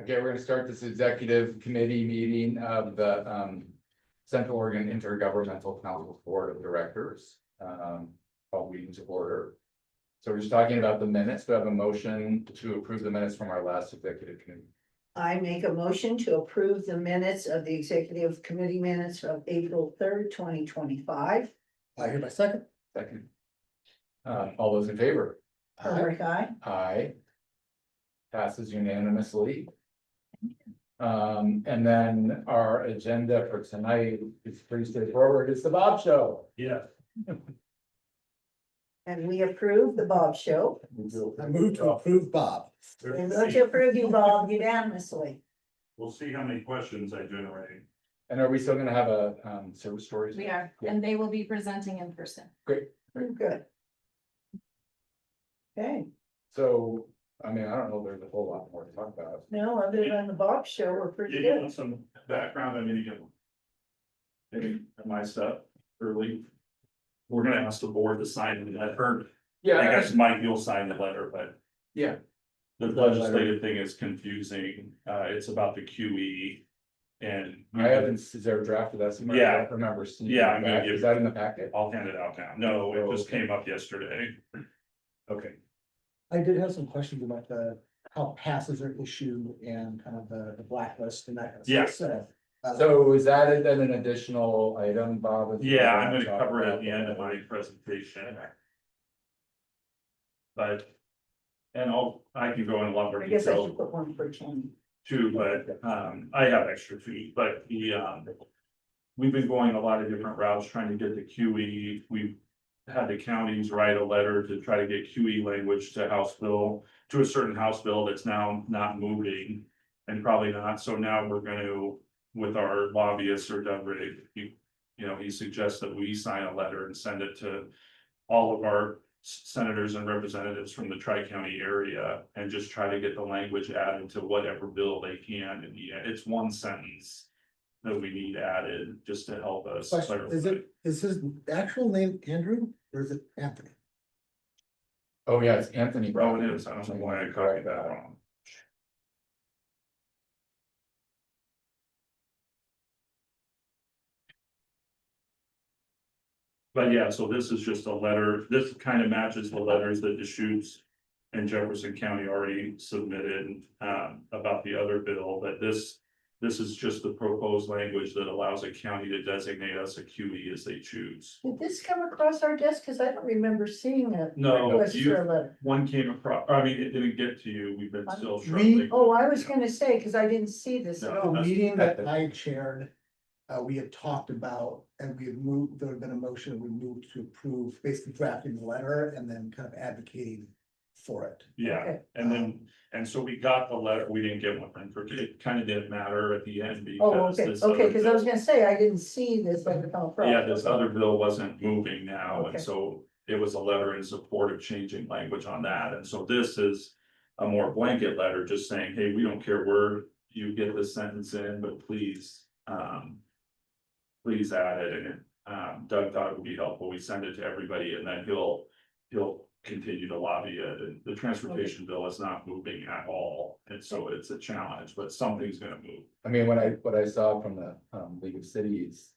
Okay, we're gonna start this executive committee meeting of the Central Oregon Intergovernmental Council Board of Directors. Called meeting to order. So we're just talking about the minutes. Do I have a motion to approve the minutes from our last executive committee? I make a motion to approve the minutes of the executive committee minutes of April 3rd, 2025. I hear my second. Second. All those in favor? Hardwick, aye. Aye. Passes unanimously. And then our agenda for tonight is pretty straightforward. It's the Bob Show. Yeah. And we approve the Bob Show. I move to approve Bob. We vote to approve you, Bob, unanimously. We'll see how many questions I generate. And are we still gonna have a service stories? We are, Yeah. and they will be presenting in person. Great. Good. Okay, So, I mean, I don't know, there's a whole lot more to talk about. no, other than the Bob Show, we're pretty You good. want some background, I mean, you can. Maybe my stuff early. We're gonna ask the board to sign the letter. I guess Mike, you'll sign the letter, but Yeah, the legislative thing is confusing. It's about the QE. And. I haven't, is there a draft of that somewhere? I Yeah. don't remember seeing. Yeah, I'm that. gonna give- Is that in the packet? I'll hand it out now. No, it just came up yesterday. Okay. I did have some questions about how passes are issued and kind of the blacklist and that kind of stuff. Yes. So is that then an additional item, Bob? Yeah, I'm gonna cover it at the end of my presentation. But. And I can go in a lot more I guess I detail should put one for Ken. too, but I have extra feet, but we've been going a lot of different routes trying to get the QE. We've had the counties write a letter to try to get QE language to a certain House bill that's now not moving. And probably not, so now we're gonna, with our lobbyist or Doug Rig, he suggests that we sign a letter and send it to all of our senators and representatives from the Tri-County area and just try to get the language added to whatever bill they can. And it's one sentence that we need added just to help us Question, clarify. is his actual name Andrew or is it Anthony? Oh, yeah, it's Anthony. Oh, it is. I don't know why I copied that wrong. But yeah, so this is just a letter, this kind of matches the letters that Deschutes and Jefferson County already submitted about the other bill, but this is just the proposed language that allows a county to designate us a QE as they choose. Did this come across our desk? Cause I don't remember seeing it. No, Request for a letter. one came across, I mean, it didn't get to you, we've been still Me? struggling. Oh, I was gonna say, cause I didn't see this at No. all. The meeting that I chaired, we had talked about, and we had moved, there had been a motion, we moved to approve, basically drafting the letter and then kind of advocating for it. Yeah, Okay. and then, and so we got the letter, we didn't get one from Crooked, it kind of didn't matter at the end Oh, because okay, this okay, other cause I was bill- gonna say, I didn't see this letter come across. Yeah, this other bill wasn't moving now, Okay. and so it was a letter in support of changing language on that, and so this is. A more blanket letter, just saying, hey, we don't care where you get this sentence in, but please, please add it, and Doug thought it would be helpful, we send it to everybody, and then he'll continue to lobby it, and the transportation bill is not moving at all, and so it's a challenge, but something's gonna move. I mean, what I saw from the League of Cities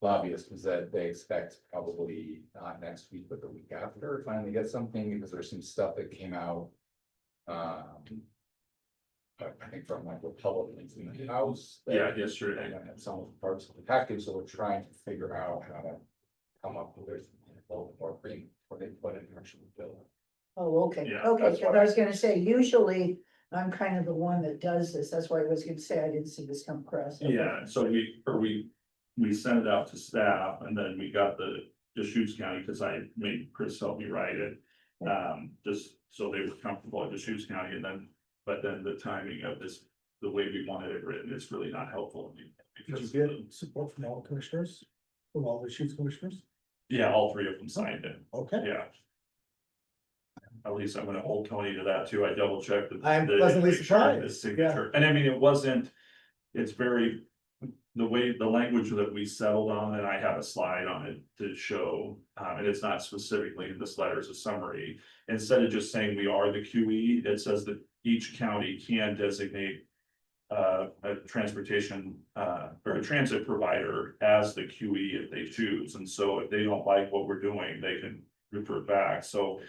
lobbyist was that they expect probably not next week, but the week after, finally get something, because there's some stuff that came out. I think from like Republicans in the House. that- Yeah, yesterday. And some of the parts of the package, so we're trying to figure out how to come up with a little more green, before they put in actual bill. Oh, okay, Yeah, okay, that's cause what I was gonna say, usually I'm kind of the one that does this, that's why I was gonna say I didn't see this come across. Yeah, so we sent it out to staff and then we got the Deschutes County, cause I made Chris help me write it. Just so they were comfortable at Deschutes County and then, but then the timing of this, the way we wanted it written, it's really not helpful. Did Because, you get support from all the commissioners? From all the chief commissioners? yeah, all three of them signed it, Okay. yeah. At least I'm gonna hold Tony to that too, I double checked. I'm pleasantly surprised, His signature, and I mean, it's very the way, the language that we settled on, and I have a slide on it to show, and it's not specifically in this letter, it's a summary. Instead of just saying we are the QE, it says that each county can designate a transportation, or a transit provider as the QE if they choose, and so if they don't like what we're doing, they can revert back, so.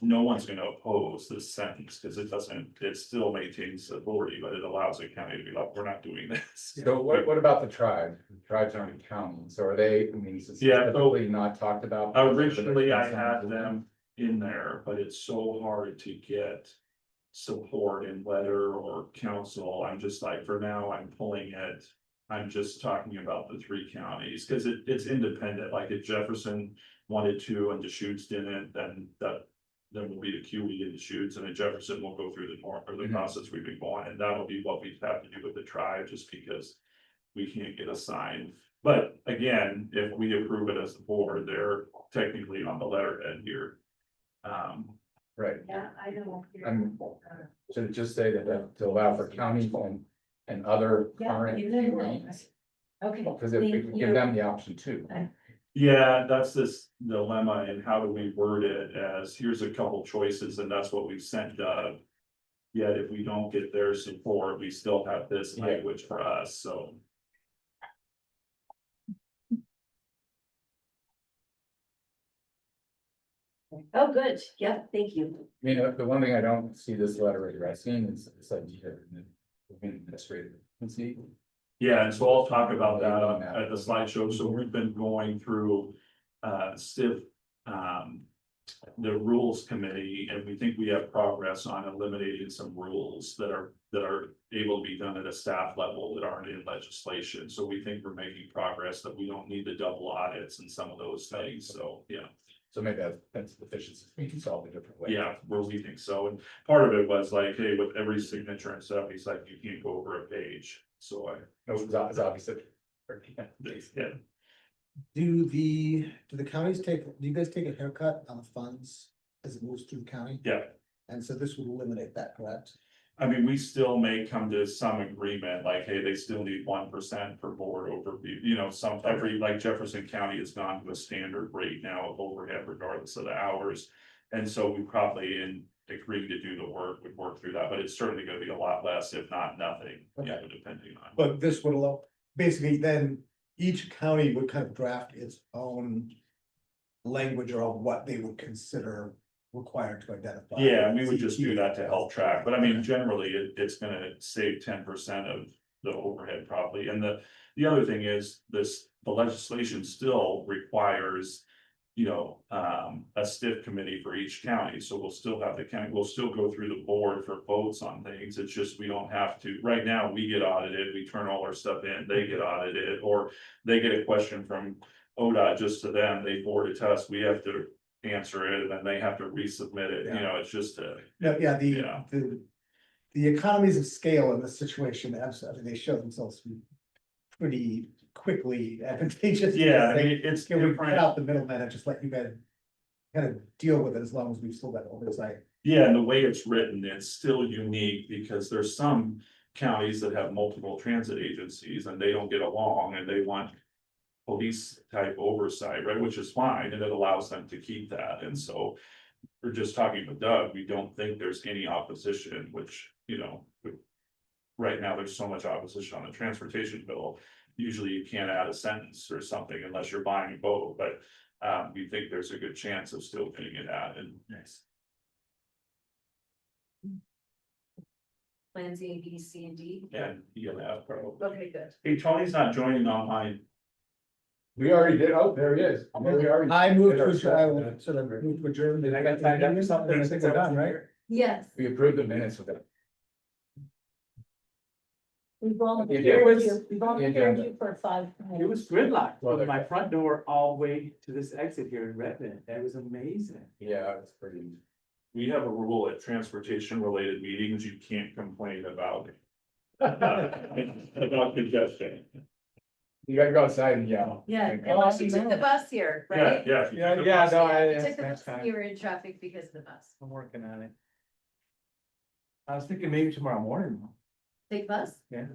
No one's gonna oppose this sentence, because it still maintains authority, but it allows a county to be like, we're not doing this. So what about the tribe? The tribes aren't a county, so are they, I mean, is Yeah, so- specifically not talked about? Originally, I had them in there, but it's so hard to get support in letter or council. I'm just like, for now, I'm pulling it. I'm just talking about the three counties, because it's independent, like if Jefferson wanted to and Deschutes didn't, then will be the QE in Deschutes, and then Jefferson will go through the process we've been going, and that'll be what we have to do with the tribe, just because we can't get assigned. But again, if we approve it as the board, they're technically on the letterhead here. Right, Yeah, I don't. should it just say that to allow for county and other Yeah, current you know, QEs? Okay. Because if we can give them the option too. Yeah, that's this dilemma, and how do we word it as, here's a couple choices, and that's what we've sent Doug. Yet if we don't get their support, we still have this Yeah. language for us, so. Oh, good, yeah, thank you. I mean, the one thing I don't see this letter addressing is this idea of administrative efficiency. Yeah, and so I'll talk about that at the slideshow, so we've been going through, stiff, the rules committee, and we think we have progress on eliminating some rules that are able to be done at a staff level that aren't in legislation, so we think we're making progress, that we don't need the double audits and some of those things, so, yeah. So maybe that's deficiencies we can solve a different way. Yeah, well, we think so, and part of it was like, hey, with every signature and stuff, he's like, you can't go over a page, so It's obvious that. yeah. Do the counties do you guys take a haircut on the funds as it moves through the county? Yeah. And so this would eliminate that, correct? I mean, we still may come to some agreement, like, hey, they still need 1% for board overview, like Jefferson County has gone to a standard rate now of overhead regardless of the hours. And so we probably in agreeing to do the work would work through that, but it's certainly gonna be a lot less, if not nothing, depending on. But this would allow, basically, then each county would kind of draft its own language or what they would consider required to identify. Yeah, we would just do that to help track, but I mean, generally, it's gonna save 10% of the overhead probably, and the other thing is, the legislation still requires. A stiff committee for each county, so we'll still have we'll still go through the board for votes on things, it's just we don't have to, right now, we get audited, we turn all our stuff in, they get audited, or they get a question from ODOT just to them, they forward it to us, we have to answer it, and then they have to resubmit it, it's just a. Yeah, Yeah. the economies of scale in this situation, absolutely, they show themselves to be pretty quickly advantageous. Yeah, I mean, it's Can we cut different. out the middleman and just let you guys kind of deal with it as long as we've still got oversight? Yeah, and the way it's written, it's still unique because there's some counties that have multiple transit agencies and they don't get along and they want. Police type oversight, right, which is fine, and it allows them to keep that, and so. We're just talking with Doug, we don't think there's any opposition, which, right now, there's so much opposition on the transportation bill. Usually you can't add a sentence or something unless you're buying a boat, but we think there's a good chance of still getting it added. Nice. Plans A, B, C, and D. And EMF probably. Okay, good. Hey, Tony's not joining online. We already did, oh, there he is. We already I moved did our to, stuff. I will sort of move to adjourn. Did I get timed up or something? I think we're done, right? Yes. We approved the minutes with it. We've all Yeah, prepared it was- you, we've all yeah, prepared yeah. you for 5 It minutes. was gridlock Well, from my front door all the way to this exit here in Redmond. That was amazing. Yeah, it's pretty. We have a rule at transportation related meetings, you can't complain about. About congestion. You gotta go outside and yell. Yeah, Okay. unless you took the bus here, Yeah, right? yeah. No, You took the bus, and you were in traffic because of the bus. I'm working on it. I was thinking maybe tomorrow morning, Take bus? yes.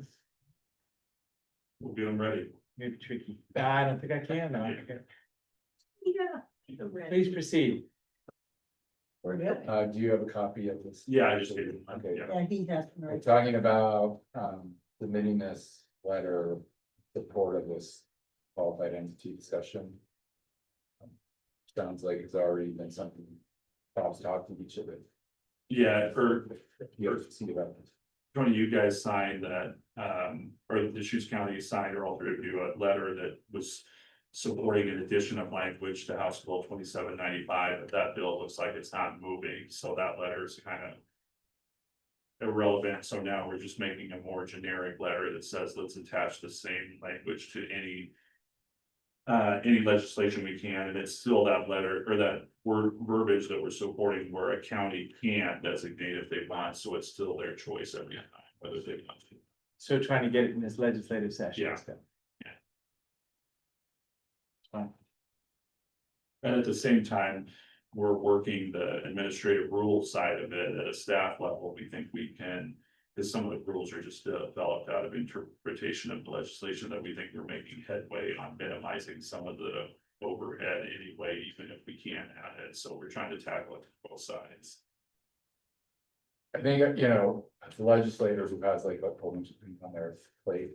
We'll get them ready. Maybe tricky. I don't think I can now. Yeah. Please proceed. We're good. Do you have a copy of this? Yeah, I just gave them. Okay. Yeah. And he has. We're talking about, submitting this letter, support of this qualified entity discussion. Sounds like it's already been something, Bob's talked to each of it. Yeah, You have to see about this. Tony, you guys signed that, or the Deschutes County signed, or all three of you, a letter that was supporting an addition of language to House Bill 2795, but that bill looks like it's not moving, so that letter is kind of irrelevant, so now we're just making a more generic letter that says, let's attach the same language to any legislation we can, and it's still that letter, or that word verbiage that we're supporting where a county can designate if they want, so it's still their choice every time, whether they want to. So trying to get it in this legislative session. Yeah. stuff. Yeah. Fine. And at the same time, we're working the administrative rule side of it at a staff level. We think we can, because some of the rules are just developed out of interpretation of the legislation, that we think we're making headway on minimizing some of the overhead anyway, even if we can't add it. So we're trying to tackle it from both sides. I think, you know, the legislators who has like a whole bunch of things on their plate.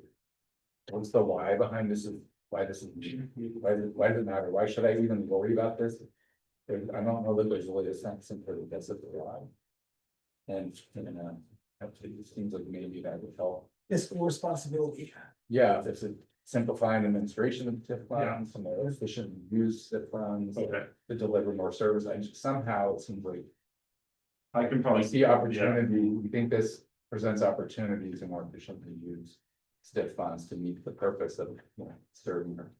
What's the why behind this, is why this is, why does it matter? Why should I even worry about this? I don't know that there's really a sense in for this of the why. And, it seems like maybe that would help. Fiscal responsibility. Yeah, if it's a simplifying administration of TIF Yeah. funds, some more efficient use of funds. Okay. To deliver more service, I just somehow it seems like I can we probably see opportunity, we think this presents opportunities to more efficiently use. TIF funds to meet the purpose of, serving her.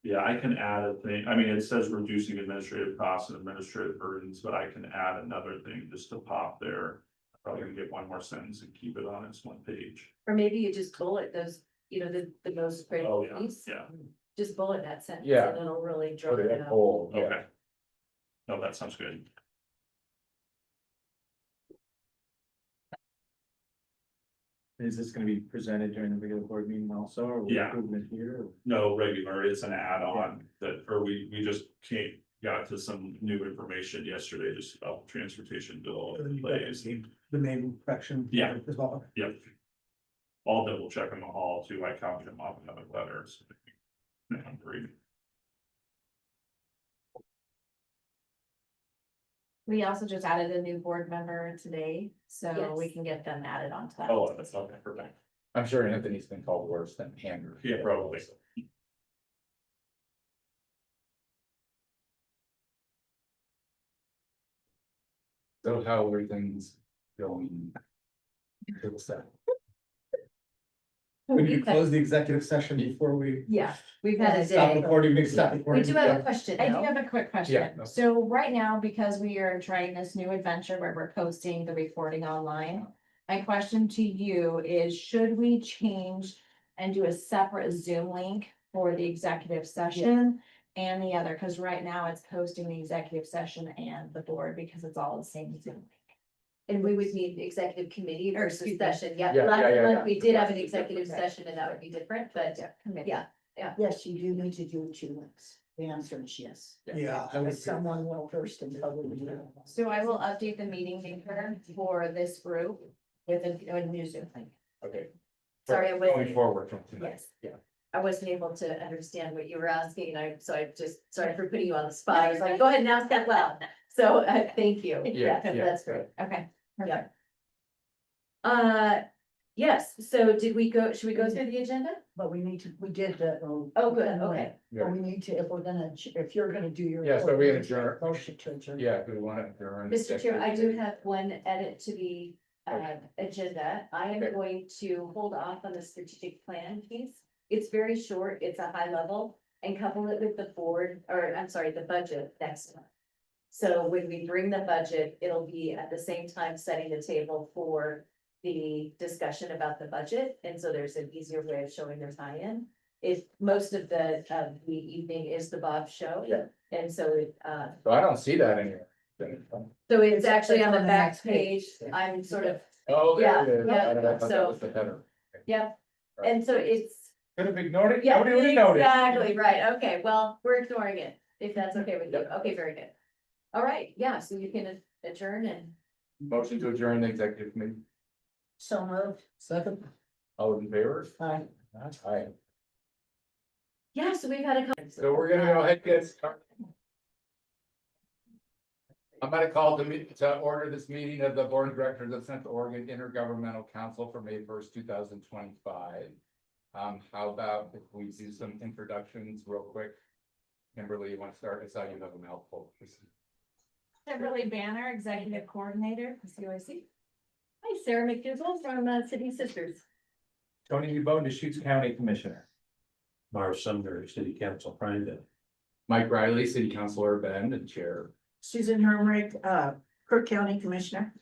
Yeah, I can add a thing. I mean, it says reducing administrative costs and administrative burdens, but I can add another thing just to pop there. Probably gonna get one more sentence and keep it on its one page. Or maybe you just bullet those, the most Oh, critical yeah, piece. yeah, Just bullet that sentence Yeah. and it'll really Put draw it it at out. whole, yeah. okay. No, that sounds good. Is this gonna be presented during the regular board meeting also, or? we Yeah. approving it here? or- No, regular, it's an add-on that, or we just got to some new information yesterday, just about transportation bill plays. The main correction. Yeah. As well. Yep. I'll double check them all too. I copied them off another letter. So I agree. We also just added a new board member today, so we Yes. can get them added onto that. Oh, that's okay, perfect. I'm sure Anthony's been called worse than Andrew. Yeah, probably. So how are things going? To the staff? When you close the executive session before we Yeah, we've had a stop day. recording, we stop We recording. do have a question I do though. have a quick Yeah, question. no. So right now, because we are trying this new adventure where we're posting the recording online. My question to you is, should we change and do a separate Zoom link for the executive session? And the other, because right now it's posting the executive session and the board because it's all the same Zoom link. And we would need the executive committee Or versus excuse me. session. Yeah, Yeah, last yeah, yeah, month yeah. we did have an That's executive different. session and that would be different, but Committee. yeah. Yes, you do need to do 2 links. The answer is yes. Yeah, I would But someone will first and probably. So I will update the meeting maker for this group with a new Zoom link. Okay. Sorry, I Going wasn't, forward from tonight. yes. Yeah. I wasn't able to understand what you were asking, and I just, sorry for putting you on the spot. I was like, go ahead and ask that loud. So, thank you. Yeah, yeah. That's great. Okay. Yeah. perfect. Yes, so should we go through the agenda? But we did the. Oh, good, okay. But we need to, if you're gonna do your. Yeah, so we're gonna adjourn. Motion to adjourn. Yeah, we want to adjourn. Mr. Chair, I do have one edit to the agenda. I am Okay. going to hold off on the strategic plan piece. It's very short, it's a high level, and couple it with the board, or I'm sorry, the budget next month. So when we bring the budget, it'll be at the same time setting the table for the discussion about the budget, and so there's an easier way of showing their tie-in. If most of the evening is the Bob show. Yeah. And so it, So I don't see that anywhere. so it's actually on the It's on the back next page. page, I'm sort of, Oh, Yeah, there it is. yeah, I thought that so- was the header. yeah, and so it's, Could have ignored it. Yeah, Nobody would have noticed. exactly, right, okay, well, we're ignoring it, if that's okay with you, okay, very good. All right, yeah, so you can adjourn and, Motion to adjourn the executive committee. So moved. Second. All those in favor? Aye. Aye. yeah, so we've had a. So we're gonna go ahead and get started. I'm gonna call to order this meeting of the Board of Directors of Central Oregon Intergovernmental Council for May 1st, 2025. How about if we do some introductions real quick? Kimberly, you want to start? I saw you have a mouthful. Kimberly Banner, Executive Coordinator for COIC. Hi, Sarah McDougall from City Sisters. Tony Dubone, Deschutes County Commissioner. Marv Sumner, City Council, Prime. Mike Riley, City Councilor Bend and Chair. Susan Hermrick, Crook County Commissioner.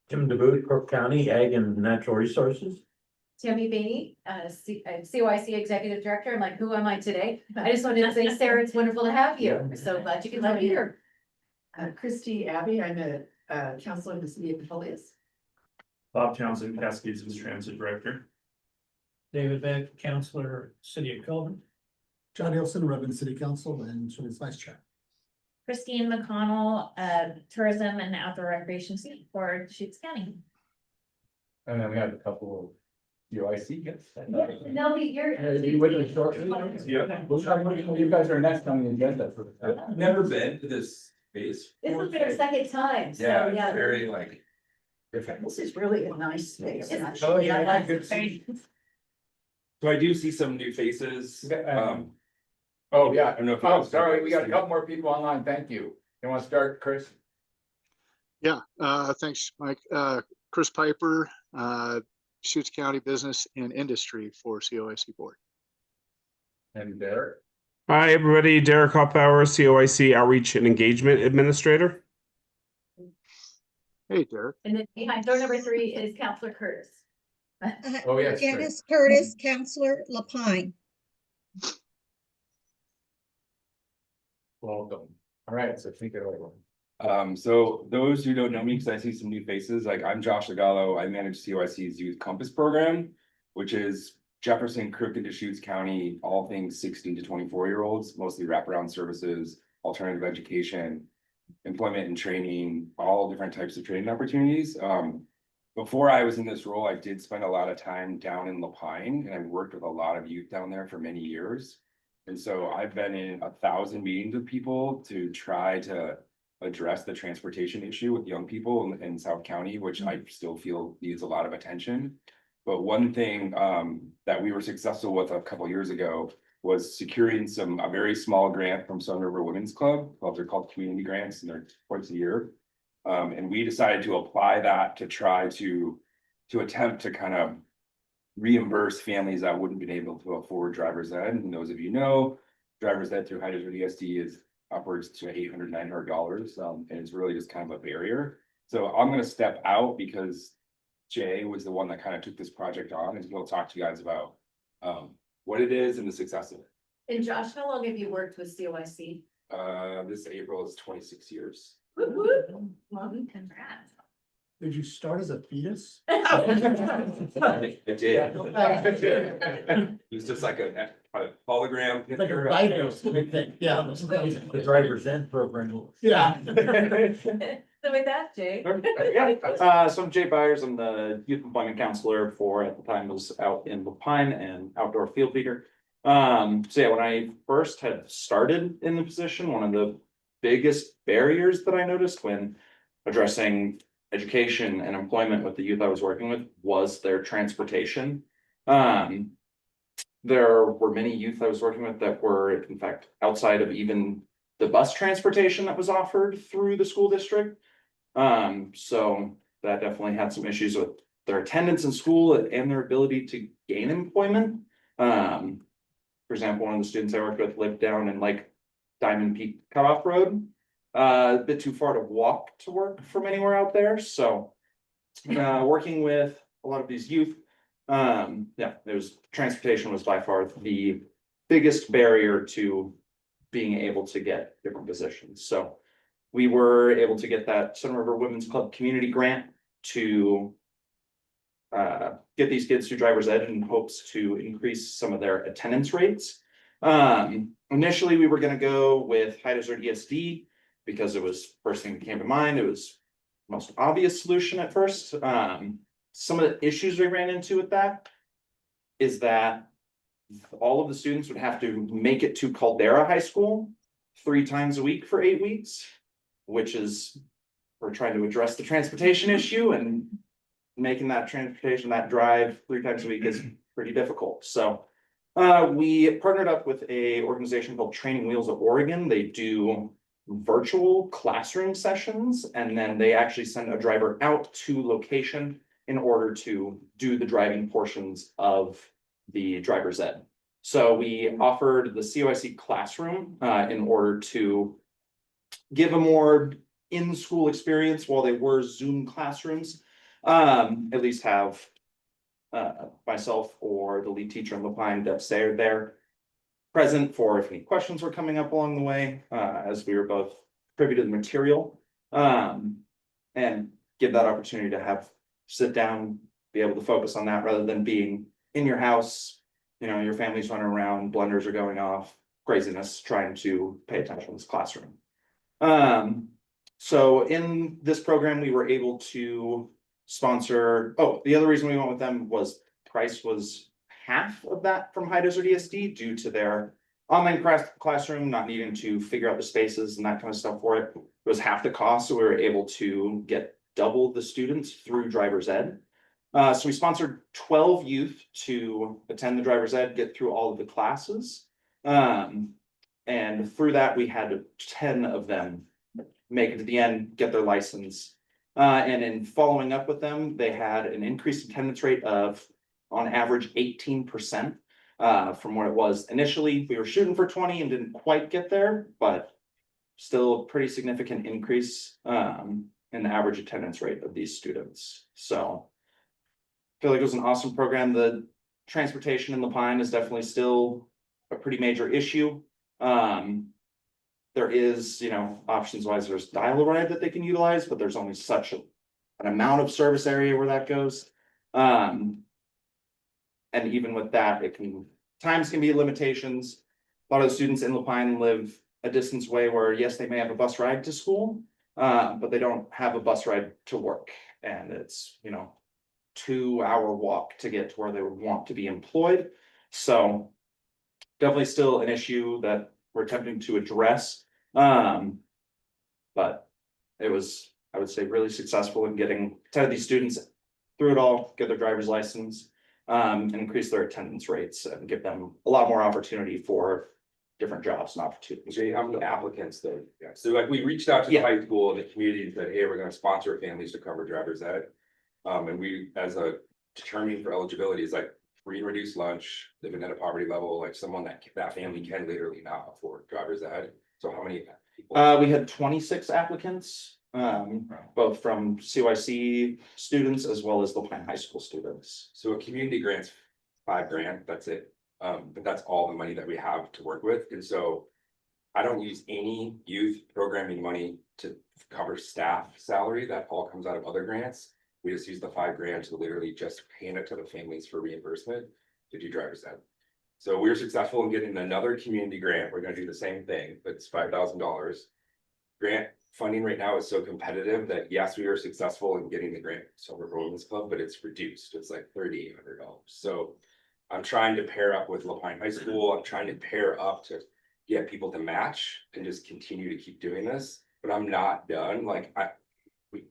Jim DeBoot, Cork County, Ag and Natural Resources. Tammy Bainey, COIC Executive Director. I'm like, who am I today? I just wanted to say, Sarah, it's wonderful to have you. So glad you could come here. Christy Abbey, I'm a counselor in the city of Helias. Bob Townsend, Cascades Transit Director. David Beck, Counselor, City of Colvin. John Nielsen, Redmond City Council and Children's Vice Chair. Christine McConnell, Tourism and Outdoor Recreation Seat for Deschutes County. And then we have a couple of UIC guests. No, you're. You with us shortly? Yeah. You guys are next on the agenda for. I've never been to this space. This will be our second time, so Yeah, yeah. it's very like. This is really a nice space. It's- Oh, yeah, yeah, good to see. So I do see some new faces. Oh, yeah. I don't know if. Oh, sorry, we got a couple more people online. Thank you. You want to start, Chris? Yeah, thanks, Mike. Chris Piper, Deschutes County Business and Industry for COIC Board. And Derek? Hi, everybody. Derek Hoppauer, COIC Outreach and Engagement Administrator. Hey, Derek. And then behind door number 3 is Counselor Curtis. Oh, yes. Chris. Janice Curtis, Counselor Lapine. Welcome. All right, so take it over. So those who don't know me, because I see some new faces, like I'm Josh Legallo, I manage COIC's Youth Compass Program, which is Jefferson, Crook, and Deschutes County, all things 16 to 24-year-olds, mostly wraparound services, alternative education, employment and training, all different types of training opportunities. Before I was in this role, I did spend a lot of time down in Lapine, and I've worked with a lot of youth down there for many years. And so I've been in 1,000 meetings with people to try to address the transportation issue with young people in South County, which I still feel needs a lot of attention. But one thing that we were successful with a couple years ago was securing a very small grant from Sun River Women's Club. They're called community grants, and they're twice a year. And we decided to apply that to try to attempt to kind of reimburse families that wouldn't been able to afford driver's ed. And those of you know, driver's ed through high desert ESD is upwards to $800, $900. And it's really just kind of a barrier. So I'm going to step out because Jay was the one that kind of took this project on, and he'll talk to you guys about what it is and the success of it. And Josh, how long have you worked with COIC? This April is 26 years. Whoop, whoop. Well, congrats. Did you start as a fetus? I did. It was just like a hologram. Like a diagnose, big thing. Yeah. The driver's ed program. Yeah. So with that, Jay. So I'm Jay Byers. I'm the youth employment counselor for, at the time, was out in Lapine and outdoor field leader. So yeah, when I first had started in the position, one of the biggest barriers that I noticed when addressing education and employment with the youth I was working with was their transportation. There were many youth I was working with that were, in fact, outside of even the bus transportation that was offered through the school district. So that definitely had some issues with their attendance in school and their ability to gain employment. For example, one of the students I worked with lived down in like Diamond Peak Cutoff Road, a bit too far to walk to work from anywhere out there. So working with a lot of these youth, transportation was by far the biggest barrier to being able to get different positions. So we were able to get that Sun River Women's Club community grant to get these kids through driver's ed in hopes to increase some of their attendance rates. Initially, we were gonna go with high desert ESD because it was first thing that came to mind. It was most obvious solution at first. Some of the issues we ran into with that is that all of the students would have to make it to Caldera High School 3 times a week for 8 weeks, which is, we're trying to address the transportation issue, and making that transportation, that drive 3 times a week is pretty difficult. So we partnered up with a organization called Training Wheels of Oregon. They do virtual classroom sessions, and then they actually send a driver out to location in order to do the driving portions of the driver's ed. So we offered the COIC classroom in order to give a more in-school experience while they were Zoom classrooms. At least have myself or the lead teacher in Lapine, Deb Sayer, there present for if any questions were coming up along the way, as we were both privy to the material, and give that opportunity to have sit down, be able to focus on that rather than being in your house, you know, your family's running around, blunders are going off, craziness, trying to pay attention in this classroom. So in this program, we were able to sponsor, the other reason we went with them was price was half of that from High Desert ESD due to their online classroom, not needing to figure out the spaces and that kind of stuff for it. It was half the cost, so we were able to get double the students through driver's ed. So we sponsored 12 youth to attend the driver's ed, get through all of the classes. And through that, we had 10 of them make it to the end, get their license. And in following up with them, they had an increased attendance rate of, on average, 18% from what it was initially. We were shooting for 20 and didn't quite get there, but still a pretty significant increase in the average attendance rate of these students. So I feel like it was an awesome program. The transportation in Lapine is definitely still a pretty major issue. There is, you know, options wise, there's Dial-A-Ride that they can utilize, but there's only such an amount of service area where that goes. And even with that, times can be limitations. A lot of the students in Lapine live a distance away where, yes, they may have a bus ride to school, but they don't have a bus ride to work. And it's, you know, 2-hour walk to get to where they would want to be employed. So definitely still an issue that we're attempting to address. But it was, I would say, really successful in getting 10 of these students through it all, get their driver's license, and increase their attendance rates and give them a lot more opportunity for different jobs and opportunities. So how many applicants though? Yeah, so like we reached out to the high school and the community and said, hey, we're gonna sponsor families to cover driver's ed. And we, as a determining for eligibility, is like free and reduced lunch, living at a poverty level, like someone that family can literally not afford driver's ed. So how many people? We had 26 applicants, both from COIC students as well as Lapine High School students. So a community grant's $5,000, that's it. But that's all the money that we have to work with. And so I don't use any youth programming money to cover staff salary. That all comes out of other grants. We just use the $5,000 to literally just hand it to the families for reimbursement to do driver's ed. So we were successful in getting another community grant. We're gonna do the same thing, but it's $5,000. Grant funding right now is so competitive that yes, we are successful in getting the grant Silver Romans Club, but it's reduced. It's like $3,800. So I'm trying to pair up with Lapine High School. I'm trying to pair up to get people to match and just continue to keep doing this, but I'm not done. Like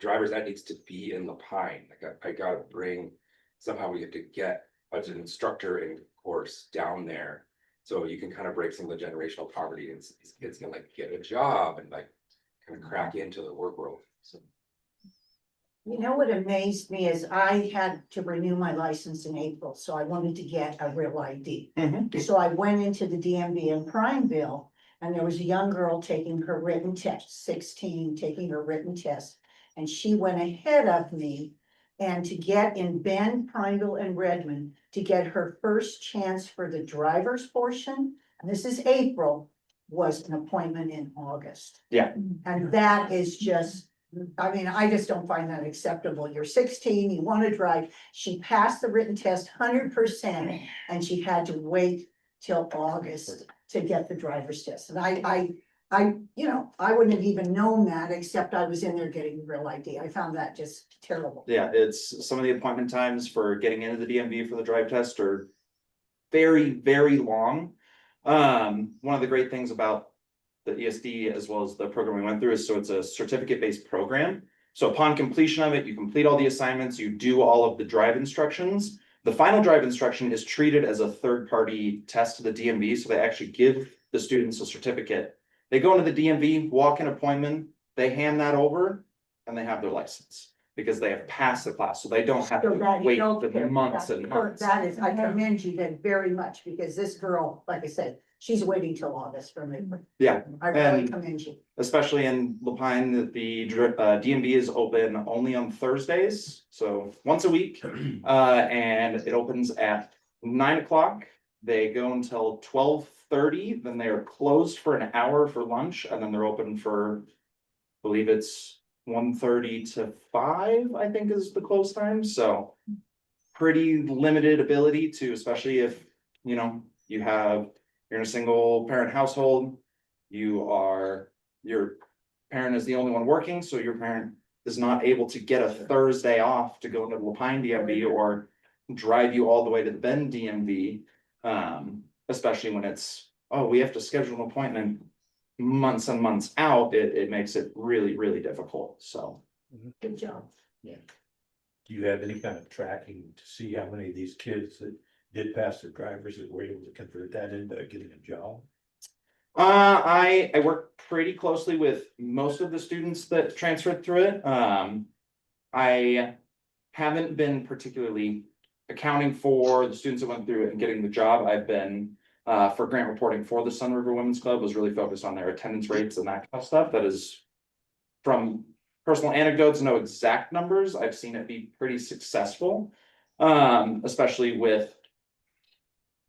driver's ed needs to be in Lapine. Like I gotta bring, somehow we have to get an instructor in course down there. So you can kind of break some of the generational poverty and these kids can like get a job and like kind of crack into the work world. So. You know what amazed me is I had to renew my license in April, so I wanted to get a real ID. So I went into the DMV in Prineville, and there was a young girl taking her written test, 16, taking her written test. And she went ahead of me, and to get in Bend, Prineville, and Redmond, to get her first chance for the driver's portion, and this is April, was an appointment in August. Yeah. And that is just I mean, I just don't find that acceptable. You're 16, you want to drive. She passed the written test 100%, and she had to wait till August to get the driver's test. And I wouldn't have even known that, except I was in there getting real ID. I found that just terrible. Yeah, it's some of the appointment times for getting into the DMV for the drive test are very, very long. One of the great things about the ESD as well as the program we went through is, so it's a certificate-based program. So upon completion of it, you complete all the assignments, you do all of the drive instructions. The final drive instruction is treated as a third-party test to the DMV, so they actually give the students a certificate. They go into the DMV, walk in appointment, they hand that over, and they have their license because they have passed the class, so they don't have So to that wait okay, for months and months. That is, I commend you then very much, because this girl, like I said, she's waiting till August for me. Yeah, I really and commend you. especially in Lapine, the DMV is open only on Thursdays, so once a week. And it opens at 9 o'clock. They go until 12:30, then they are closed for an hour for lunch, and then they're open for, I believe it's 1:30 to 5, I think is the close time, so pretty limited ability to, especially if, you know, you're in a single parent household, your parent is the only one working, so your parent is not able to get a Thursday off to go into the Lapine DMV or drive you all the way to the Bend DMV. Especially when it's, oh, we have to schedule an appointment months and months out, it makes it really, really difficult, so. Good job. Do you have any kind of tracking to see how many of these kids that did pass their drivers that were able to convert that into getting a job? I work pretty closely with most of the students that transferred through it. I haven't been particularly accounting for the students that went through it and getting the job. I've been for grant reporting for the Sun River Women's Club, was really focused on their attendance rates and that kind of stuff. That is from personal anecdotes, no exact numbers. I've seen it be pretty successful, especially with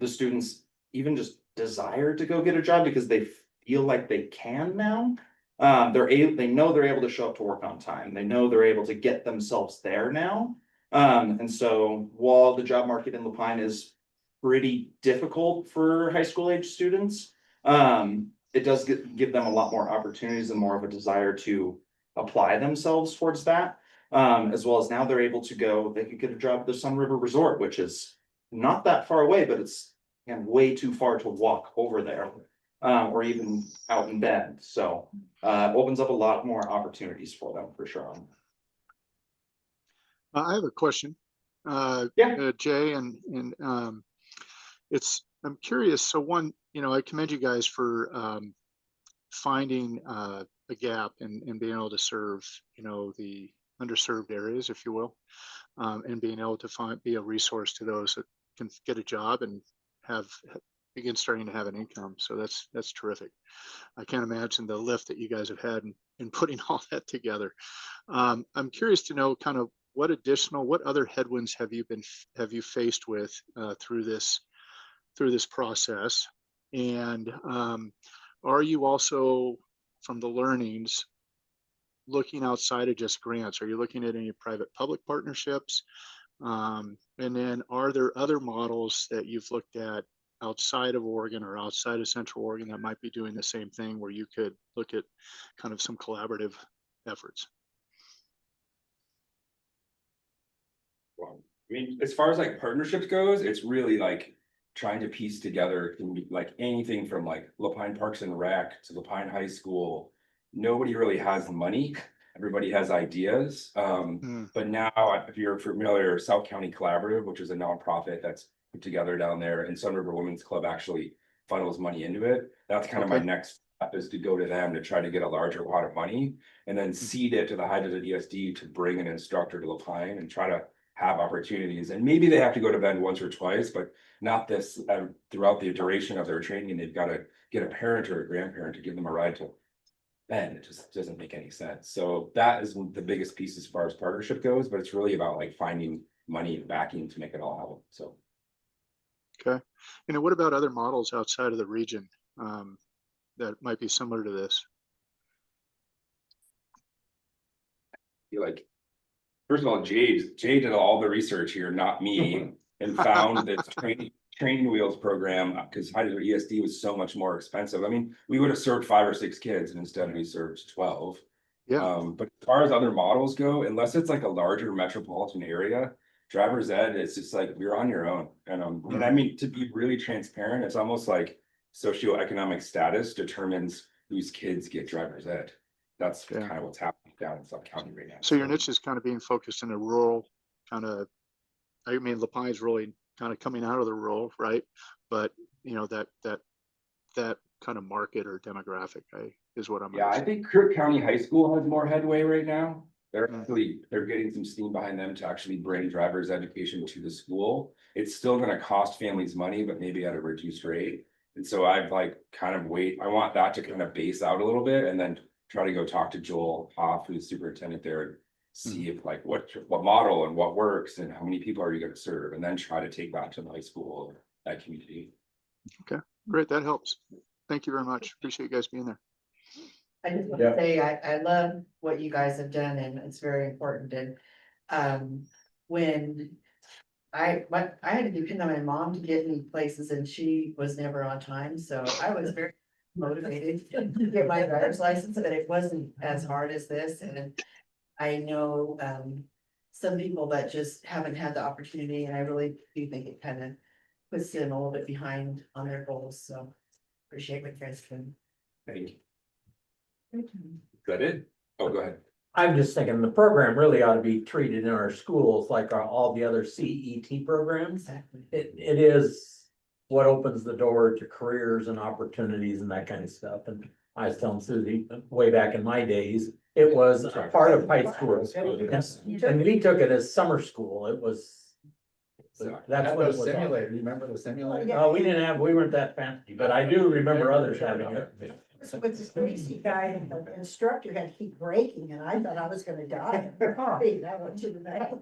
the students even just desire to go get a job because they feel like they can now. They know they're able to show up to work on time. They know they're able to get themselves there now. And so while the job market in Lapine is pretty difficult for high school age students, it does give them a lot more opportunities and more of a desire to apply themselves towards that. As well as now they're able to they could get a job at the Sun River Resort, which is not that far away, but it's way too far to walk over there, or even out in Bend. So opens up a lot more opportunities for them for sure. I have a question. Jay, and I'm curious. So one, I commend you guys for finding a gap and being able to serve, the underserved areas, if you will, and being able to be a resource to those that can get a job and begin starting to have an income. So that's terrific. I can't imagine the lift that you guys have had in putting all that together. I'm curious to know kind of what other headwinds have you faced with through this process, and are you also, from the learnings, looking outside of just grants? Are you looking at any private-public partnerships? And then are there other models that you've looked at outside of Oregon or outside of Central Oregon that might be doing the same thing, where you could look at kind of some collaborative efforts? Well, I mean, as far as like partnerships goes, it's really like trying to piece together like anything from like Lapine Parks and Rec to Lapine High School. Nobody really has the money. Everybody has ideas. But now, if you're familiar, South County Collaborative, which is a nonprofit that's put together down there, and Sun River Women's Club actually funnels money into it. That's kind of my next step, is to go to them to try to get a larger pot of money and then seed it to the height of the DSD to bring an instructor to Lapine and try to have opportunities. And maybe they have to go to Bend once or twice, but not this throughout the duration of their training. They've got to get a parent or a grandparent to give them a ride to Bend. It just doesn't make any sense. So that is the biggest piece as far as partnership goes, but it's really about like finding money and backing to make it all happen. So. Okay. And what about other models outside of the region that might be similar to this? You're like, first of all, Jade did all the research here, not me, and found this training wheels program, because Heidelberg ESD was so much more expensive. I mean, we would have served 5 or 6 kids and instead we served 12. Yeah. But as far as other models go, unless it's like a larger metropolitan area, driver's ed, it's just like you're on your own. And I mean, to be really transparent, it's almost like socioeconomic status determines whose kids get driver's ed. That's Yeah. kind of what's happening down in South County right now. So your niche is kind of being focused in a rural kind of, I mean, La Pine's really kind of coming out of the rural, right? But you know, that kind of market or demographic is what I'm. Yeah, I think Kirk County High School has more headway right now. Mm. They're getting some steam behind them to actually bring driver's education to the school. It's still gonna cost families money, but maybe at a reduced rate. And so I've like kind of I want that to kind of base out a little bit and then try to go talk to Joel Hoff, who's superintendent there, and see if like what model and what works and how many people are you gonna serve, and then try to take that to the high school, that community. Okay, great. That helps. Thank you very much. Appreciate you guys being there. I just want Yeah. to say, I love what you guys have done and it's very important. And when I had to depend on my mom to get me places and she was never on time, so I was very motivated to get my driver's license, but it wasn't as hard as this. And I know some people that just haven't had the opportunity, and I really do think it kind of puts them a little bit behind on their goals, so appreciate what you guys can. Thank you. Is that it? Oh, go ahead. I'm just thinking the program really ought to be treated in our schools like all the other CET programs. Exactly. It is what opens the door to careers and opportunities and that kind of stuff. And I was telling Susie, way back in my days, it was a part of high school. And we took it as summer school. It was. That's what it was. Simulator, remember the simulator? Yeah. We weren't that fancy, but I do remember others having it. With this crazy guy, the instructor had to keep braking and I thought I was gonna die. That went to the back.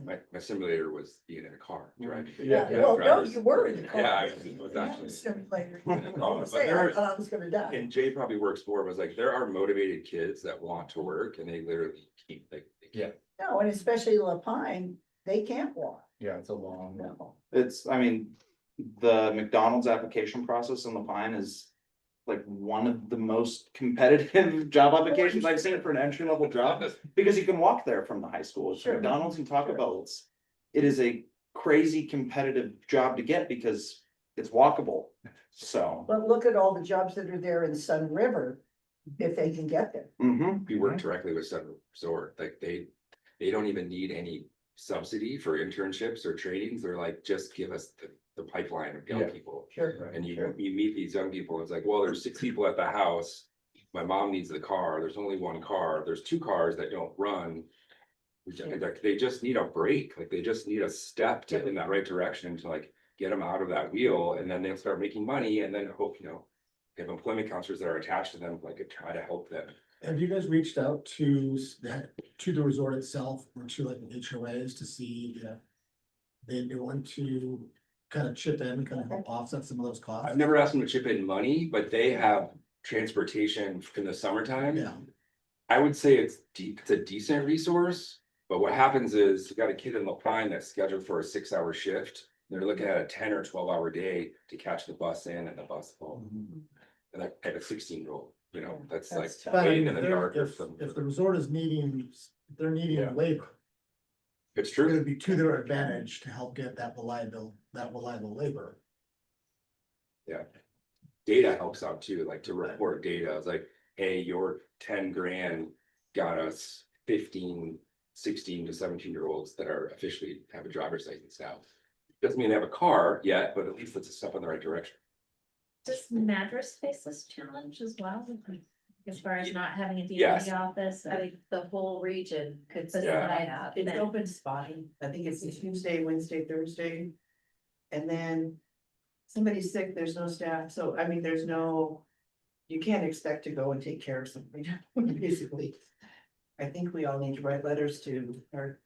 My simulator was being in a car driving. Yeah, well, no, you were in the car. Yeah, I was actually. Simulator. in the car, but I there- thought I was gonna die. And Jay probably works more, was like, there are motivated kids that want to work and they literally keep like. Yeah. No, and especially La Pine, they can't walk. Yeah, it's a long. No. I mean, the McDonald's application process in La Pine is like one of the most competitive job applications I've seen for an entry level job, because you can walk there from the high school. It's Sure. McDonald's and Taco Bell. It is a crazy competitive job to get because it's walkable. So. But look at all the jobs that are there in Sun River, if they can get there. We work directly with Sun Resort, like they don't even need any subsidy for internships or trainings. They're like, just give us the pipeline of young Yeah. people. Sure. And you meet these young people, it's like, well, there's 6 people at the house. My mom needs the car, there's only 1 car, there's 2 cars that don't run. They just need a break, like they just need a step in that right direction to like get them out of that wheel, and then they'll start making money, and then hope, they have employment counselors that are attached to them, like try to help them. Have you guys reached out to the resort itself or to like the HOAs to see if they want to kind of chip in, kind of help offset some of those costs? I've never asked them to chip in money, but they have transportation in the summertime. Yeah. I would say it's a decent resource, but what happens is you got a kid in La Pine that's scheduled for a 6-hour shift. They're looking at a 10 or 12-hour day to catch the bus in and the bus home. And I have a 16-year-old, that's like That's tough. But I waiting mean, in the dark or if something. the resort is they're needing Yeah. labor, It's it's true. gonna be to their advantage to help get that reliable labor. Data helps out too, like to report data. It's like, hey, your 10 grand got us 15, 16 to 17-year-olds that are officially have a driver's license now. Doesn't mean they have a car yet, but at least it's a step in the right direction. Does Madras face this challenge as well? As far as not having a Yes. DMV office, I think the whole region could say Yeah. what I have. It's then. open spotting. I think it's Tuesday, Wednesday, Thursday. And then somebody's sick, there's no staff. So I mean, you can't expect to go and take care of somebody, basically. I think we all need to write letters to our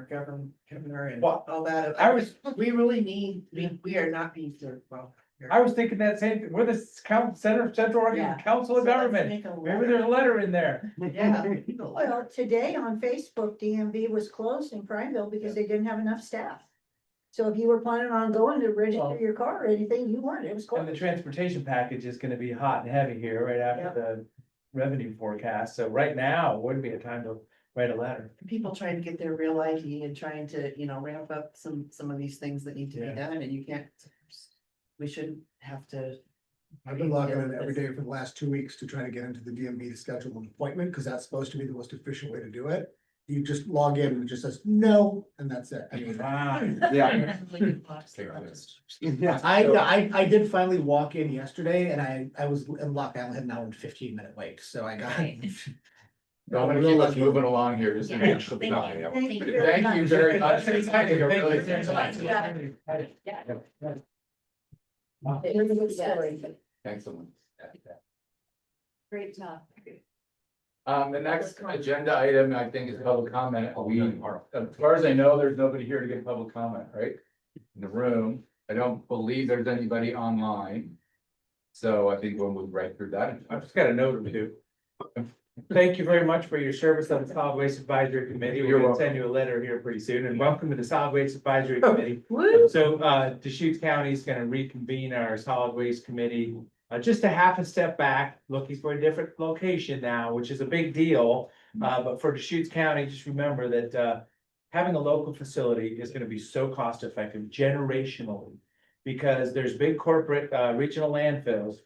governor and Well, all that. I was- We really need, we are not being served well. I was thinking that same, thing. We're the Central Oregon Yeah. Council of So let's Government. make a Maybe letter. there's a letter in there. Yeah. Well, today on Facebook, DMV was closed in Prineville because they didn't have enough staff. So if you were planning on going to register your car or anything, you weren't, it was And the closed. transportation package is gonna be hot and heavy here right after the revenue forecast. So right now wouldn't be a time to write a letter. People trying to get their real ID and trying to, ramp up some of these things that need to be Yeah. done, and you can't. We shouldn't have to. I've been logging in every day for the last 2 weeks to try to get into the DMV to schedule an appointment, because that's supposed to be the most efficient way to do it. You just log in and it just says no, and that's it. I mean, Yeah. I did finally walk in yesterday and I was in lockdown, I had an hour and 15-minute wait, so I got. So I'm gonna keep us moving along here. Just to make sure- Thank you. Thank you Thank you very much. Thank you. Thank you, really. It was a good story. Excellent. Great job. The next agenda item, I think, is public comment. As far as I know, there's nobody here to give public comment, right? In the room. I don't believe there's anybody online. So I think we'll move right through that. I've just got a note or two. Thank you very much for your service on the Solid Waste Advisory Committee. We're You're gonna welcome. send you a letter here pretty soon, and welcome to the Solid Waste Advisory Oh. Committee. So, Deschutes County is gonna reconvene our Solid Waste Committee. Just a half a step back, looking for a different location now, which is a big deal. But for Deschutes County, just remember that, having a local facility is gonna be so cost effective generationally. Because there's big corporate, regional landfills.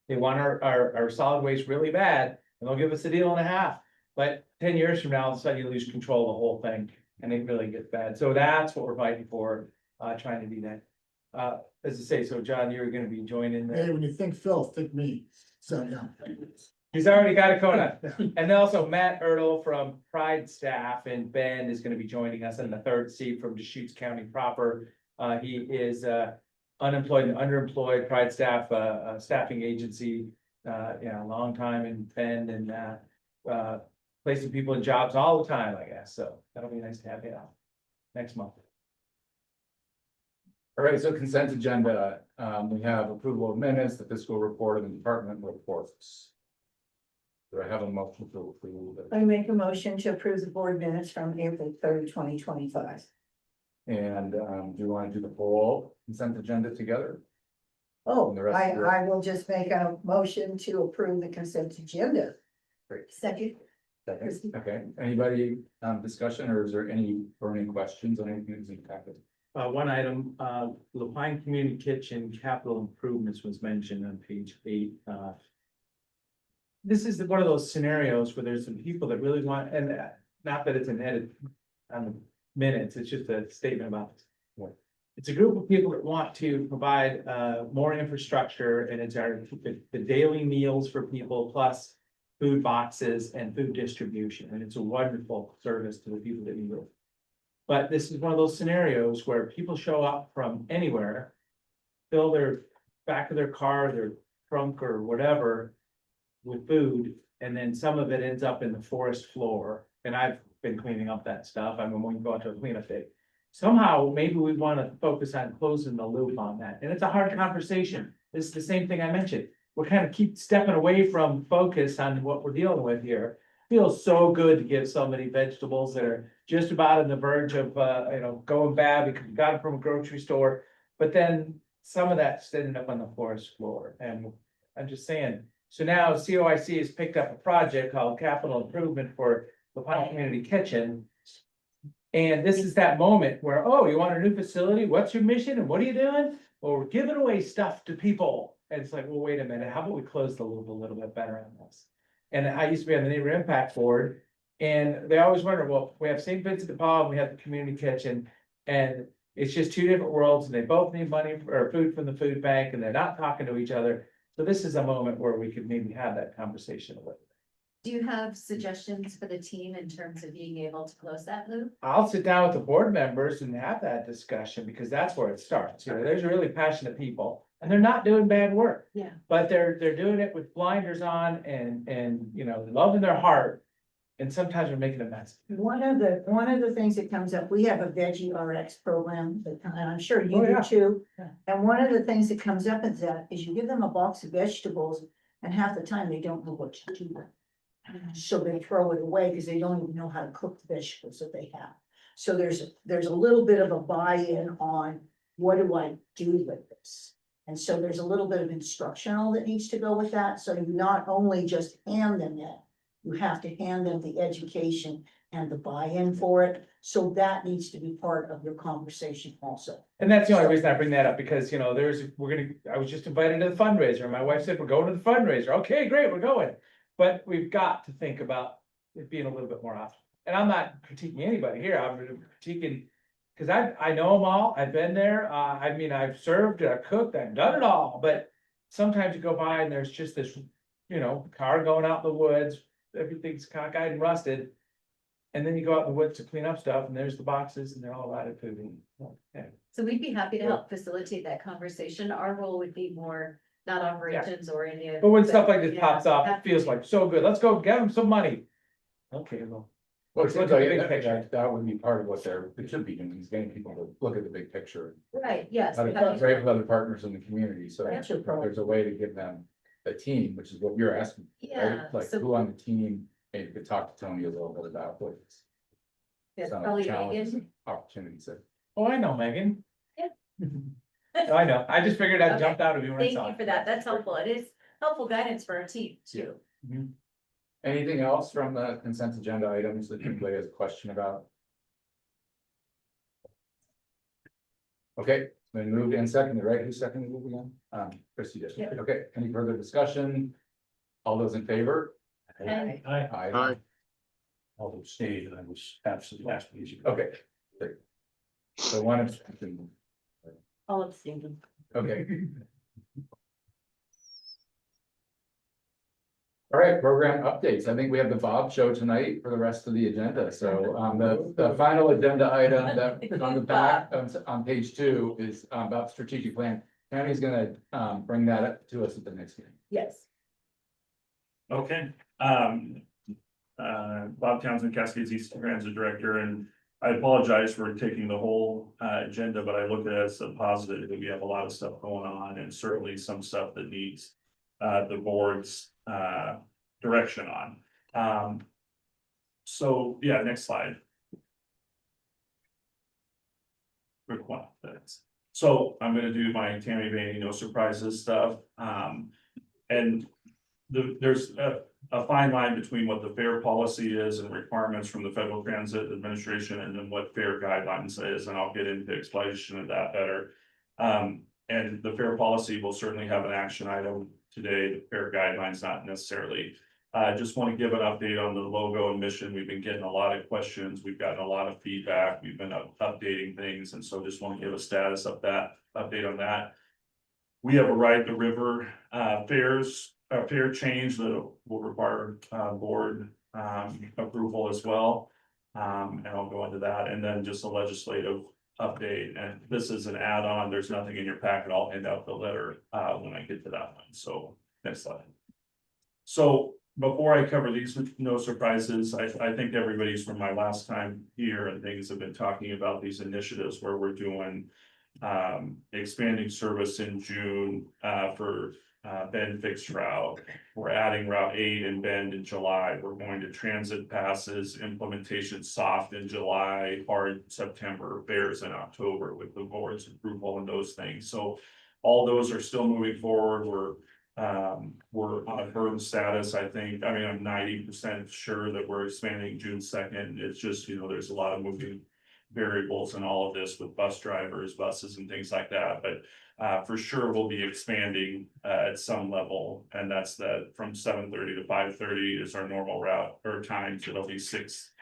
They want our solid waste really bad, and they'll give us a deal and a half. But 10 years from now, all of a sudden you lose control of the whole thing, and it really gets bad. So that's what we're fighting for, trying to do that. As I say, so John, you're gonna be joining Hey, the, when you think Phil, think me, so, yeah. he's already got a Kona. And then also Matt Ertl from Pride staff, and Ben is gonna be joining us in the third seat from Deschutes County proper. He is, unemployed and underemployed Pride staff, a staffing agency, long time in Bend and, placing people in jobs all the time, I guess. So that'll be nice to have him next month. All right, so consent agenda, we have approval of minutes, the fiscal report and the department reports. Do I have a motion to approve? I make a motion to approve the board minutes from April 3rd, 2025. And do you want to do the whole consent agenda together? Oh, And the rest of it. I will just make a motion to approve the consent agenda. Great. Second. Second, okay, anybody, discussion, or is there any burning questions on anything that's impacted? One item, Lapine Community Kitchen capital improvements was mentioned on page 8. This is one of those scenarios where there's some people that really want, and not that it's an edit on the minutes, it's just a statement about it. It's a group of people that want to provide more infrastructure, and it's the daily meals for people, plus food boxes and food distribution, and it's a wonderful service to the people that need it. But this is one of those scenarios where people show up from anywhere, fill their back of their car, their trunk or whatever with food, and then some of it ends up in the forest floor. And I've been cleaning up that stuff. I mean, when we go out to a cleanup day. Somehow, maybe we want to focus on closing the loop on that. And it's a hard conversation. It's the same thing I mentioned. We're kind of keep stepping away from focus on what we're dealing with here. Feels so good to give so many vegetables that are just about on the verge of, going bad because we got them from a grocery store. But then some of that's ended up on the forest floor. And I'm just saying, so now COIC has picked up a project called Capital Improvement for the Lapine Community Kitchen. And this is that moment where, oh, you want a new facility? What's your mission? And what are you doing? Well, we're giving away stuff to people. And it's like, well, wait a minute, how about we close the loop a little bit better on this? And I used to be on the Neighbor Impact Board, and they always wonder, well, we have St. Vincent de Paul, we have the community kitchen, and it's just two different worlds, and they both need money or food from the food bank, and they're not talking to each other. So this is a moment where we could maybe have that conversation a little. Do you have suggestions for the team in terms of being able to close that loop? I'll sit down with the board members and have that discussion, because that's where it starts. There's really passionate people, and they're not doing bad work. Yeah. But they're doing it with blinders on and love in their heart. And sometimes we're making a mess. One of the things that comes up, we have a Veggie RX program, and I'm sure you Oh, do yeah. too. Yeah. And one of the things that comes up is that, is you give them a box of vegetables, and half the time they don't know what to do with it. So they throw it away because they don't even know how to cook the vegetables that they have. So there's a little bit of a buy-in on, what do I do with this? And so there's a little bit of instructional that needs to go with that, so you not only just hand them it, you have to hand them the education and the buy-in for it, so that needs to be part of your conversation also. And that's the only reason I bring that up, because, you know, I was just invited to the fundraiser, and my wife said, we're going to the fundraiser, okay, great, we're going. But we've got to think about it being a little bit more often, and I'm not critiquing anybody here, I'm critiquing. Cause I know them all, I've been there, I mean, I've served, I've cooked, I've done it all, but sometimes you go by and there's just this, you know, car going out in the woods, everything's cockeyed and rusted. And then you go out in the woods to clean up stuff and there's the boxes and they're all rotted food. Yeah. So we'd be happy to help facilitate that conversation. Our role would be more, not operations or any of. But when stuff like this yeah, pops up, it happy feels to. like so good, let's go get them some money. Okay, well. Well, it Let's seems look at like the big that, picture. that would be part of what they should be doing, is getting people to look at the big picture. Right, yes. How to we have to- integrate with other partners in the community, so That's your if problem. there's a way to give them a team, which is what you're asking. Yeah, Right, like so- who on the team, maybe you could talk to Tony a little bit about what. Yes, some probably challenges Megan. and opportunities there. Oh, I know, Megan. Yeah. I know, I just figured I'd Okay. jump out of you when I Thank saw you it. for that. That's helpful. It is helpful guidance for our team too. Anything else from the consent agenda items that anybody has a question about? Okay, then moved and seconded, right? Who seconded it again? Christie did. Yeah. Okay, any further discussion? All those in favor? And- Aye. I'll abstain, I was absent last meeting. Okay. Great. So one abstention. All abstaining. Okay. All right, program updates. I think we have the Bob Show tonight for the rest of the agenda. So the final agenda item that on the back on page 2 is about strategic plan. Tammy's gonna bring that up to us at the next meeting. Yes. Okay, Bob Townsend, Cascades East Transit Director, and I apologize for taking the whole agenda, but I look at it as a positive, that we have a lot of stuff going on, and certainly some stuff that needs the board's direction on. So, yeah, next slide. Quick one, thanks. So I'm gonna do my Tammy Vaney, no surprises stuff, and there's a fine line between what the fare policy is and requirements from the Federal Transit Administration, and then what fare guidelines is, and I'll get into explanation of that better. And the fare policy will certainly have an action item today, the fare guidelines not necessarily. I just want to give an update on the logo and mission. We've been getting a lot of questions, we've gotten a lot of feedback, we've been updating things, and so just want to give a status of that, update on that. We have a Ride the River fare change that will require board approval as well. And I'll go into that, and then just a legislative update, and this is an add-on, there's nothing in your packet, I'll hand out the letter when I get to that one, so next slide. So before I cover these, no surprises, I think everybody's from my last time here and things have been talking about these initiatives where we're doing expanding service in June for Bend fixed route. We're adding Route 8 and Bend in July. We're going to transit passes, implementation soft in July, hard September, fares in October with the board's approval and those things. So all those are still moving forward. We're on a burden status, I think. I mean, I'm 90% sure that we're expanding June 2nd. It's just, you know, there's a lot of moving variables in all of this with bus drivers, buses and things like that, but for sure we'll be expanding at some level, and that's from 7:30 to 5:30 is our normal route or times. It'll be 6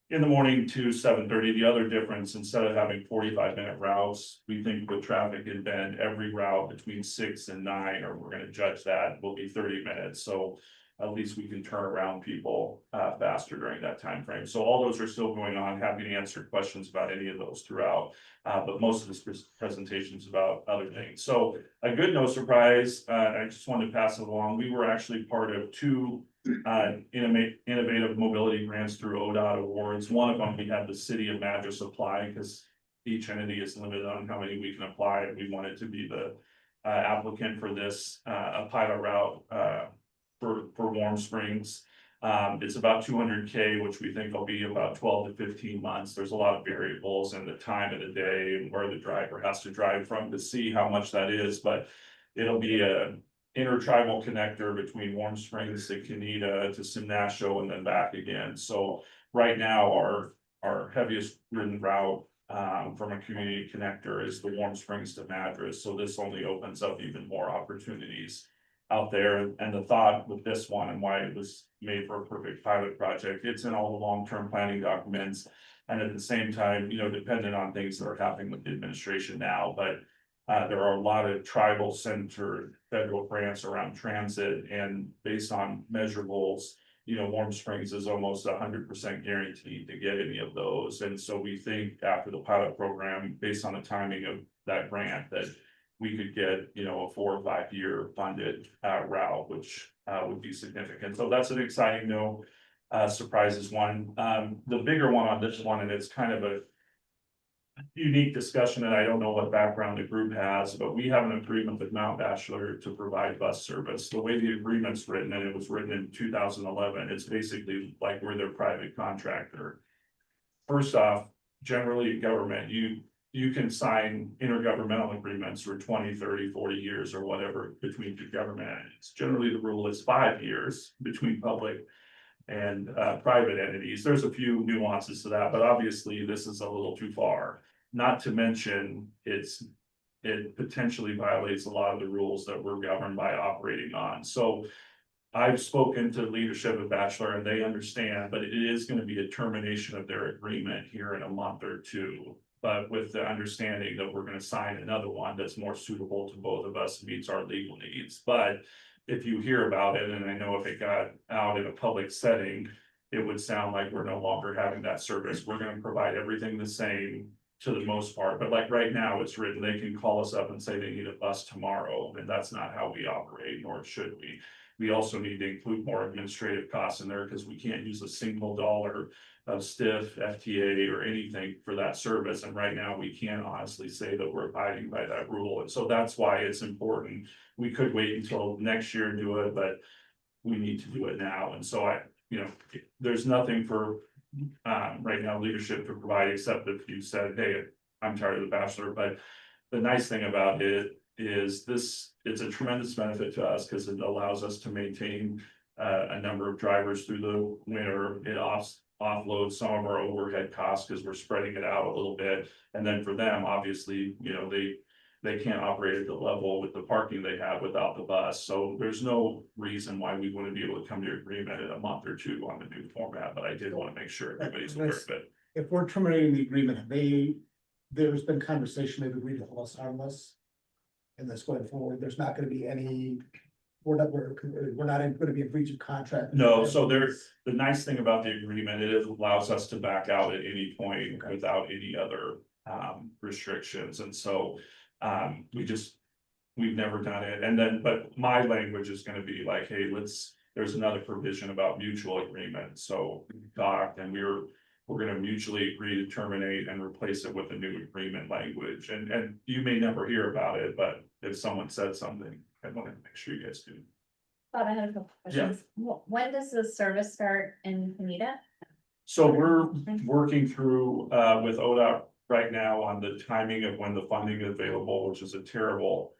in the morning to 7:30. The other difference, instead of having 45-minute routes, we think with traffic in Bend, every route between 6 and 9, or we're going to judge that, will be 30 minutes. So at least we can turn around people faster during that time frame. So all those are still going on. Happy to answer questions about any of those throughout. But most of this presentation is about other things. So a good no surprise, I just wanted to pass it along. We were actually part of 2 innovative mobility grants through ODOT awards. One of them, we had the city of Madras apply, because each entity is limited on how many we can apply, and we wanted to be the applicant for this, a pilot route, for Warm Springs. It's about 200K, which we think will be about 12 to 15 months. There's a lot of variables in the time of the day and where the driver has to drive from to see how much that is, but it'll be a intertribal connector between Warm Springs to Canida to Simnasho and then back again. So right now, our heaviest ridden route from a community connector is the Warm Springs to Madras. So this only opens up even more opportunities out there. And the thought with this one and why it was made for a perfect pilot project, it's in all the long-term planning documents. And at the same time, you know, dependent on things that are happening with the administration now, but there are a lot of tribal centered federal grants around transit, and based on measurables, you know, Warm Springs is almost 100% guaranteed to get any of those. And so we think after the pilot program, based on the timing of that grant, that we could get, you know, a 4 or 5 year funded route, which would be significant. So that's an exciting no surprises one. The bigger one on this one, and it's kind of a unique discussion, and I don't know what background the group has, but we have an agreement with Mount Bachelor to provide bus service. The way the agreement's written, and it was written in 2011, it's basically like we're their private contractor. First off, generally government, you can sign intergovernmental agreements for 20, 30, 40 years or whatever between two government entities. Generally, the rule is 5 years between public and private entities. There's a few nuances to that, but obviously this is a little too far. Not to mention, it potentially violates a lot of the rules that we're governed by operating on. So I've spoken to leadership at Bachelor and they understand, but it is going to be a termination of their agreement here in a month or two. But with the understanding that we're going to sign another one that's more suitable to both of us, meets our legal needs. But if you hear about it, and I know if it got out in a public setting, it would sound like we're no longer having that service. We're going to provide everything the same to the most part, but like right now it's written, they can call us up and say they need a bus tomorrow, and that's not how we operate, nor should we. We also need to include more administrative costs in there, because we can't use a single dollar of stiff FTA or anything for that service. And right now we can't honestly say that we're abiding by that rule. And so that's why it's important. We could wait until next year and do it, but we need to do it now. And so there's nothing for right now leadership to provide, except if you said, hey, I'm tired of the Bachelor. But the nice thing about it is it's a tremendous benefit to us, because it allows us to maintain a number of drivers through the winter. It offloads some of our overhead costs, because we're spreading it out a little bit. And then for them, obviously, you know, they can't operate at the level with the parking they have without the bus. So there's no reason why we wouldn't be able to come to agreement in a month or two on the new format, but I did want to make sure everybody's aware of it. If we're terminating the agreement, there's been conversation, they've agreed to hold us harmless. And this going forward, there's not gonna be any, we're not gonna be in breach of contract. No, so the nice thing about the agreement, it allows us to back out at any point without any other restrictions. And so we've never done it. And then, but my language is gonna be like, hey, there's another provision about mutual agreement. So we talked, and we're gonna mutually agree to terminate and replace it with a new agreement language. And you may never hear about it, but if someone said something, I want to make sure you guys do. Bob, I had a couple questions. When does the service start in Canida? So we're working through with ODOT right now on the timing of when the funding is available, which is a terrible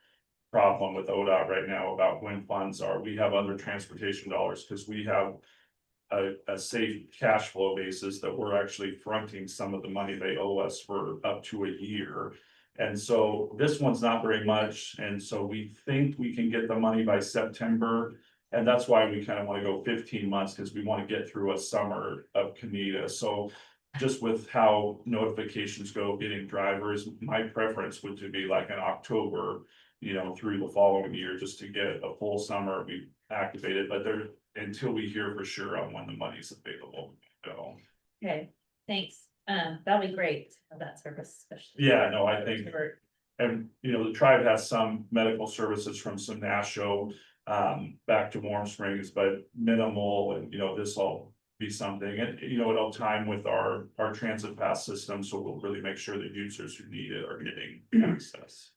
problem with ODOT right now about when funds are. We have other transportation dollars, because we have a safe cash flow basis that we're actually fronting some of the money they owe us for up to a year. And so this one's not very much, and so we think we can get the money by September. And that's why we kind of want to go 15 months, because we want to get through a summer of Canida. So just with how notifications go, getting drivers, my preference would to be like in October, you know, through the following year, just to get a full summer, we activated, but until we hear for sure on when the money's available. So. Okay, thanks. That'll be great for that service, especially. Yeah, no, I think, and you know, the tribe has some medical services from Simnasho. back to Warm Springs, but minimal, and, this will be something, and, it'll time with our transit pass system, so we'll really make sure that users who need it are getting access.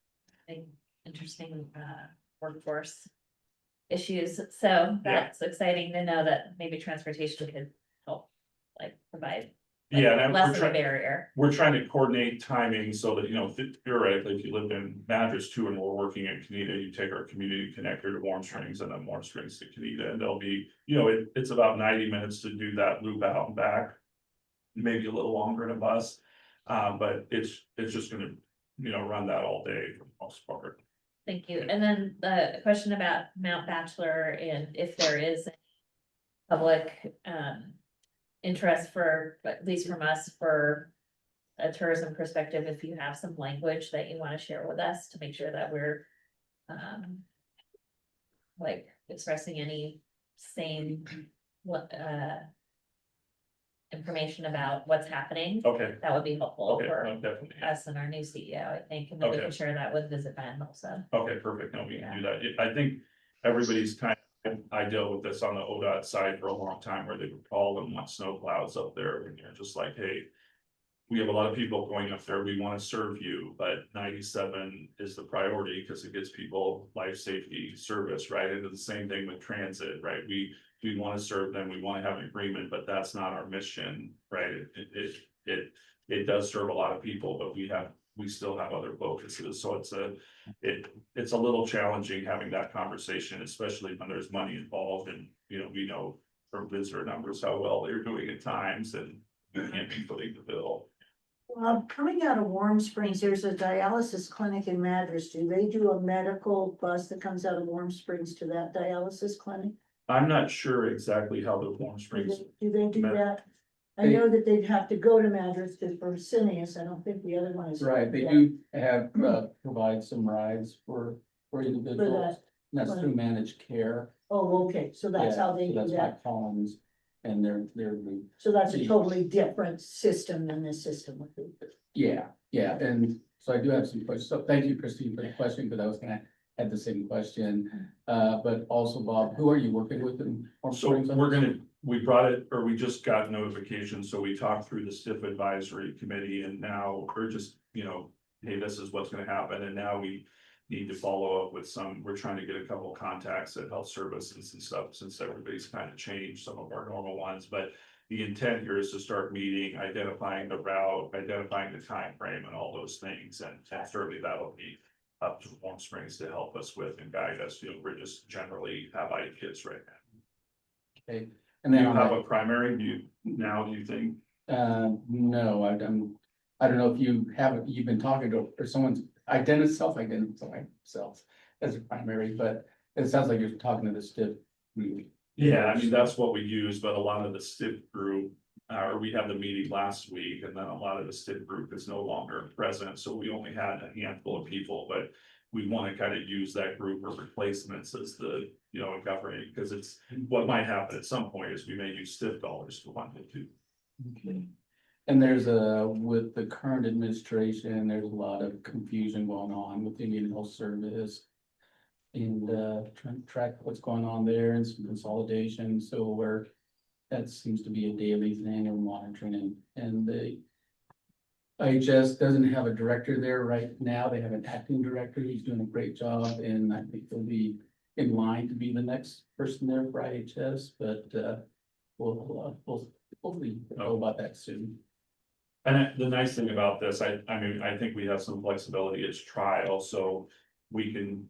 Interesting, workforce issues, so that's exciting to know that maybe transportation could help, like, provide. like, Yeah, and less of a barrier. we're trying to coordinate timing so that, theoretically, if you live in Madras too, and we're working in Canada, you take our community connector to Warm Springs and then Warm Springs to Canada, and there'll be, it's about 90 minutes to do that loop out and back. Maybe a little longer in a bus, but it's just gonna, run that all day for the most part. Thank you, and then the question about Mount Bachelor and if there is public, interest for, at least from us, for a tourism perspective, if you have some language that you want to share with us to make sure that we're like expressing any same information about what's happening, Okay, that would be helpful okay, for definitely. us and our new CEO, I think, and then we Okay. can share that with Visit Bend also. Okay, perfect. No, we can do that. I think everybody's I dealt with this on the ODOT side for a long time where they would call and want snow plows up there, and you're just like, hey. We have a lot of people going up there. We want to serve you, but 97 is the priority because it gives people life safety service, right? And it's the same thing with transit, right? We want to serve them. We want to have an agreement, but that's not our mission, right? It does serve a lot of people, but we still have other focuses. So it's a little challenging having that conversation, especially when there's money involved, and we know from visitor numbers how well they're doing at times, and you can't be footing the bill. Coming out of Warm Springs, there's a dialysis clinic in Madras. Do they do a medical bus that comes out of Warm Springs to that dialysis clinic? I'm not sure exactly how the Warm Springs, Do they do Med- that? I know that they'd have to go to Madras to for Cineas. I don't think the other one is. Right, they do have, provide some rides for individuals, and that's through managed care. Oh, okay, so that's how they So do that's that. by Collins, and they're, So that's a totally different system than this system would be. yeah, and so I do have some questions, so thank you, Christine, for the question, because I was gonna have the same question. But also, Bob, who are you working with in Warm so Springs? we brought it, or we just got notification, so we talked through the STIF advisory committee, and now we're just, hey, this is what's gonna happen, and now we need to follow up with we're trying to get a couple contacts at health services and stuff, since everybody's kind of changed some of our normal ones, but the intent here is to start meeting, identifying the route, identifying the time frame, and all those things, and certainly that'll be up to Warm Springs to help us with and guide us. We're just generally have ideas right now. Okay, Do and then you on have that, a primary? Do you think? no, I don't know if you've been talking to, or someone's self-identified themselves as a primary, but it sounds like you're talking to the STIF. Yeah, I mean, that's what we use, but a lot of the STIF group, or we had the meeting last week, and then a lot of the STIF group is no longer present, so we only had a handful of people, but we want to kind of use that group as replacements as the, governing, because it's, what might happen at some point is we may use STIF dollars to fund it too. Okay. And with the current administration, there's a lot of confusion going on with Indian Health Service. And trying to track what's going on there and some consolidation, so that seems to be a daily thing and monitoring, and the IHS doesn't have a director there right now. They have an acting director. He's doing a great job, and I think he'll be in line to be the next person there for IHS, but we'll hopefully know about that soon. And the nice thing about this, I mean, I think we have some flexibility as trial, so we can,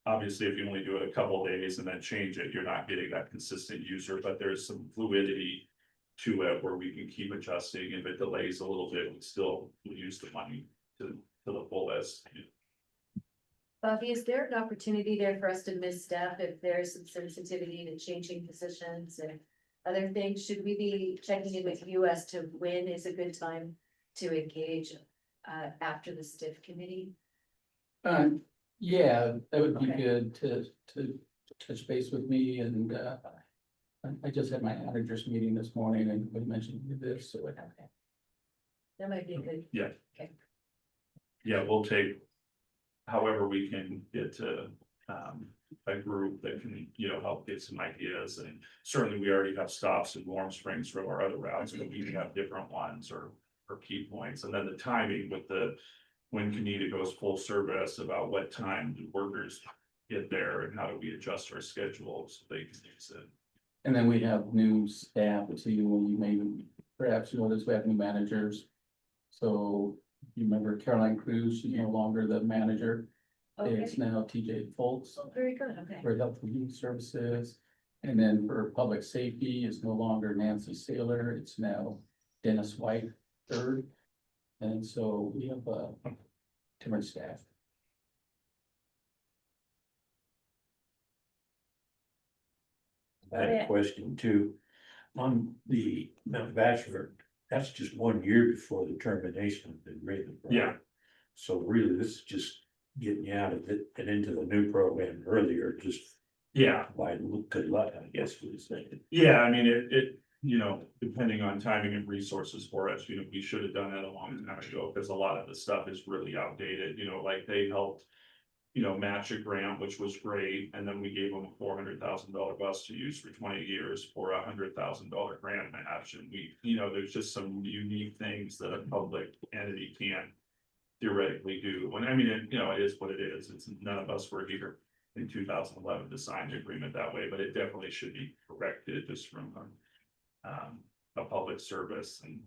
obviously, if you only do it a couple of days and then change it, you're not getting that consistent user, but there's some fluidity to it where we can keep adjusting. If it delays a little bit, we still use the money to the fullest. Bobby, is there an opportunity there for us to misstep if there's some sensitivity to changing positions and other things? Should we be checking in with you as to when is a good time to engage after the STIF committee? Yeah, that would be Okay. good to touch base with me, and I just had my managers meeting this morning and we mentioned this, so. Okay. That might be a good. Yeah. Okay. Yeah, we'll take however we can get to a group that can, help get some ideas, and certainly we already have stops in Warm Springs from our other routes, but we have different ones or key points, and then the timing with when Canita goes full service, about what time do workers get there and how do we adjust our schedules so they can use it. And then we have new staff, so you may perhaps notice we have new managers. So you remember Caroline Cruz, she's no longer the manager. It's Okay, now TJ Foltz oh, very good, okay. for Health and Human Services. And then for Public Safety, it's no longer Nancy Saylor, it's now Dennis White third. And so we have different staff. I have a question too. On the Mount Bachelor, that's just 1 year before the termination of the agreement. right? Yeah. So really, this is just getting you out of it and into the new program earlier, just Yeah, by good luck, I guess we would say. yeah, I mean, depending on timing and resources for us, we should have done that a long time ago, because a lot of the stuff is really outdated, like they helped. Match a grant, which was great, and then we gave them a $400,000 bus to use for 20 years for $100,000 grant match, and there's just some unique things that a public entity can't theoretically do, and I mean, it is what it is, it's none of us were here in 2011 to sign the agreement that way, but it definitely should be corrected just from a public service and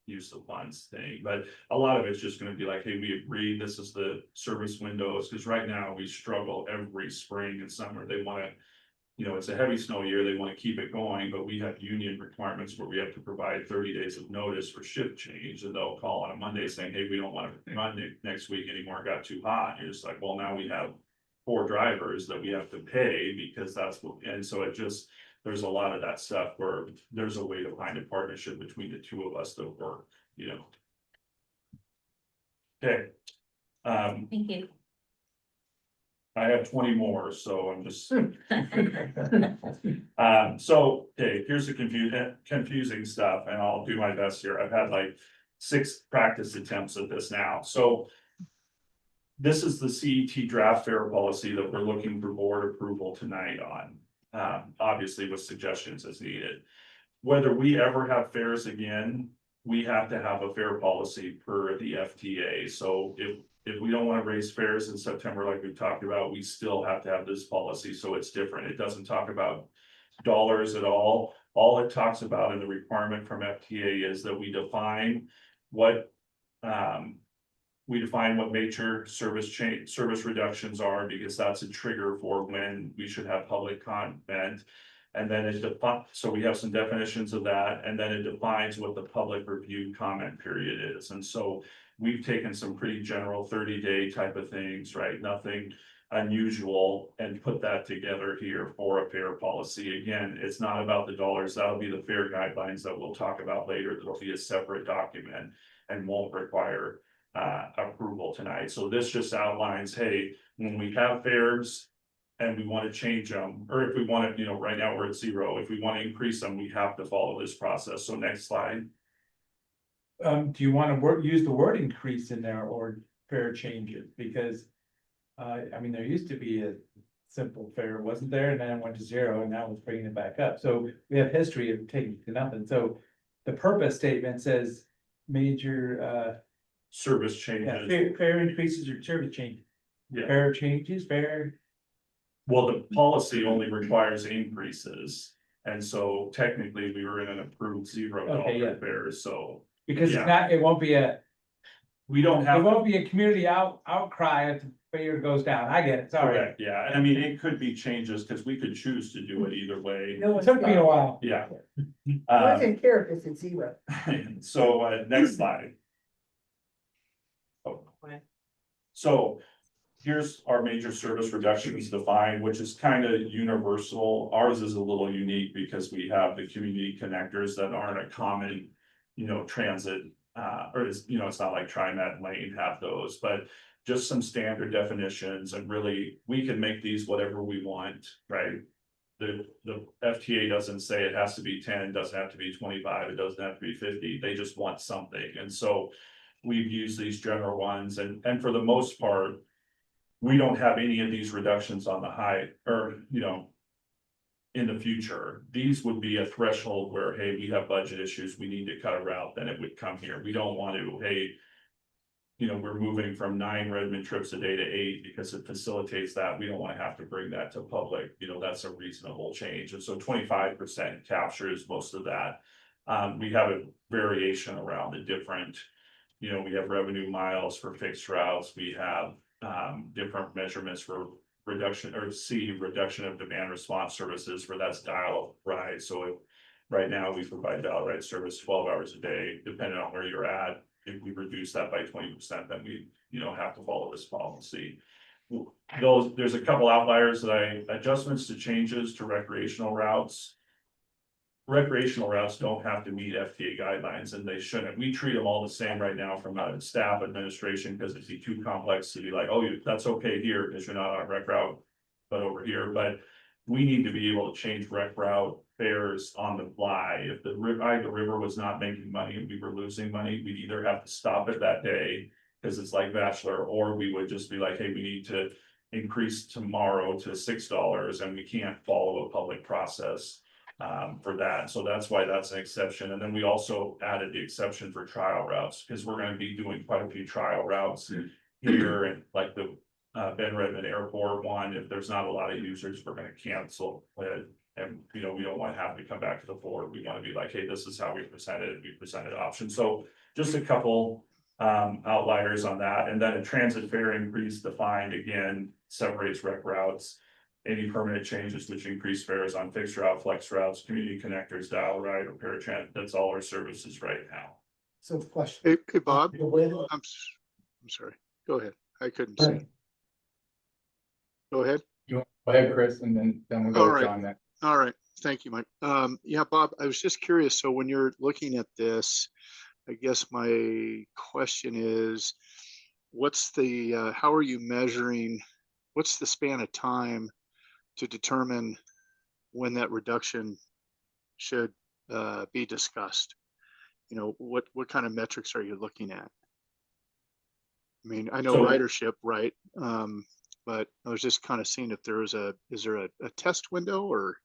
use of funds thing, but a lot of it's just gonna be like, hey, we agree, this is the service windows, because right now we struggle every spring and summer, they wanna. It's a heavy snow year, they wanna keep it going, but we have union requirements where we have to provide 30 days of notice for shift change, and they'll call on a Monday saying, hey, we don't wanna run next week anymore, it got too hot, and you're just like, well, now we have 4 drivers that we have to pay, because that's what, and so it just. There's a lot of that stuff where there's a way to find a partnership between the two of us that work, Okay. Thank you. I have 20 more, so I'm just. So, okay, here's the confusing stuff, and I'll do my best here. I've had like 6 practice attempts at this now, so. This is the CET draft fare policy that we're looking for board approval tonight on. Obviously with suggestions as needed. Whether we ever have fares again, we have to have a fare policy per the FTA. So if we don't want to raise fares in September, like we've talked about, we still have to have this policy. So it's different. It doesn't talk about dollars at all. All it talks about in the requirement from FTA is that we define what major service reductions are, because that's a trigger for when we should have public comment. And then so we have some definitions of that, and then it defines what the public review comment period is. And so we've taken some pretty general 30-day type of things, right? Nothing unusual, and put that together here for a fare policy. Again, it's not about the dollars. That'll be the fare guidelines that we'll talk about later. There'll be a separate document and won't require approval tonight. So this just outlines, hey, when we have fares and we want to change them, or if we want to, right now we're at 0. If we want to increase them, we have to follow this process. So next slide. Do you want to use the word increase in there or fare changes? Because, I mean, there used to be a simple fare, wasn't there? And then it went to 0, and now it's bringing it back up. So we have history of taking to nothing. So the purpose statement says major, service changes. fare increases or service changes. Yeah. Fare changes, fare. Well, the policy only requires increases. And so technically we were in an approved $0 Okay, yeah. fare, so. Because Yeah. it's not, it won't be a, We don't it have. won't be a community outcry if the fare goes down. I get it, sorry. Correct, yeah, and I mean, it could be changes, because we could choose to do it either way. It took me a while. Yeah. I wasn't care if it's at 0. So, next slide. Oh. So, here's our major service reductions defined, which is kind of universal. Ours is a little unique because we have the community connectors that aren't a common, transit. Or it's, it's not like TriMet Lane have those, but just some standard definitions, and really, we can make these whatever we want, right? The FTA doesn't say it has to be 10, doesn't have to be 25, it doesn't have to be 50, they just want something, and so we've used these general ones, and for the most part, we don't have any of these reductions on the high, or, in the future, these would be a threshold where, hey, we have budget issues, we need to cut a route, then it would come here. We don't want to, hey, we're moving from 9 Redmond trips a day to 8 because it facilitates that. We don't want to have to bring that to public, that's a reasonable change. And so 25% captures most of that. We have a variation around the different, we have revenue miles for fixed routes. We have different measurements for reduction reduction of demand response services where that's dial ride. So right now we provide dial ride service 12 hours a day, depending on where you're at. If we reduce that by 20%, then we, have to follow this policy. There's a couple outliers adjustments to changes to recreational routes. Recreational routes don't have to meet FTA guidelines, and they shouldn't. We treat them all the same right now from a staff administration, because it'd be too complex to be like, oh, that's okay here because you're not on a rec route, but over here. But we need to be able to change rec route fares on the fly. If the river was not making money and we were losing money, we'd either have to stop it that day because it's like Bachelor, or we would just be like, hey, we need to increase tomorrow to $6 and we can't follow a public process for that. So that's why that's an exception. And then we also added the exception for trial routes, because we're going to be doing quite a few trial routes here, and like the Ben Redmond Airport one. If there's not a lot of users, we're going to cancel it. And we don't want to have to come back to the board. We want to be like, hey, this is how we presented options. So just a couple outliers on that. And then a transit fare increase defined again separates rec routes. Any permanent changes which increase fares on fixed route, flex routes, community connectors, dial ride, or paratransit. That's all our services right now. So the question. Hey, Bob, The way that- I'm sorry. Go ahead. I couldn't see. Go ahead. Go ahead, Chris, and then we'll go to John next. All right. Thank you, Mike. Yeah, Bob, I was just curious. So when you're looking at this, I guess my question is, what's the, how are you measuring, what's the span of time to determine when that reduction should be discussed? What kind of metrics are you looking at? I mean, I know ridership, right? But I was just kind of seeing if there was is there a test window or?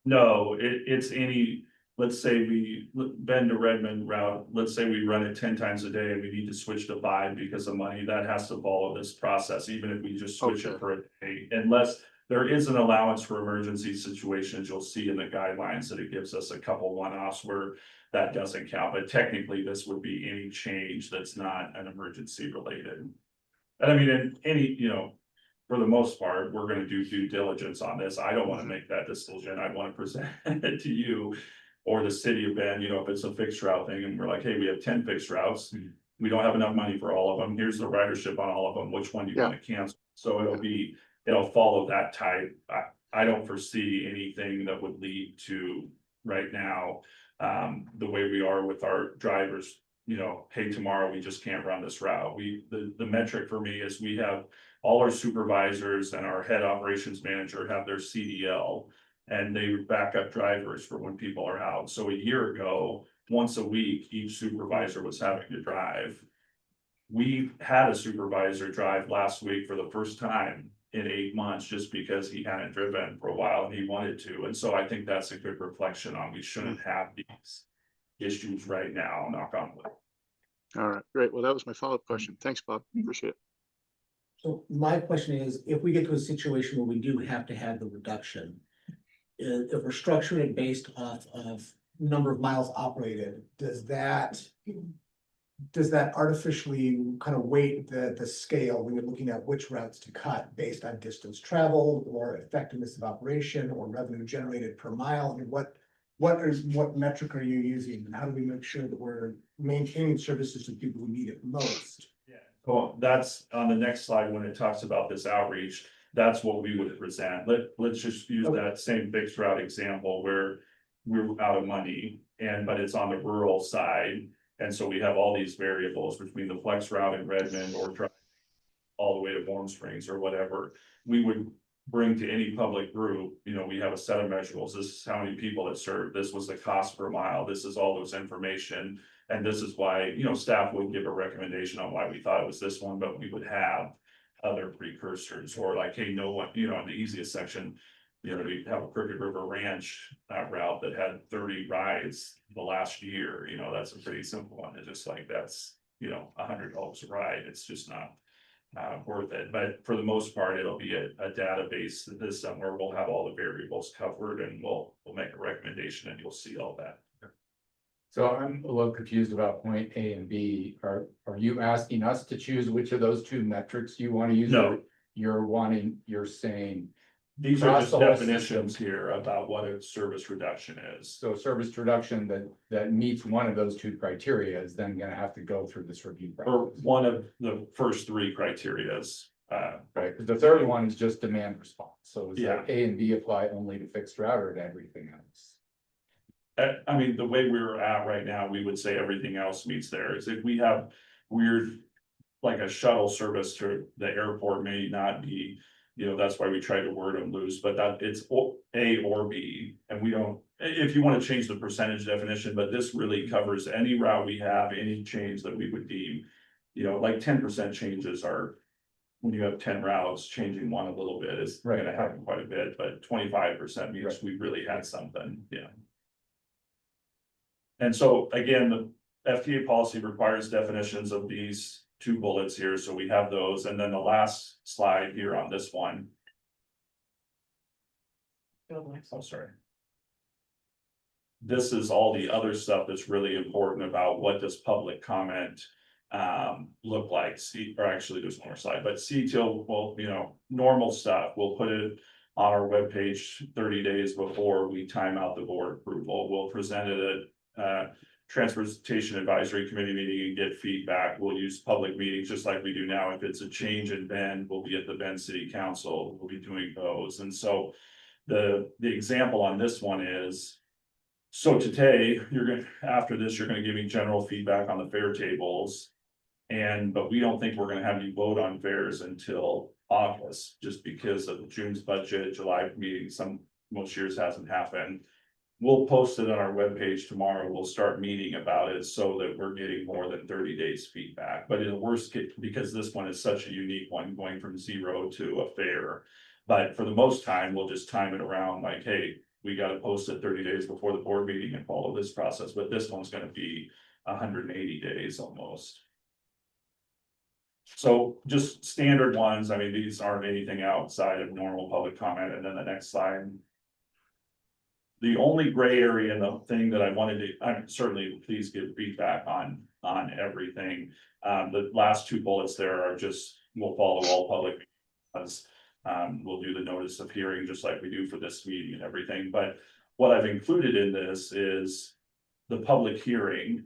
No, it's any, let's say we Bend to Redmond route, let's say we run it 10 times a day and we need to switch to 5 because of money, that has to follow this process, even if we just switch it for a day. Unless there is an allowance for emergency situations, you'll see in the guidelines that it gives us a couple one-offs where that doesn't count. But technically, this would be any change that's not an emergency related. And I mean, in any, for the most part, we're gonna do due diligence on this. I don't wanna make that decision. I wanna present it to you or the city of Bend, if it's a fixed route thing and we're like, hey, we have 10 fixed routes. We don't have enough money for all of them. Here's the ridership on all of them. Which one do you wanna cancel? So it'll follow that type. I don't foresee anything that would lead to right now, the way we are with our drivers, hey, tomorrow we just can't run this route. The metric for me is we have all our supervisors and our head operations manager have their CDL, and they back up drivers for when people are out. So a year ago, once a week, each supervisor was having to drive. We had a supervisor drive last week for the first time in 8 months, just because he hadn't driven for a while and he wanted to. And so I think that's a good reflection on, we shouldn't have these issues right now, knock on wood. All right, great. Well, that was my follow-up question. Thanks, Bob. Appreciate it. So my question is, if we get to a situation where we do have to have the reduction, if we're structuring it based off of number of miles operated, does that artificially kind of weight the scale when you're looking at which routes to cut based on distance traveled or effectiveness of operation or revenue generated per mile? I mean, what metric are you using, and how do we make sure that we're maintaining services to people who need it most? Well, that's on the next slide when it talks about this outreach. That's what we would present. Let's just use that same fixed route example where we're out of money but it's on the rural side. And so we have all these variables between the flex route in Redmond or drive all the way to Warm Springs or whatever. We would bring to any public group, we have a set of measurables. This is how many people it served. This was the cost per mile. This is all those information. And this is why, staff would give a recommendation on why we thought it was this one, but we would have other precursors, or like, hey, no one, you know, in the easiest section. You know, we have a Crooked River Ranch route that had 30 rides the last year, you know, that's a pretty simple one, it's just like, that's, you know, $100 a ride, it's just not. Worth it, but for the most part, it'll be a database this summer, we'll have all the variables covered and we'll make a recommendation and you'll see all that. So I'm a little confused about point A and B. Are you asking us to choose which of those two metrics you want to use? No. You're saying, These are just across the whole definitions system. here about what a service reduction is. So service reduction that meets one of those two criteria is then gonna have to go through this review Or process. one of the first three criterias. Right, 'cause the third one is just demand response. So is Yeah. that A and B apply only to fixed route or to everything else? I mean, the way we're at right now, we would say everything else meets there. Is if we have weird. Like a shuttle service to the airport may not be, you know, that's why we try to word them loose, but that it's A or B. And we don't, if you want to change the percentage definition, but this really covers any route we have, any change that we would deem. You know, like 10% changes are. When you have 10 routes, changing one a little bit is Right. gonna happen quite a bit, but 25% means we really had something, yeah. And so again, the FTA policy requires definitions of these two bullets here, so we have those, and then the last slide here on this one. Oh, sorry. This is all the other stuff that's really important about what does public comment look like. See, or actually there's one more slide, but see till, well, you know, normal stuff, we'll put it on our webpage 30 days before we time out the board approval. We'll present it at Transportation Advisory Committee meeting and get feedback. We'll use public meetings just like we do now. If it's a change in Bend, we'll be at the Bend City Council, we'll be doing those. And so the example on this one is, so today, after this, you're gonna give me general feedback on the fare tables. But we don't think we're gonna have you vote on fares until August, just because of June's budget, July meeting, most years hasn't happened. We'll post it on our webpage tomorrow. We'll start meeting about it so that we're getting more than 30 days feedback. But in the worst case, because this one is such a unique one, going from 0 to a fare. But for the most time, we'll just time it around like, hey, we gotta post it 30 days before the board meeting and follow this process, but this one's gonna be 180 days almost. So just standard ones, I mean, these aren't anything outside of normal public comment, and then the next slide. The only gray area in the thing that I wanted to, I'm certainly please give feedback on everything. The last two bullets there are just, we'll follow all public. We'll do the notice of hearing just like we do for this meeting and everything, but what I've included in this is the public hearing.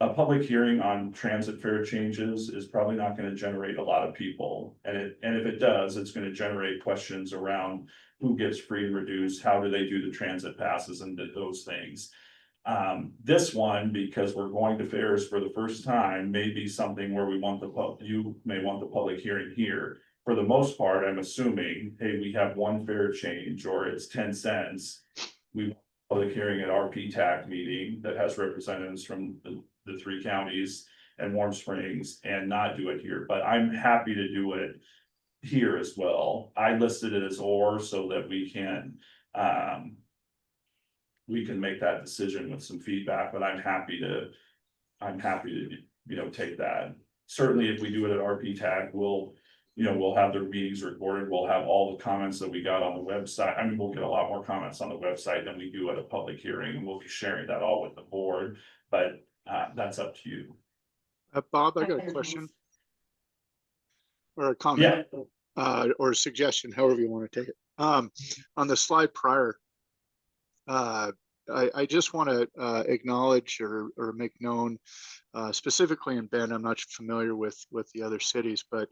A public hearing on transit fare changes is probably not gonna generate a lot of people, and if it does, it's gonna generate questions around who gets free and reduced, how do they do the transit passes and those things. This one, because we're going to fairs for the first time, may be something where you may want the public hearing here. For the most part, I'm assuming, hey, we have one fare change or it's 10 cents. We public hearing at our PTAC meeting that has representatives from the three counties and Warm Springs and not do it here, but I'm happy to do it here as well. I listed it as or so that we can make that decision with some feedback, but I'm happy to, you know, take that. Certainly, if we do it at our PTAC, we'll have their meetings recorded, we'll have all the comments that we got on the website. I mean, we'll get a lot more comments on the website than we do at a public hearing, and we'll be sharing that all with the board, but that's up to you. Bob, I got a question. Or a comment. Yeah. Or a suggestion, however you want to take it. On the slide prior, I just want to acknowledge or make known, specifically in Bend, I'm not familiar with the other cities, but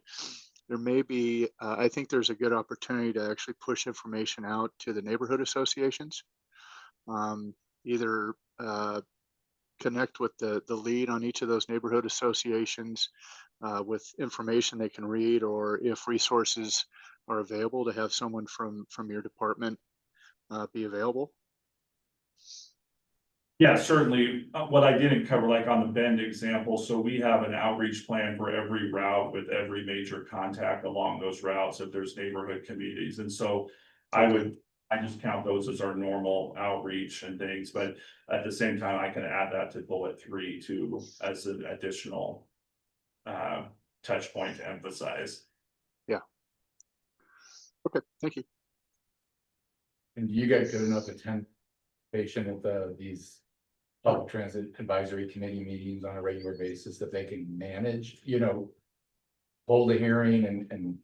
there may be, I think there's a good opportunity to actually push information out to the neighborhood associations. Either connect with the lead on each of those neighborhood associations with information they can read, or if resources are available, to have someone from your department be available. Yeah, certainly. What I didn't cover, like on the Bend example, so we have an outreach plan for every route with every major contact along those routes, if there's neighborhood communities, and so. I just count those as our normal outreach and things, but at the same time, I can add that to bullet 3 too, as an additional. Touch point to emphasize. Okay, thank you. And do you guys get enough attention at these public transit advisory committee meetings on a regular basis that they can manage, hold a hearing and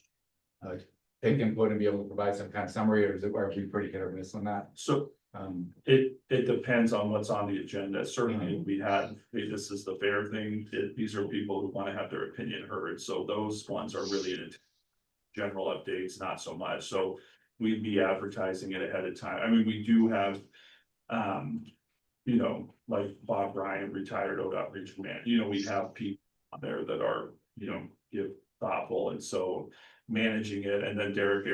take input and be able to provide some kind of summary, or are we pretty hit or miss on that? So it depends on what's on the agenda. Certainly, we had, hey, this is the fair thing. These are people who want to have their opinion heard. So those ones are really in general updates, not so much. So we'd be advertising it ahead of time. I mean, we do have, like Bob Ryan, retired ODOT regional man, we have people on there that are, give thoughtful, and so managing it, and then Derek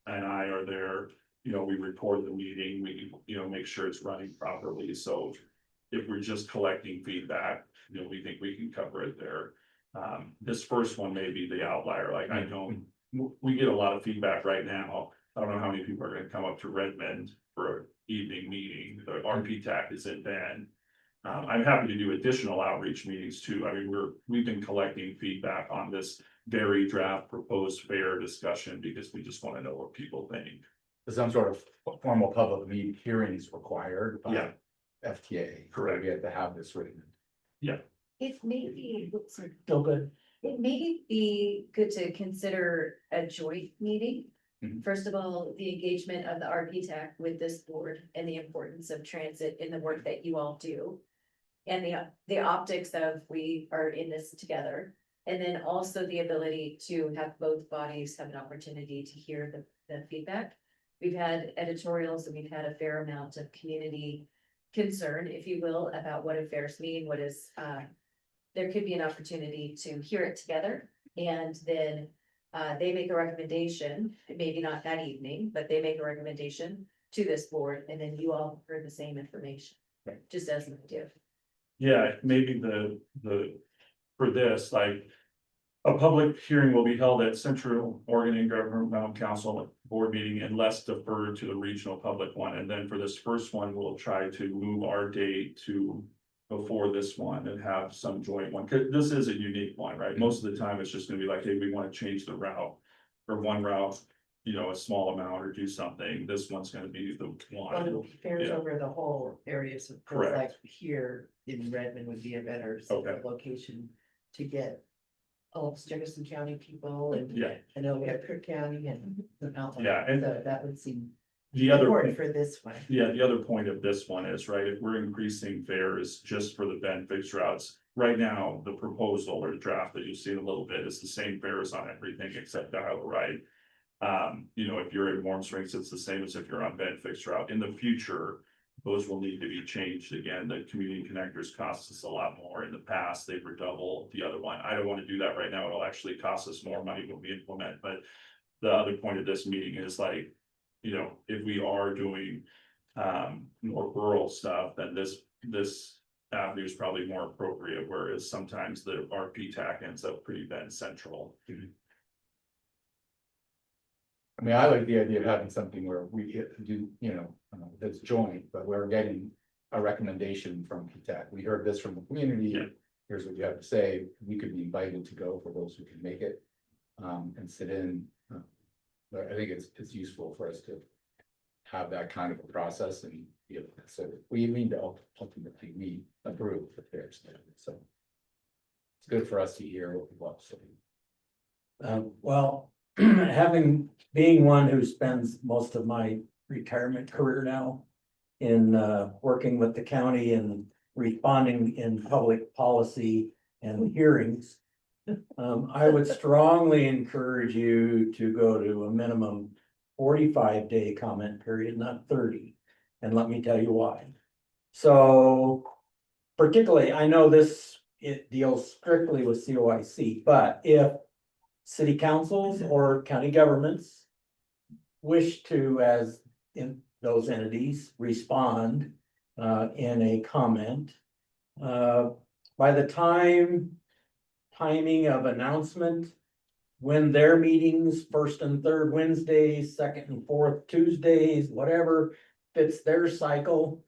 and I are there, we report the meeting, we, make sure it's running properly, so if we're just collecting feedback, we think we can cover it there. This first one may be the outlier, like we get a lot of feedback right now. I don't know how many people are gonna come up to Redmond for an evening meeting, the RPTAC is in Bend. I'm happy to do additional outreach meetings too. I mean, we've been collecting feedback on this very draft proposed fair discussion because we just want to know what people think. Some sort of formal public hearing is required Yeah. by FTA. Correct. We have to have this written. It may be, Still good. it may be good to consider a joint meeting. Mhm. First of all, the engagement of the RPTAC with this board and the importance of transit in the work that you all do. And the optics of we are in this together. And then also the ability to have both bodies have an opportunity to hear the feedback. We've had editorials and we've had a fair amount of community concern, if you will, about what affairs mean, what is, there could be an opportunity to hear it together. And then they make a recommendation, maybe not that evening, but they make a recommendation to this board, and then you all heard the same information, just as an idea. Yeah, maybe for this, like, a public hearing will be held at Central Oregon Intergovernmental Council board meeting unless deferred to the regional public one. And then for this first one, we'll try to move our date to before this one and have some joint one, because this is a unique one, right? Most of the time, it's just gonna be like, hey, we want to change the route or one route, a small amount or do something. This one's gonna be the one. Fairs Yeah. over the whole area, so it feels Correct. like here in Redmond would be a better Okay. location to get all of Jefferson County people, and Yeah. I know we have Cook County and the mountain. Yeah, and So that would seem the other. important for this one. Yeah, the other point of this one is, right, if we're increasing fares just for the Bend fixed routes, right now, the proposal or draft that you see in a little bit is the same fares on everything except dial right. If you're in Warm Springs, it's the same as if you're on Bend fixed route. In the future, those will need to be changed again. The community connectors cost us a lot more. In the past, they were double the other one. I don't want to do that right now. It'll actually cost us more money when we implement, but the other point of this meeting is like, if we are doing more rural stuff, then this avenue is probably more appropriate, whereas sometimes the RPTAC ends up pretty Bend central. I mean, I like the idea of having something where we do, that's joint, but we're getting a recommendation from PTAC. We heard this from the community. Yeah. Here's what you have to say. We could be invited to go for those who can make it, and sit in. But I think it's useful for us to have that kind of a process and be able to consider. We mean to ultimately we approve the fair standard, so it's good for us to hear what people have to say. Well, being one who spends most of my retirement career now in working with the county and responding in public policy and hearings, I would strongly encourage you to go to a minimum 45-day comment period, not 30. And let me tell you why. So particularly, I know it deals strictly with COIC, but if city councils or county governments wish to, as in those entities, respond in a comment. By the timing of announcement, when their meetings, first and third Wednesdays, second and fourth Tuesdays, whatever fits their cycle.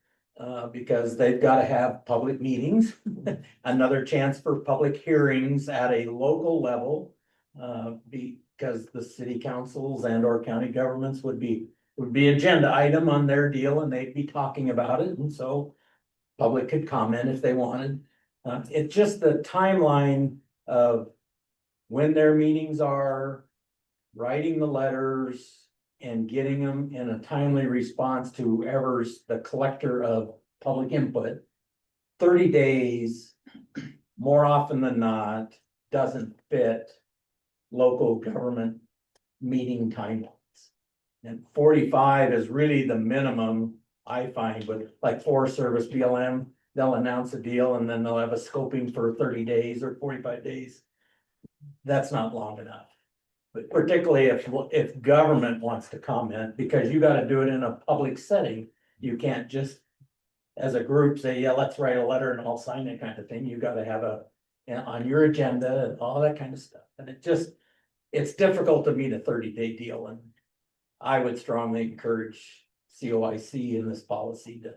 Because they've got to have public meetings, another chance for public hearings at a local level. Because the city councils and or county governments would be agenda item on their deal and they'd be talking about it, and so public could comment if they wanted. It's just the timeline of when their meetings are, writing the letters and getting them in a timely response to whoever's the collector of public input. 30 days, more often than not, doesn't fit local government meeting timelines. And 45 is really the minimum I find with like Forest Service BLM, they'll announce a deal and then they'll have a scoping for 30 days or 45 days. That's not long enough. But particularly if government wants to comment, because you gotta do it in a public setting, you can't just as a group say, yeah, let's write a letter and I'll sign it kind of thing. You gotta have on your agenda and all that kind of stuff. And it's difficult to meet a 30-day deal. And I would strongly encourage COIC in this policy to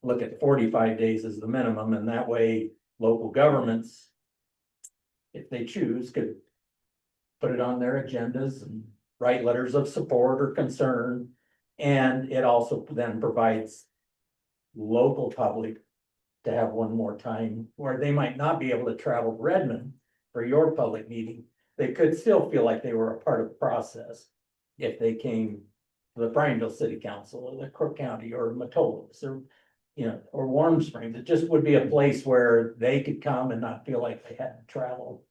look at 45 days as the minimum, and that way local governments, if they choose, could put it on their agendas and write letters of support or concern. And it also then provides local public to have one more time where they might not be able to travel to Redmond for your public meeting. They could still feel like they were a part of the process if they came to the Prineville City Council or the Crook County or Metolus or, or Warm Springs. It just would be a place where they could come and not feel like they had to travel.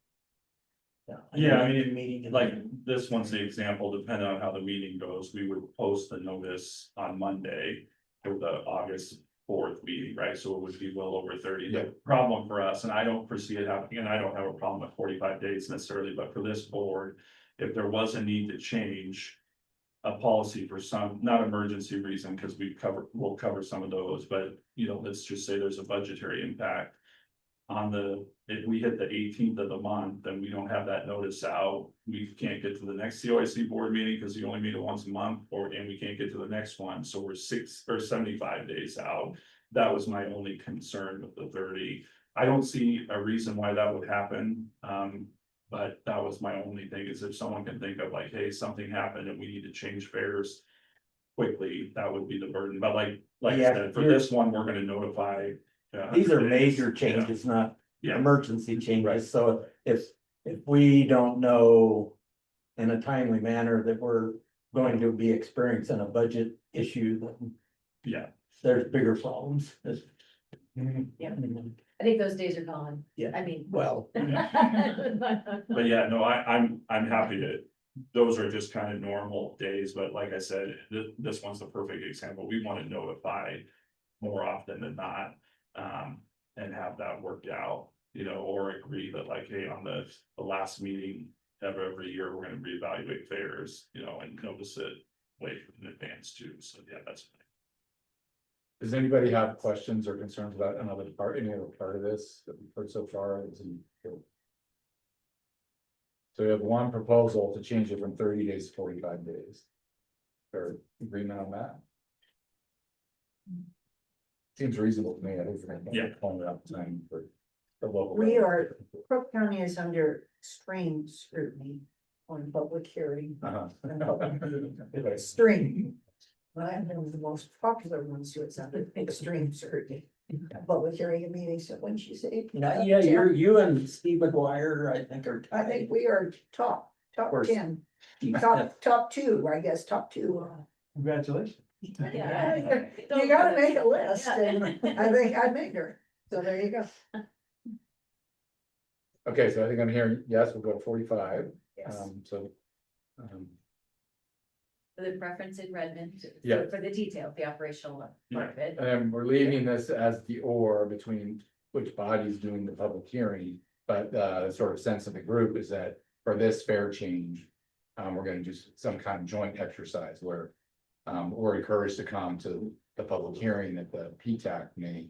Yeah, I mean, meeting like this one's the example, depending on how the meeting goes, we would post the notice on Monday for the August 4th meeting, right? So it would be well over 30. The problem for us, and I don't foresee it happening, and I don't have a problem with 45 days necessarily, but for this board, if there was a need to change a policy for some, not emergency reason, because we'll cover some of those, but let's just say there's a budgetary impact. If we hit the 18th of the month, then we don't have that notice out. We can't get to the next COIC board meeting because you only meet it once a month, and we can't get to the next one. So we're 75 days out. That was my only concern with the 30. I don't see a reason why that would happen. But that was my only thing, is if someone can think of like, hey, something happened and we need to change fares quickly, that would be the burden. But like I said, for this one, we're gonna notify. These are major changes, not emergency changes. So if we don't know in a timely manner that we're going to be experiencing a budget issue, then there's bigger problems. Yeah. I think those days are gone. Yeah. I mean. Well. But yeah, no, I'm happy to, those are just kind of normal days, but like I said, this one's the perfect example. We want to notify more often than not. And have that worked out, or agree that like, hey, on the last meeting of every year, we're gonna reevaluate fares, and notice it way in advance too. So yeah, that's fine. Does anybody have questions or concerns about any other part of this that we've heard so far? So we have one proposal to change it from 30 days to 45 days. Or agreement on that? Seems reasonable to me. I think we're gonna point it up time for the local. Crook County is under extreme scrutiny on public hearing. Extreme. I'm one of the most popular ones who is under extreme scrutiny. Public hearing and meetings, so when she say. You and Steve McGuire, I think are. I think we are top 10, top 2, I guess, top 2. Congratulations. Yeah. You gotta make a list, and I think I'd make her, so there you go. Okay, so I think I'm hearing, yes, we'll go to 45. Yes. For the preference in Redmond, Yeah. for the detail, the operational part of it. And then we're leaving this as the or between which body's doing the public hearing, but the sort of sense of the group is that for this fare change, we're gonna do some kind of joint exercise where we're encouraged to come to the public hearing that the PTAC may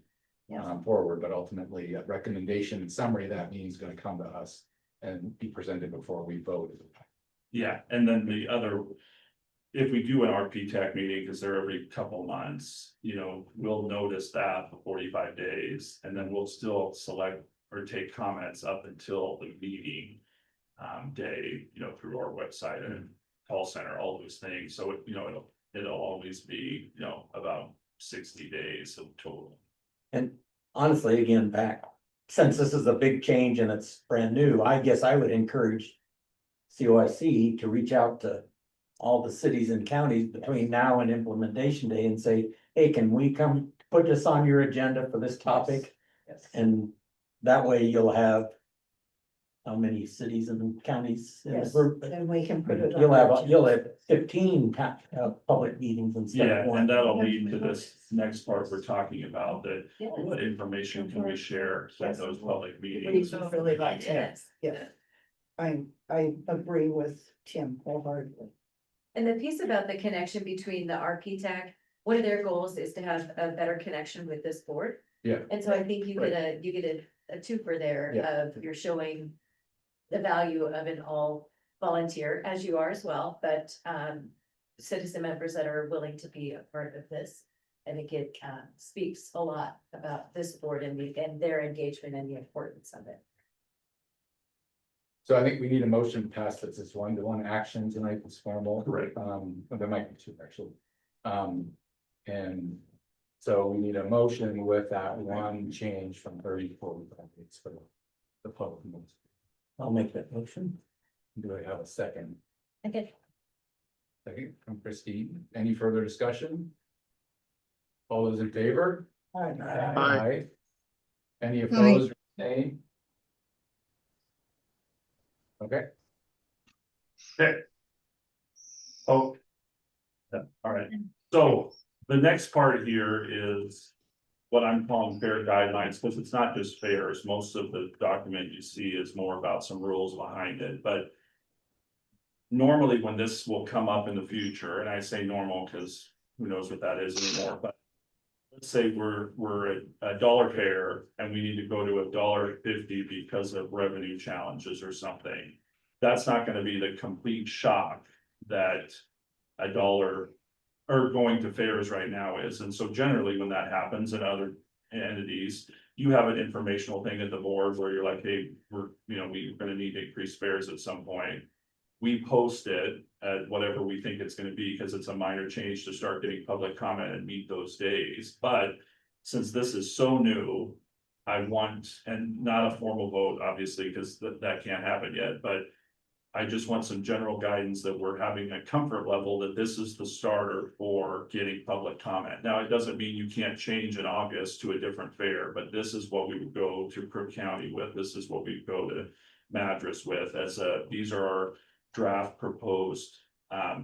Yeah. forward, but ultimately a recommendation and summary of that meeting is gonna come to us and be presented before we vote. Yeah, and then the other, if we do an RP-TAC meeting, because they're every couple months, you know, we'll notice that for 45 days, and then we'll still select or take comments up until the meeting day, you know, through our website and call center, all those things. So, you know, it'll always be, you know, about 60 days of total. And honestly, again, since this is a big change and it's brand new, I guess I would encourage COIC to reach out to all the cities and counties between now and implementation day and say, hey, can we come put this on your agenda for this topic? Yes. And that way you'll have how many cities and counties in the Yes, group? then we can put it on. You'll have 15 public meetings instead Yeah, of one. and that'll lead to this next part we're talking about, that Yeah. what information can we share at those public We meetings? would really like to, Yes. yeah. I agree with Tim wholeheartedly. And the piece about the connection between the RP-TAC, one of their goals is to have a better connection with this board. Yeah. And so I think you get a twofer there Yeah. of you're showing the value of an all volunteer, as you are as well, but citizen members that are willing to be a part of this. I think it speaks a lot about this board and their engagement and the importance of it. So I think we need a motion to pass this as one-to-one action tonight, it's formal. Right. There might be two actually. And so we need a motion with that one change from 30 to 45 days for the public. notice. I'll make that motion. Do I have a second? Okay. Second from Christine. Any further discussion? All those in favor? Aye. Any opposed or abstained? Okay, Okay. Oh. Yeah, all right, so the next part here is what I'm calling fair guidelines, because it's not just fairs. Most of the document you see is more about some rules behind it, but normally when this will come up in the future, and I say normal because who knows what that is anymore, but let's say we're at a dollar fair and we need to go to $1.50 because of revenue challenges or something. That's not gonna be the complete shock that a dollar or going to fairs right now is. And so generally when that happens in other entities, you have an informational thing at the board where you're like, hey, we're gonna need to increase fares at some point. We post it at whatever we think it's gonna be, because it's a minor change to start getting public comment and meet those days. But since this is so new, I want, and not a formal vote, obviously, because that can't happen yet, but I just want some general guidance that we're having a comfort level that this is the starter for getting public comment. Now, it doesn't mean you can't change in August to a different fair, but this is what we would go to Crook County with. This is what we go to Madras with these are our draft proposed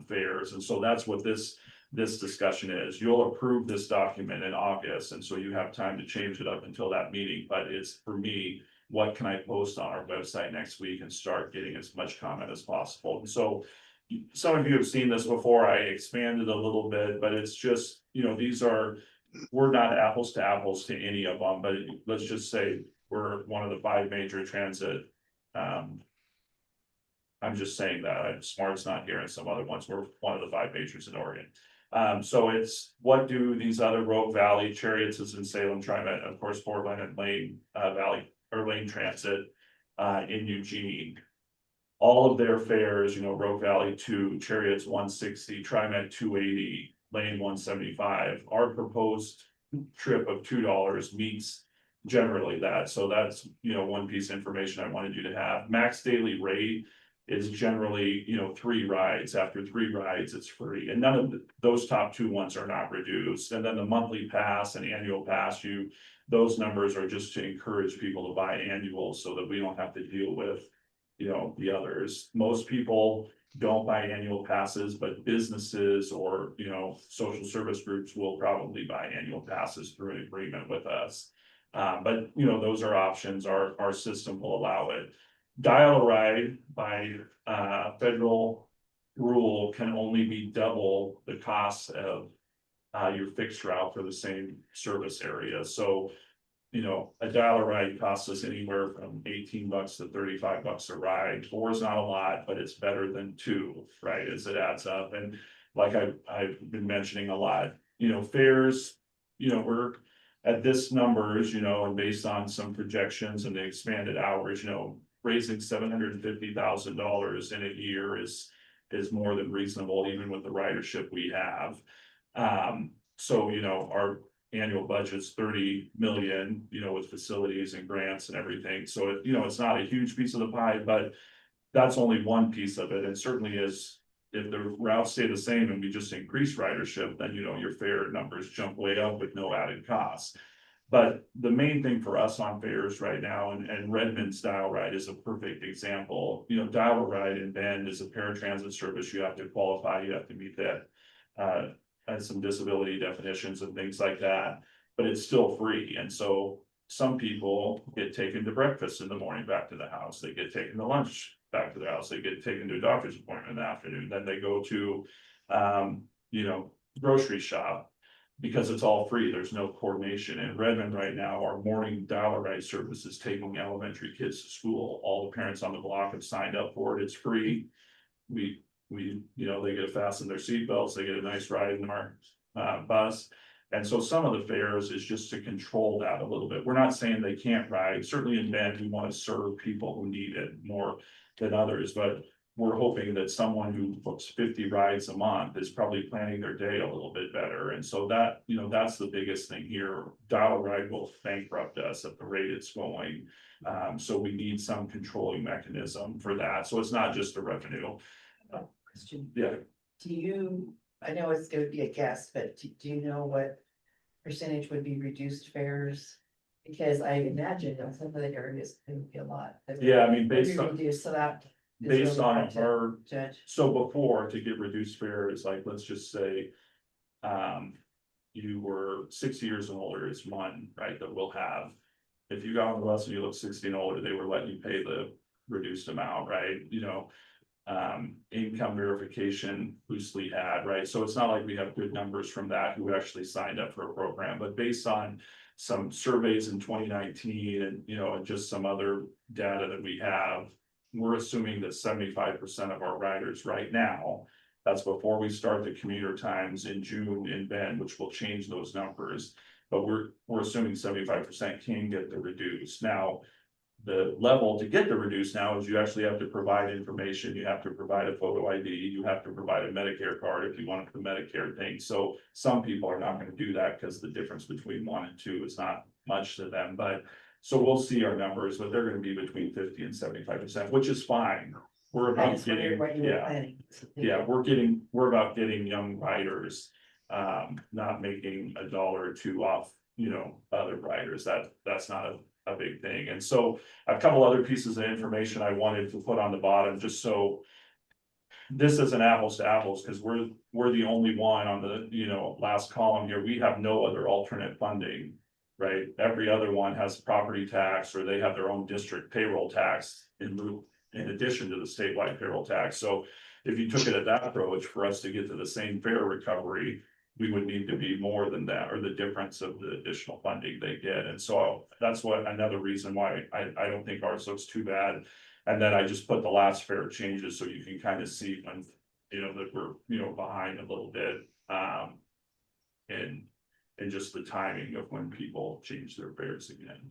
fares. And so that's what this discussion is. You'll approve this document in August, and so you have time to change it up until that meeting. But it's, for me, what can I post on our website next week and start getting as much comment as possible? And so some of you have seen this before. I expanded a little bit, but it's just, we're not apples to apples to any of them, but let's just say we're one of the 5 major transit. I'm just saying that Smart's not here and some other ones. We're one of the 5 majors in Oregon. So it's, what do these other Rogue Valley, Chariots is in Salem, TriMet, of course, Portland and Lane Valley or Lane Transit in Eugene. All of their fares, Rogue Valley 2, Chariots 160, TriMet 280, Lane 175. Our proposed trip of $2 meets generally that. So that's, one piece of information I wanted you to have. Max daily rate is generally, 3 rides. After 3 rides, it's free. And none of those top 2 ones are not reduced. And then the monthly pass and annual pass, those numbers are just to encourage people to buy annuals so that we don't have to deal with, the others. Most people don't buy annual passes, but businesses or, social service groups will probably buy annual passes through an agreement with us. But those are options. Our system will allow it. Dial a ride by federal rule can only be double the cost of your fixed route for the same service area. So, you know, a dollar ride costs us anywhere from $18 to $35 a ride. 4 is not a lot, but it's better than 2, right? As it adds up. And like I've been mentioning a lot, you know, fares, you know, we're at this numbers, you know, and based on some projections and the expanded hours, you know, raising $750,000 in a year is more than reasonable, even with the ridership we have. So, you know, our annual budget's 30 million, you know, with facilities and grants and everything. So it, you know, it's not a huge piece of the pie, but that's only one piece of it. And certainly is, if the routes stay the same and we just increase ridership, then, you know, your fare numbers jump way up with no added costs. But the main thing for us on fares right now, and Redmond's Dial Ride is a perfect example. You know, Dial Ride in Bend is a paratransit service. You have to qualify, you have to meet that, and some disability definitions and things like that, but it's still free. And so some people get taken to breakfast in the morning back to the house. They get taken to lunch back to the house. They get taken to a doctor's appointment in the afternoon. Then they go to, you know, grocery shop. Because it's all free, there's no coordination. In Redmond right now, our morning dollar ride service is taking elementary kids to school. All the parents on the block have signed up for it. It's free. We, you know, they get to fasten their seatbelts, they get a nice ride in our bus. And so some of the fares is just to control that a little bit. We're not saying they can't ride. Certainly in Bend, we want to serve people who need it more than others, but we're hoping that someone who books 50 rides a month is probably planning their day a little bit better. And so that, you know, that's the biggest thing here. Dial Ride will bankrupt us at the rate it's going. So we need some controlling mechanism for that. So it's not just a revenue. Question. Yeah. Do you, I know it's gonna be a guess, but do you know what percentage would be reduced fares? Because I imagine that some of the areas it would be a lot. Yeah, I mean, Would be reduced, so that is based really on hard to our, judge. so before, to get reduced fare is like, let's just say. You were 60 years and older is one, right, that we'll have. If you got on the bus and you look 60 and older, they were letting you pay the reduced amount, right, you know. Income verification loosely had, right, so it's not like we have good numbers from that who actually signed up for a program, but based on some surveys in 2019 and, you know, and just some other data that we have, we're assuming that 75% of our riders right now, that's before we start the commuter times in June in Bend, which will change those numbers. But we're assuming 75% can get the reduced. Now, the level to get the reduced now is you actually have to provide information, you have to provide a photo ID, you have to provide a Medicare card if you want the Medicare thing. So some people are not going to do that because the difference between 1 and 2 is not much to them, but so we'll see our numbers, but they're going to be between 50 and 75%, which is fine. We're about getting, we're about getting young riders, not making $1 or $2 off, you know, other riders. That's not a big thing. And so a couple other pieces of information I wanted to put on the bottom, just so this isn't apples to apples, because we're the only one on the, you know, last column here. We have no other alternate funding, right? Every other one has property tax, or they have their own district payroll tax in addition to the statewide payroll tax. So if you took it at that approach, for us to get to the same fare recovery, we would need to be more than that, or the difference of the additional funding they get. And so that's what another reason why I don't think ours looks too bad. And then I just put the last fare changes so you can kind of see when, you know, that we're, you know, behind a little bit. And just the timing of when people change their fares again.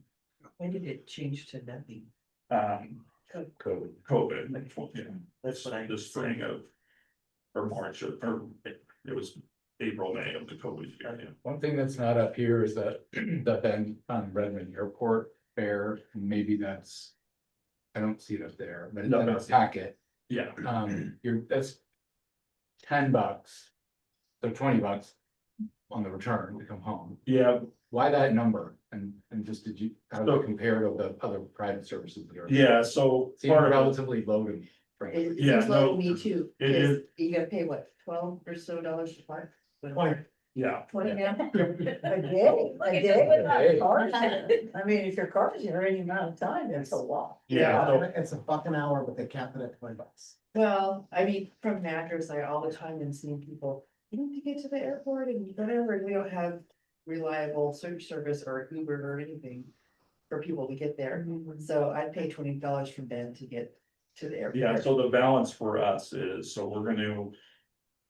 When did it change to nothing? COVID, yeah. That's what I. The spring of, or March, or it was April, May of the COVID year, yeah. One thing that's not up here is that the Bend on Redmond Airport fare, maybe that's. I don't see it up there, but it's in our packet. Yeah. That's $10, so $20 on the return to come home. Yeah. Why that number? And just how does it compare to the other private services that are? Yeah, so Seems part of it, relatively low to me. frankly. It Yeah, seems low no, to me too. it is. You gotta pay what, $12 or so to park? yeah, 20 now? A day. I mean, if your car is here any amount of time, it's a lot. yeah, so It's a fucking hour, but they cap it at $20. Well, I mean, from Madras, I all the time am seeing people, to get to the airport and whatever, and we don't have reliable search service or Uber or anything for people to get there. So I'd pay $20 from Ben to get to the airport. Yeah, so the balance for us is, so we're gonna,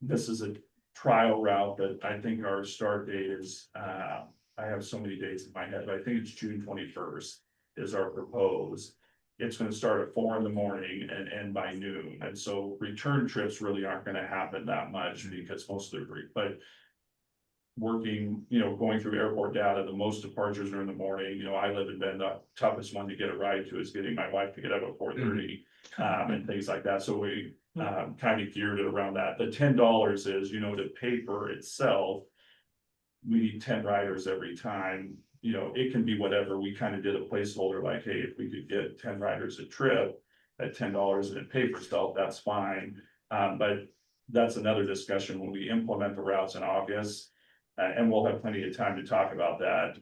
this is a trial route that I think our start date is, I have so many dates in my head, but I think it's June 21st is our proposed. It's gonna start at 4 in the morning and end by noon, and so return trips really aren't gonna happen that much because most of the, but working, going through airport data, the most departures are in the morning. I live in Bend, the toughest one to get a ride to is getting my wife to get up at 4:30, and things like that. So we, kind of geared it around that. The $10 is, to pay for itself. We need 10 riders every time, it can be whatever. We kind of did a placeholder like, hey, if we could get 10 riders a trip at $10 and it pay for itself, that's fine. But that's another discussion when we implement the routes in August. And we'll have plenty of time to talk about that.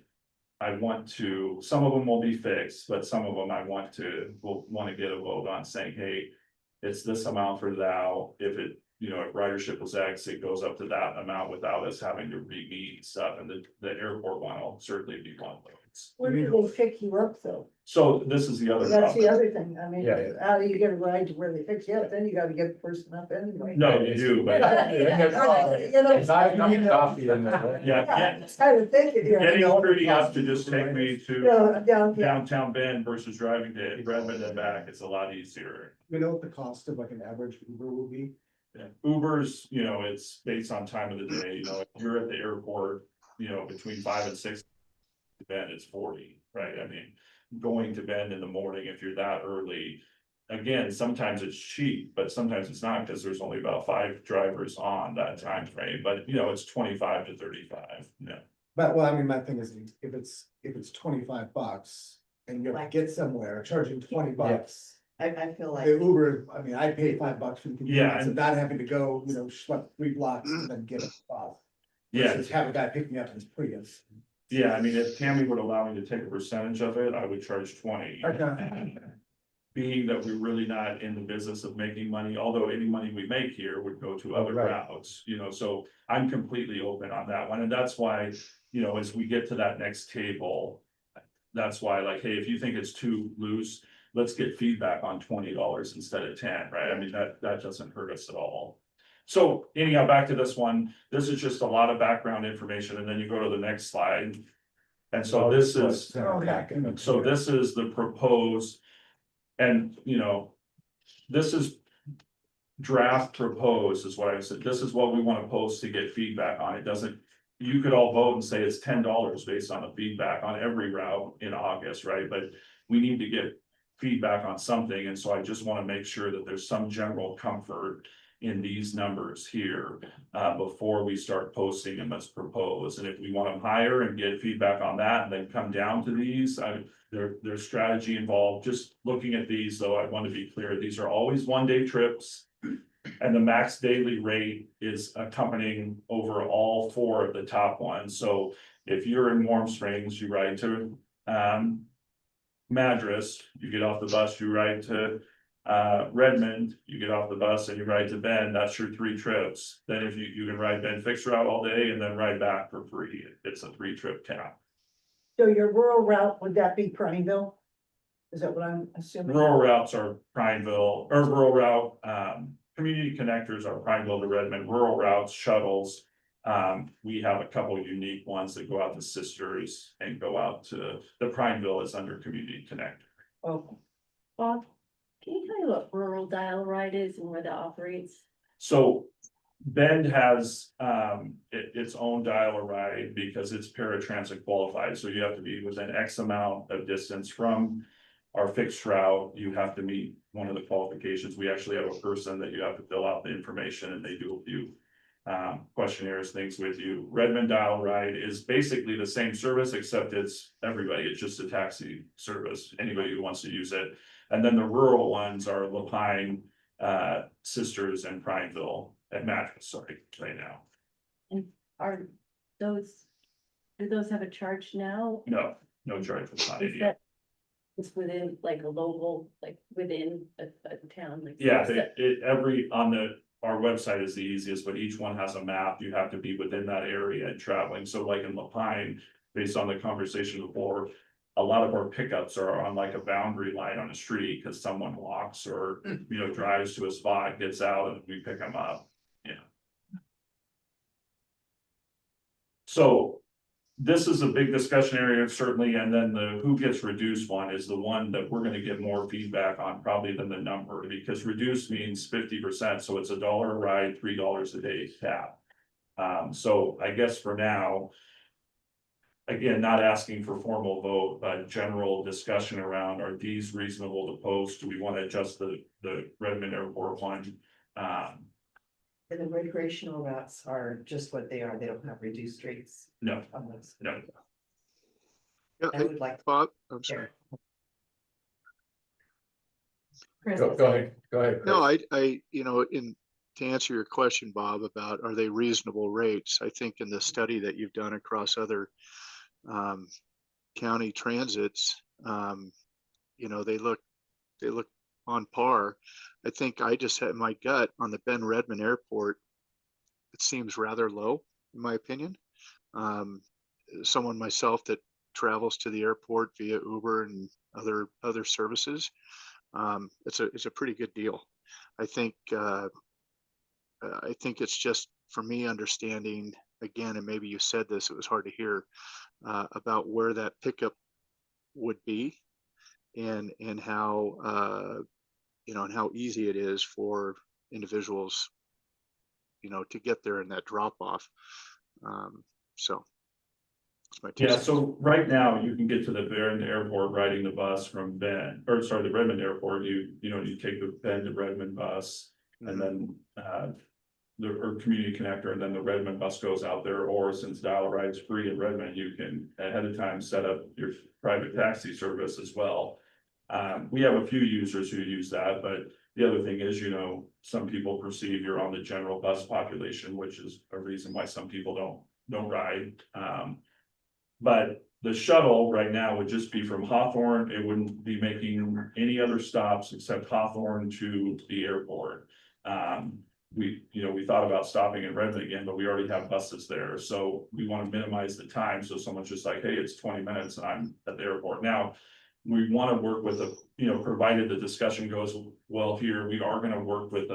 I want to, some of them will be fixed, but some of them will want to get a vote on saying, hey, it's this amount for thou. If it, if ridership was X, it goes up to that amount without us having to re-meet stuff. And the airport one will certainly be one of those. Where do they pick you up though? So this is the other. That's the problem. other thing. I mean, Yeah. how do you get a ride to where they fix you up? Then you gotta get the person up anyway. No, you do, but It's not enough coffee in there. yeah, It's kind of thinking here. getting pretty up to just take me to Yeah. downtown Bend versus driving to Redmond and back, it's a lot easier. We know what the cost of like an average Uber will be. Yeah, Uber's, it's based on time of the day, if you're at the airport, between 5 and 6. To Bend, it's 40, right? I mean, going to Bend in the morning, if you're that early. Again, sometimes it's cheap, but sometimes it's not because there's only about 5 drivers on that time frame, but it's 25 to 35, yeah. But well, I mean, my thing is, if it's $25 and you have to get somewhere, charging $20. I feel like. The Uber, I mean, I pay $5 for the Yeah, convenience of not having to go, schlep 3 blocks and then get a bus. Yeah, Just have a guy pick me up in his Prius. yeah, I mean, if Tammy would allow me to take a percentage of it, I would charge 20. Okay. Being that we're really not in the business of making money, although any money we make here would go to other Right. routes, so I'm completely open on that one, and that's why, as we get to that next table. That's why, like, hey, if you think it's too loose, let's get feedback on $20 instead of 10, right? I mean, that doesn't hurt us at all. So anyhow, back to this one, this is just a lot of background information, and then you go to the next slide. And so this is, so this is the proposed. And, this is draft proposed is what I said. This is what we want to post to get feedback on. It doesn't, you could all vote and say it's $10 based on the feedback on every route in August, right? But we need to get feedback on something. And so I just want to make sure that there's some general comfort in these numbers here, before we start posting them as proposed. And if we want them higher and get feedback on that and then come down to these, there's strategy involved. Just looking at these, though, I want to be clear, these are always 1-day trips. And the max daily rate is accompanying over all 4 of the top ones. So if you're in Warm Springs, you ride to Madras, you get off the bus, you ride to Redmond, you get off the bus and you ride to Bend, that's your 3 trips. Then if you can ride Bend fixed route all day and then ride back for free, it's a 3-trip cap. So your rural route, would that be Prineville? Is that what I'm assuming? Rural routes are Prineville, or rural route, community connectors are Prineville to Redmond, rural routes, shuttles. We have a couple of unique ones that go out to Sisters and go out to, the Prineville is under community connector. Oh, Bob, can you tell me what rural dial ride is and where that operates? So Bend has its own dial-a-ride because it's paratransit qualified, so you have to be within X amount of distance from our fixed route. You have to meet one of the qualifications. We actually have a person that you have to fill out the information and they do a few questionnaires, things with you. Redmond dial-a-ride is basically the same service, except it's everybody. It's just a taxi service, anybody who wants to use it. And then the rural ones are Lapine, Sisters, and Prineville. At Madras, sorry, right now. And are those, do those have a charge now? No charge for Cloud Is 88. that, it's within like a local, like within a town? Like, Yeah, is that- every, on the our website is the easiest, but each one has a map. You have to be within that area and traveling. So like in Lapine, based on the conversation before, a lot of our pickups are on like a boundary line on the street because someone walks or, you know, drives to a spot, gets out and we pick them up. Yeah. So this is a big discussion area certainly, and then the who gets reduced one is the one that we're gonna get more feedback on probably than the number, because reduced means 50%, so it's $1 a ride, $3 a day cap. So I guess for now, again, not asking for formal vote, but general discussion around, are these reasonable to post? Do we want to adjust the Redmond Airport one? And the recreational routes are just what they are. They don't have reduced rates. No, on those. no. Yeah, I would like. Bob, I'm sorry. Chris, Go ahead, Chris. No, you know, to answer your question, Bob, about are they reasonable rates? I think in the study that you've done across other county transits, you know, they look on par. I think I just had my gut on the Ben Redmond Airport. It seems rather low, in my opinion. Someone myself that travels to the airport via Uber and other services, it's a pretty good deal. I think it's just for me understanding again, and maybe you said this, it was hard to hear about where that pickup would be and how you know, and how easy it is for individuals, you know, to get there in that drop off. So that's my two Yeah, cents. so right now you can get to the Redmond Airport riding the bus from Ben, or sorry, the Redmond Airport. You take the Ben to Redmond bus, and then the community connector, and then the Redmond bus goes out there. Or since dial ride's free in Redmond, you can ahead of time set up your private taxi service as well. We have a few users who use that, but the other thing is, you know, some people perceive you're on the general bus population, which is a reason why some people don't ride. But the shuttle right now would just be from Hawthorne. It wouldn't be making any other stops except Hawthorne to the airport. We thought about stopping in Redmond again, but we already have buses there. So we want to minimize the time. So someone's just like, hey, it's 20 minutes and I'm at the airport. Now, we want to work with provided the discussion goes well here, we are going to work with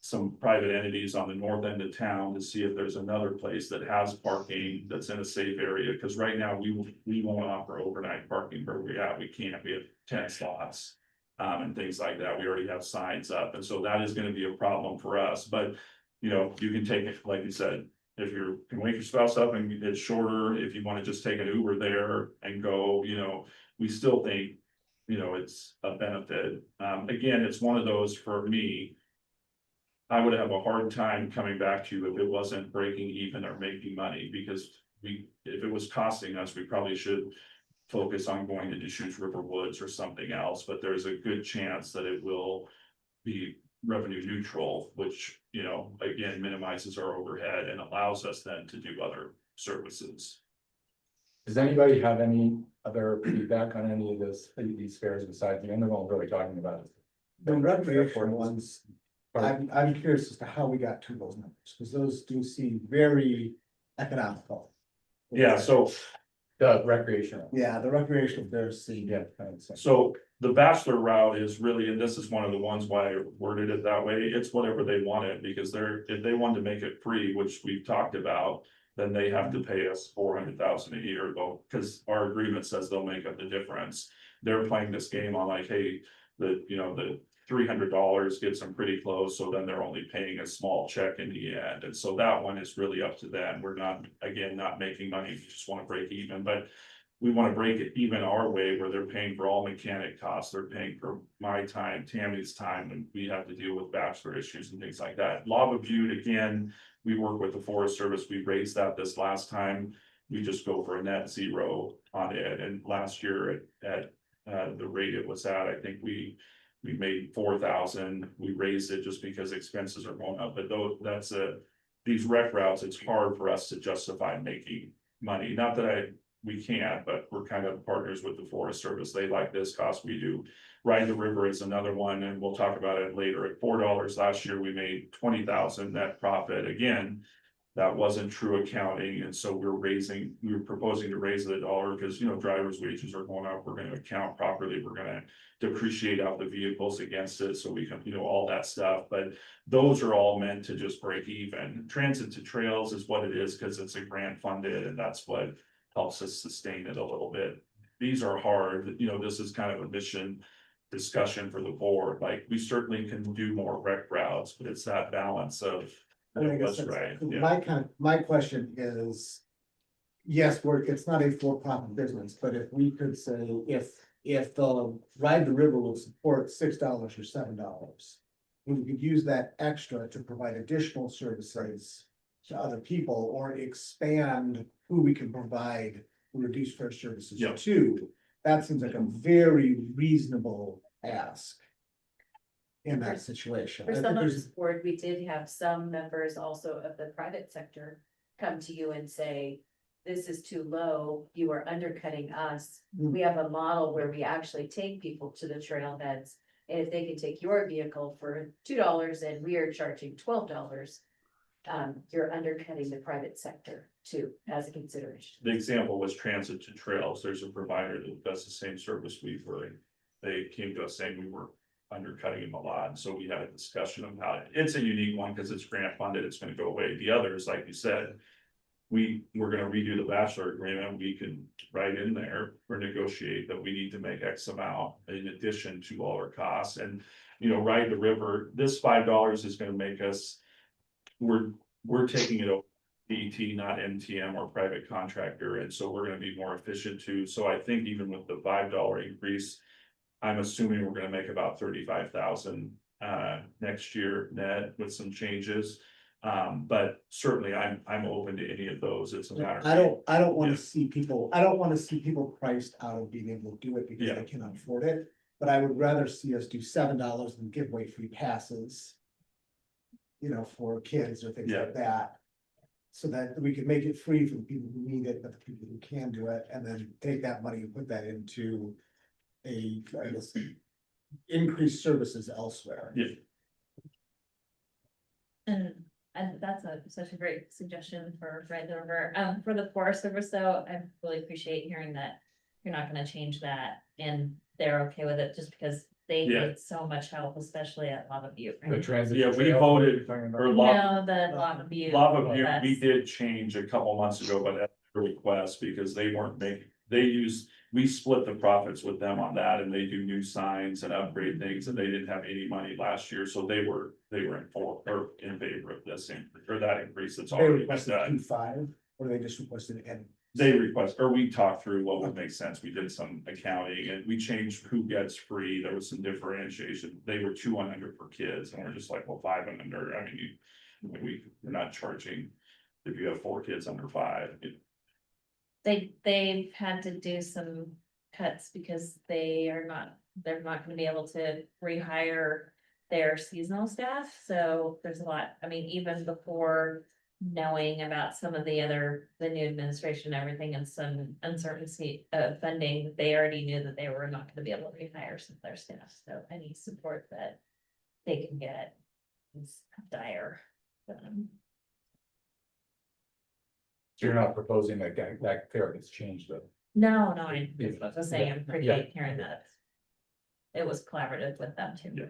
some private entities on the north end of town to see if there's another place that has parking that's in a safe area. Because right now we won't offer overnight parking where we can't. We have 10 slots and things like that. We already have signs up, and so that is going to be a problem for us. But you can take it, like you said, if you can wake your spouse up and it's shorter. If you want to just take an Uber there and go, we still think, it's a benefit. Again, it's one of those for me. I would have a hard time coming back to you if it wasn't breaking even or making money, because if it was costing us, we probably should focus on going to Deschutes River Woods or something else, but there's a good chance that it will be revenue neutral, which, again, minimizes our overhead and allows us then to do other services. Does anybody have any other feedback on any of these fares besides the other one we're really talking about? The recreational ones, I'm curious as to how we got to those numbers, because those do seem very economical. Yeah, so the recreational. Yeah, the recreational fares seem. Yeah. So the bachelor route is really, and this is one of the ones why I worded it that way, it's whatever they wanted, because if they wanted to make it free, which we've talked about, then they have to pay us $400,000 a year though, because our agreement says they'll make up the difference. They're playing this game on like, hey, the $300 gets them pretty close, so then they're only paying a small check in the end. And so that one is really up to them. We're not making money, we just want to break even, but we want to break it even our way, where they're paying for all mechanic costs, they're paying for my time, Tammy's time, and we have to deal with bachelor issues and things like that. Lava Butte, again, we work with the Forest Service, we raised that this last time. We just go for a net zero on it, and last year at the rate it was at, I think we made 4,000. We raised it just because expenses are going up, but these rec routes, it's hard for us to justify making money. Not that we can't, but we're kind of partners with the Forest Service. They like this cost, we do. Ride the River is another one, and we'll talk about it later. At $4 last year, we made 20,000 net profit. Again, that wasn't true accounting, and so we're proposing to raise the dollar because, you know, drivers' wages are going up. We're gonna account properly. We're gonna depreciate out the vehicles against it, so we can, you know, all that stuff. But those are all meant to just break even. Transit to Trails is what it is because it's a grant funded, and that's what helps us sustain it a little bit. These are hard, you know, this is kind of a mission discussion for the board. Like, we certainly can do more rec routes, but it's that balance of. I guess That's right, yeah. my question is, yes, it's not a for-profit business, but if we could say, if the Ride the River will support $6 or $7, we could use that extra to provide additional services to other people or expand who we can provide reduced fare services Yeah. to. That seems like a very reasonable ask in that situation. For I some think of there's- this board, we did have some members also of the private sector come to you and say, this is too low, you are undercutting us. We have a model where we actually take people to the trailheads. And if they can take your vehicle for $2 and we are charging $12, you're undercutting the private sector too, as a consideration. The example was Transit to Trails. There's a provider that does the same service we were. They came to us saying we were undercutting them a lot. And so we had a discussion of how it's a unique one because it's grant funded. It's going to go away. The others, like you said, we're going to redo the bachelor agreement. We can write in there or negotiate that we need to make X amount in addition to all our costs. And, you know, Ride the River, this $5 is going to make us, we're taking it over DET, not MTM or private contractor. And so we're going to be more efficient too. So I think even with the $5 increase, I'm assuming we're gonna make about 35,000 next year net with some changes. But certainly I'm open to any of those. It's a matter. I don't want Yeah. to see people priced out of being able to do it because Yeah. they cannot afford it. But I would rather see us do $7 and give away free passes. You know, for kids or things Yeah. like that. So that we can make it free for the people who need it, but the people who can do it, and then take that money and put that into I guess, increased services elsewhere. Yeah. And that's such a great suggestion for Ride the River. For the Forest Service though, I really appreciate hearing that you're not gonna change that and they're okay with it just because they Yeah. need so much help, especially at Lava Butte. The transit. Yeah, we voted or No, the Lava Butte. Lava Butte, we that's- did change a couple months ago, but at their request because they weren't making, we split the profits with them on that and they do new signs and upgrade things and they didn't have any money last year. So they were in favor of this or that increase that's They already been requested done. 2.5, or they just requested and. We talked through what would make sense. We did some accounting and we changed who gets free. There was some differentiation. They were 200 for kids and we're just like, well, 5 and under. I mean, we're not charging if you have 4 kids under 5. They've had to do some cuts because they're not gonna be able to rehire their seasonal staff, so there's a lot, I mean, even before. Knowing about some of the new administration, and everything and some uncertainty of funding, they already knew that they were not gonna be able to rehire some of their staff, so any support that. They can get is dire. So you're not proposing that fare gets changed though? No, I'm just saying, I Yeah. appreciate hearing that. It was collaborative with them too. Yeah.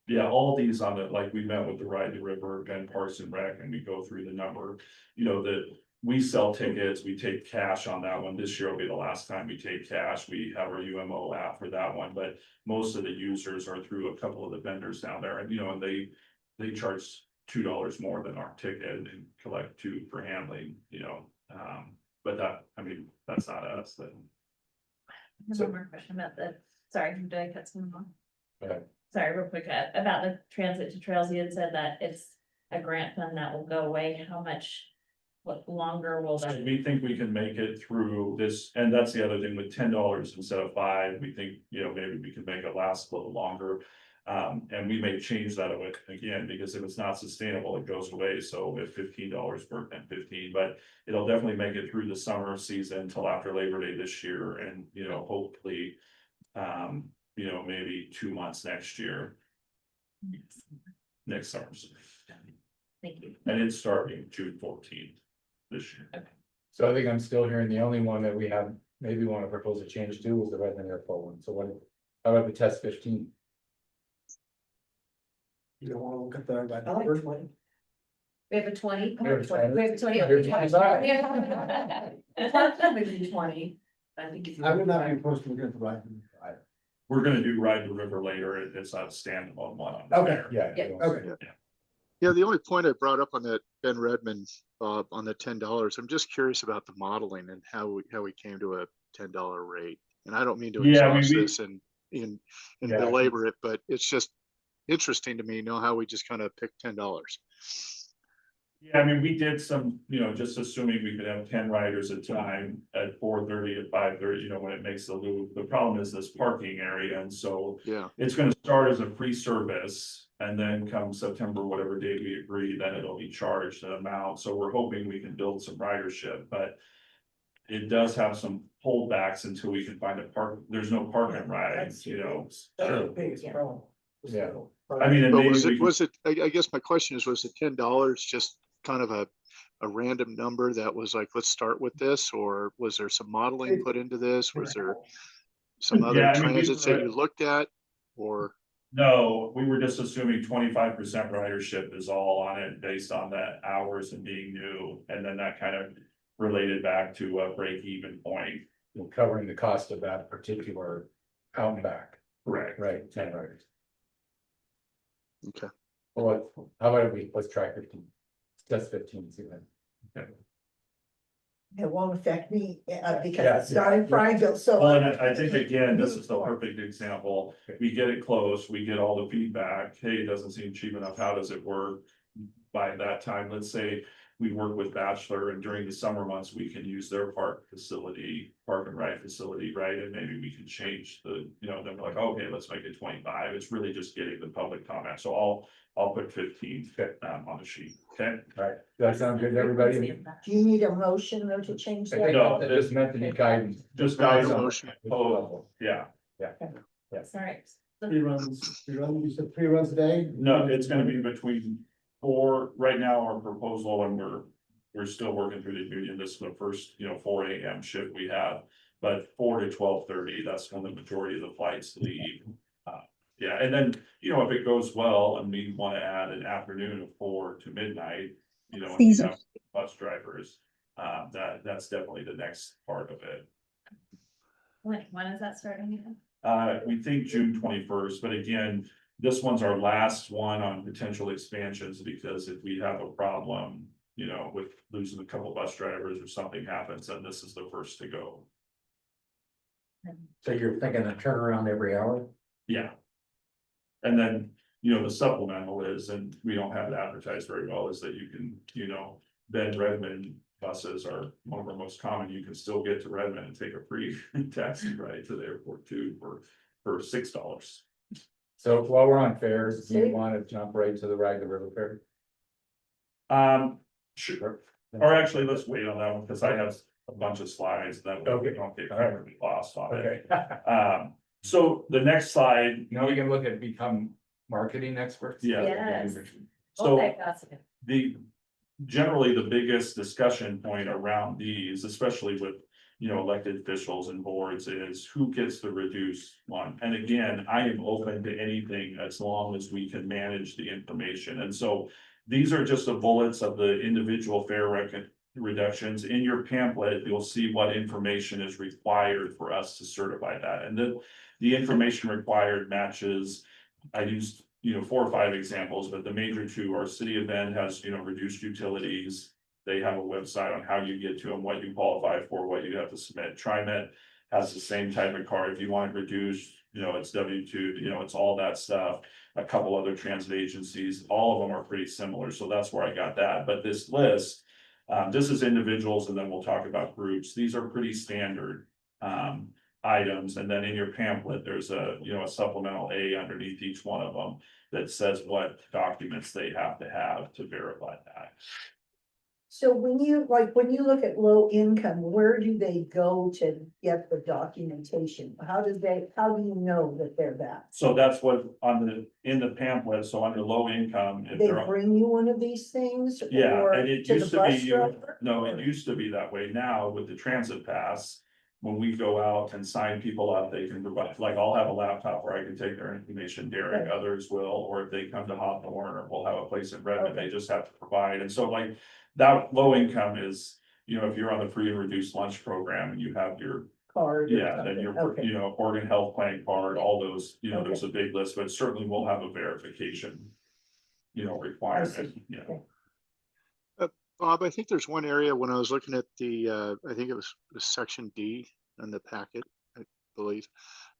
Yeah, all these on the, like, we met with the Ride the River and Parks and Rec, and we go through the number, you know, that we sell tickets, we take cash on that one. This year will be the last time we take cash. We have our UMO app for that one, but most of the users are through a couple of the vendors down there, and, you know, and they charge $2 more than our ticket and collect $2 for handling, you know, but that's not us, then. I have one more question about sorry, did I cut someone off? Go ahead. Sorry, real quick, about the Transit to Trails, you had said that it's a grant fund that will go away, what longer will that? We think we can make it through this, and that's the other thing with $10 instead of $5, we think, you know, maybe we can make it last a little longer. And we may change that again, because if it's not sustainable, it goes away, so if $15 worked, then 15, but it'll definitely make it through the summer season until after Labor Day this year, and, you know, hopefully. maybe 2 months next year, next summer. Thank you. And it's starting June 14th this year. So I think I'm still hearing the only one that we have, maybe want to propose a change to was the Redmond Airport one. So what, how about the test 15? You don't wanna look at the. I like 20. We have a 20. We have a 20. We have a 20. We have a 25. Maybe 20. I think it's. I would not be opposed to looking at the right. We're gonna do Ride the River later. It's not a standalone one. Okay. Yeah. Yeah. Okay. Yeah, the only point I brought up on that Ben Redmond, on the $10, I'm just curious about the modeling and how we came to a $10 rate. And I don't mean to Yeah, exhaust we- this and Yeah. belabor it, but it's just interesting to me, how we just kind of picked $10. Yeah, I mean, we did some, just assuming we could have 10 riders at a time at 4:30, at 5:30, when it makes the loop. The problem is this parking area, and so Yeah, it's gonna start as a free service. And then come September, whatever date we agree, then it'll be charged an amount. So we're hoping we can build some ridership, but it does have some holdbacks until we can find a park. There's no parking rides, That's the biggest Yeah. problem. Yeah. I mean, and but maybe was we it, can- was it, I guess my question is, was the $10 just kind of a random number that was like, let's start with this? Or was there some modeling put into this? Was there some other Yeah, I mean, we transits that were- you looked at? Or? No, we were just assuming 25% ridership is all on it based on that hours and being new, and then that kind of related back to a break even point. Covering the cost of that particular out and back, Correct. right? 10 riders. Okay. Well, how about let's try 15. That's 15, see then. It won't affect me, Yeah, because it's not in Prineville, so. Well, and I think again, this is the perfect example. We get it close, we get all the feedback. Hey, it doesn't seem cheap enough. How does it work? By that time, let's say we work with Bachelor and during the summer months, we can use their park and ride facility, right? And maybe we can change the, then we're like, okay, let's make it 25. It's really just getting the public comment. So I'll put 15 on the sheet. Okay. All right, does that sound good to everybody? Do you need a motion though to change I think that? that just meant to be guidance. Just Not a guys on motion. oh, yeah. Sorry. You said 3 runs a day? No, it's gonna be between 4, right now, our proposal, and we're still working through the union, this is the first, 4 AM shift we have. But 4 to 12:30, that's when the majority of the flights leave. Yeah, and then, if it goes well and we wanna add an afternoon of 4 to midnight, and we Season. have bus drivers. That's definitely the next part of it. When is that starting again? We think June 21st, but again, this one's our last one on potential expansions, because if we have a problem, with losing a couple bus drivers or something happens, then this is the first to go. So you're thinking a turnaround every hour? Yeah. And then, the supplemental is, and we don't have it advertised very well, is that you can, Ben Redmond buses are one of our most common. You can still get to Redmond and take a free taxi ride to the airport too for $6. So while we're on fares, do you want to jump right to the Ride the River fair? Sure. Or actually, let's wait on that one, because I have a bunch of slides that we Okay. don't get All right. completely lost on it. Okay. So the next slide, Now we can look at become marketing experts. Yeah. Yes. so Multifaceted. generally the biggest discussion point around these, especially with, elected officials and boards, is who gets the reduced one. And again, I am open to anything as long as we can manage the information. And so these are just the bullets of the individual fare reductions. In your pamphlet, you'll see what information is required for us to certify that. And the information required matches, I used, 4 or 5 examples, but the major 2 are City of Bend has, reduced utilities. They have a website on how you get to them, what you qualify for, what you have to submit. TriMet has the same type of card. If you want it reduced, it's W2, it's all that stuff. A couple other transit agencies, all of them are pretty similar. So that's where I got that. But this list, this is individuals, and then we'll talk about groups. These are pretty standard items. And then in your pamphlet, there's a supplemental A underneath each one of them that says what documents they have to verify that. So when you look at low income, where do they go to get the documentation? How do you know that they're that? So that's what in the pamphlet, so under low income, if They they're. bring you one of these things? Yeah, or and it to the used to be, bus driver? no, it used to be that way. Now with the transit pass. When we go out and sign people up, they can provide, like, I'll have a laptop where I can take their information, Derek, Right. others will, or if they come to Hawthorne, or we'll have a place in Redmond, they just have to provide, and so like. That low income is, if you're on the free and reduced lunch program and you have your, Card? or yeah, then something. your, Okay. Oregon Health Plan card, all those, Okay. there's a big list, but certainly we'll have a verification. Requirement, Bob, I think there's one area when I was looking at I think it was section D in the packet, I believe.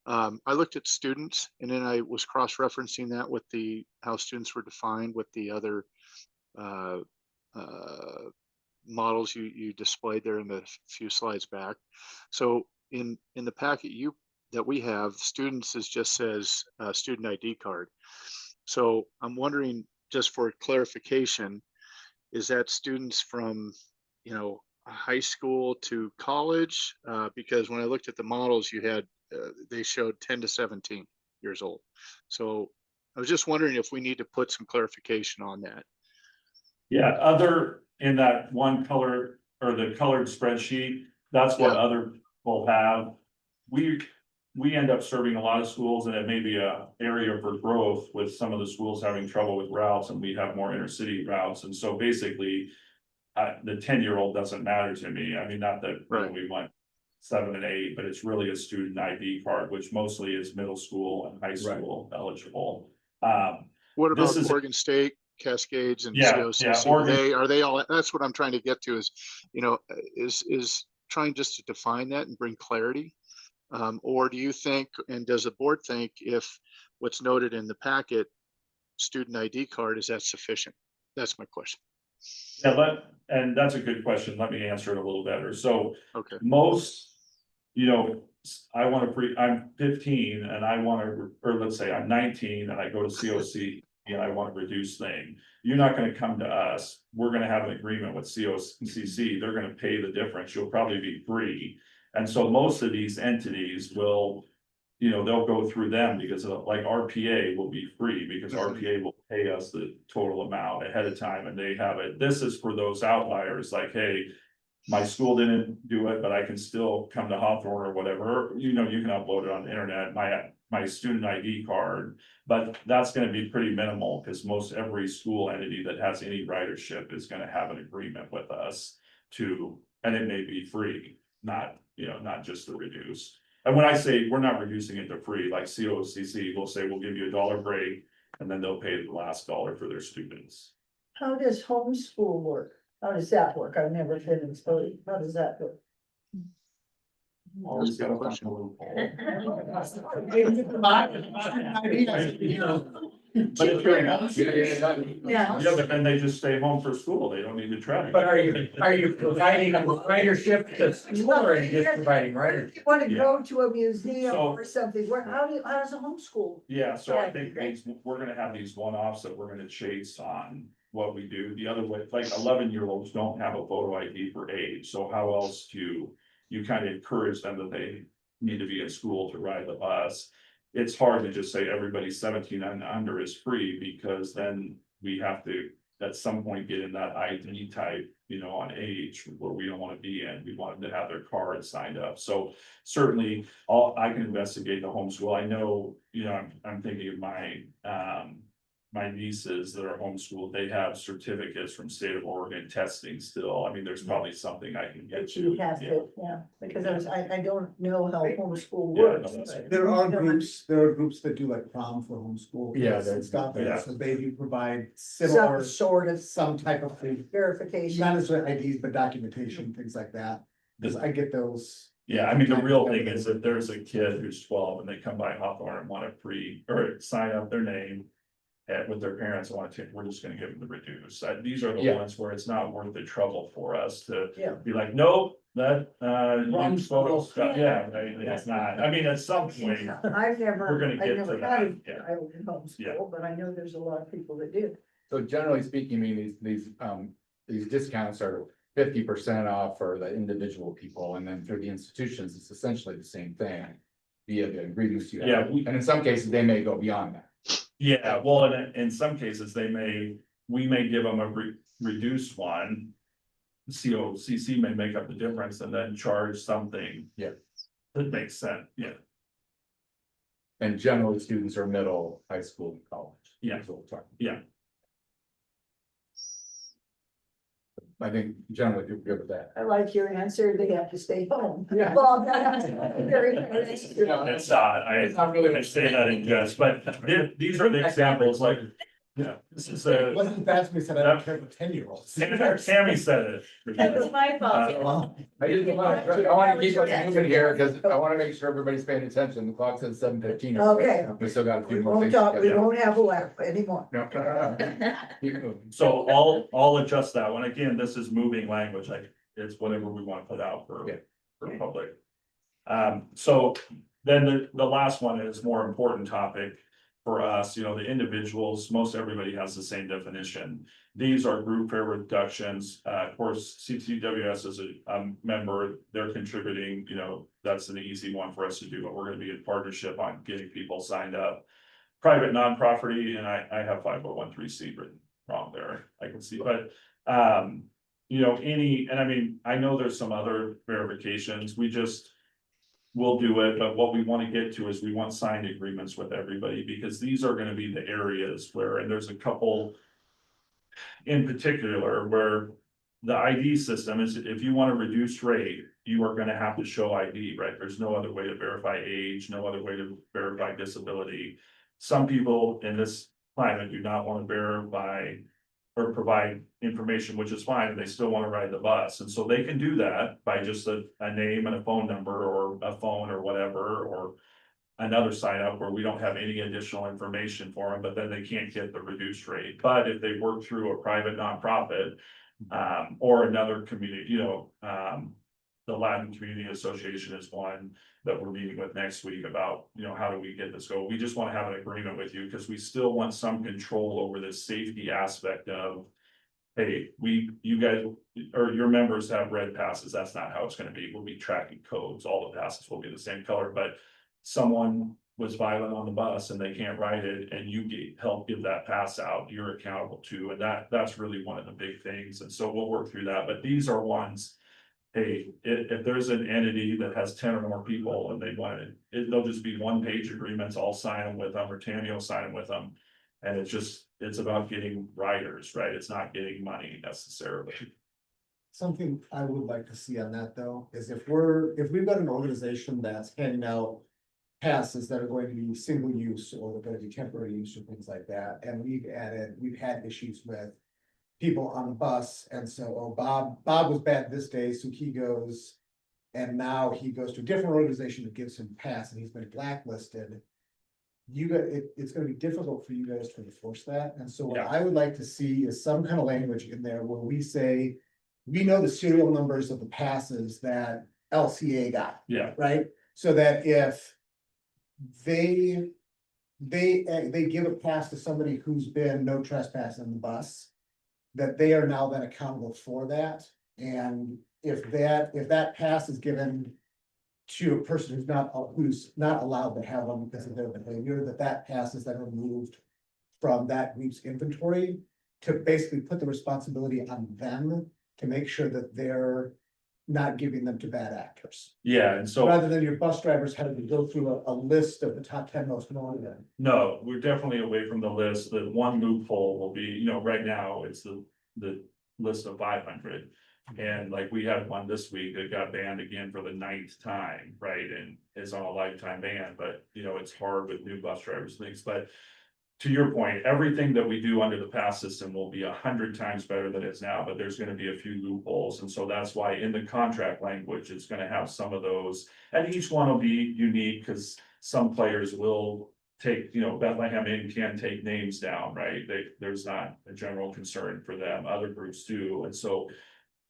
I looked at students and then I was cross-referencing that with how students were defined with the other uh, models you displayed there in the few slides back. So in the packet that we have, students just says student ID card. So I'm wondering, just for clarification, is that students from, high school to college? Because when I looked at the models you had, they showed 10 to 17 years old. So I was just wondering if we need to put some clarification on that. Yeah, other in that one color or the colored spreadsheet, that's what other people have. We end up serving a lot of schools, and it may be a area for growth with some of the schools having trouble with routes, and we have more intercity routes, and so basically. The 10-year-old doesn't matter to me. I mean, not that we want 7 and 8, but it's really a student ID card, which mostly is middle school and high school eligible. What about Oregon State, Cascades, and COCC? Are they all? That's what I'm trying to get to. Is trying just to define that and bring clarity, or do you think, and does the board think, if what's noted in the packet, student ID card, is that sufficient? That's my question. Yeah, and that's a good question. Let me answer it a little better. So most, I'm 15 and I want to, or let's say I'm 19 and I go to COC and I want to reduce thing. You're not going to come to us. We're going to have an agreement with COCC. They're going to pay the difference. You'll probably be free. And so most of these entities will, they'll go through them because like RPA will be free because RPA will pay us the total amount ahead of time and they have it. This is for those outliers like, hey, my school didn't do it, but I can still come to Hawthorne or whatever. You can upload it on the internet, my student ID card, but that's going to be pretty minimal because most every school entity that has any ridership is going to have an agreement with us and it may be free, not just the reduced. And when I say we're not reducing it to free, like COCC will say, we'll give you $1 break, and then they'll pay the last dollar for their students. How does homeschool work? How does that work? I've never been in school. How does that work? Always gotta find a loophole. But if you're not, yeah, but then they just stay home for school. They don't need to travel. But are you providing ridership to school or are you just providing ridership? You want to go to a museum or something, how does a homeschool? Yeah, so I think we're gonna have these one-offs that we're gonna chase on what we do. The other way, like 11-year-olds don't have a photo ID for age, so how else do you kind of encourage them that they need to be in school to ride the bus? It's hard to just say everybody 17 and under is free because then we have to at some point get in that ID type, on age where we don't want to be in. We want them to have their card signed up. So certainly I can investigate the homeschool. I know, I'm thinking of my nieces that are homeschooled, they have certificates from state of Oregon testing still. I mean, there's probably something I can get You to. have to, because I don't know how homeschool Yeah, works. no, that's- There are groups that do like prom for homeschool. Yeah, and stuff, yeah. so they do provide Some similar, sort of some type of thing, verification. not necessarily IDs, but documentation, things like that. Because I get those. Yeah, I mean, the real thing is if there's a kid who's 12 and they come by Hawthorne and want to sign up their name. With their parents, we're just gonna give them the reduce. These are the ones where it's not worth the trouble for us to be like, nope, that, use photo stuff, it's not, I mean, at some point. I've We're gonna get to never that, had yeah. a child in homeschool, but I know there's a lot of people that do. So generally speaking, I mean, these these discounts are 50% off for the individual people, and then through the institutions, it's essentially the same thing. Via the agreements you Yeah, have, and in some cases, they may go beyond that. Yeah, well, in some cases, we may give them a reduced one. COCC may make up the difference and then charge something. Yeah. That makes sense, yeah. And generally, students are middle, high school, and college. Yeah. That's what we're talking. Yeah. I think generally people are good with that. I like your answer, they have to stay home. Yeah. Well, that's very nice. It's not really, I say that in jest, but these are the examples, like, yeah, this is a. Wasn't that me said I don't care for 10-year-olds. Tammy said it. That was my fault. I just want to keep us moving here, because I want to make sure everybody's paying attention, the clock says 7:15. Okay. We still got a We few more won't things. talk, we to get won't have a laugh anymore. done. Keep moving. So I'll adjust that one. Again, this is moving language, like it's whatever we want to put out for public. So then the last one is more important topic for us, you know, the individuals, most everybody has the same definition. These are group fare reductions. Of course, CTWS is a member, they're contributing, you know, that's an easy one for us to do, but we're gonna be in partnership on getting people signed up. Private nonprofit, and I have 5013C written wrong there, I can see, but, you know, and I mean, I know there's some other verifications, we'll do it, but what we want to get to is we want signed agreements with everybody, because these are gonna be the areas where, and there's a couple. In particular, where the ID system is, if you want a reduced rate, you are gonna have to show ID, right? There's no other way to verify age, no other way to verify disability. Some people in this climate do not want to verify or provide information, which is fine, and they still want to ride the bus. And so they can do that by just a name and a phone number or a phone or whatever, or another sign up where we don't have any additional information for them, but then they can't get the reduced rate. But if they work through a private nonprofit, or another community, you know, the Latin Community Association is one that we're meeting with next week about, you know, how do we get this going? We just want to have an agreement with you, because we still want some control over this safety aspect of, hey, you guys, or your members have red passes, that's not how it's gonna be, we'll be tracking codes, all the passes will be the same color, but someone was violent on the bus and they can't ride it, and you help give that pass out, you're accountable to, and that's really one of the big things, and so we'll work through that, but these are ones. Hey, if there's an entity that has 10 or more people and they want it, they'll just be one-page agreements, I'll sign them with them, or Tammy will sign them with them. And it's about getting riders, right? It's not getting money necessarily. Something I would like to see on that though, is if we've got an organization that's handing out passes that are going to be single use, or they're gonna be temporary use or things like that, and we've had issues with people on the bus, and so, oh, Bob was bad this day, so he goes. And now he goes to a different organization that gives him a pass, and he's been blacklisted. It's gonna be difficult for you guys to enforce that, and so what Yeah. I would like to see is some kind of language in there where we say. We know the serial numbers of the passes that LCA got. Yeah. Right, so that if they give a pass to somebody who's been no trespass on the bus. That they are now then accountable for that, and if that pass is given. To a person who's not allowed to have them because of their behavior, that pass is then removed. From that group's inventory, to basically put the responsibility on them to make sure that they're. Not giving them to bad actors, Yeah, and so, rather than your bus drivers having to go through a list of the top 10 most annoying. no, we're definitely away from the list. The one loophole will be, you know, right now, it's the list of 500. And like we had one this week that got banned again for the 9th time, right? And is on a lifetime ban, but you know, it's hard with new bus drivers and things, but. To your point, everything that we do under the pass system will be 100 times better than it is now, but there's gonna be a few loopholes, and so that's why in the contract language, it's gonna have some of those. And each one will be unique, because some players will take, you know, Bethlehem Inn can take names down, right? There's not a general concern for them, other groups do, and so.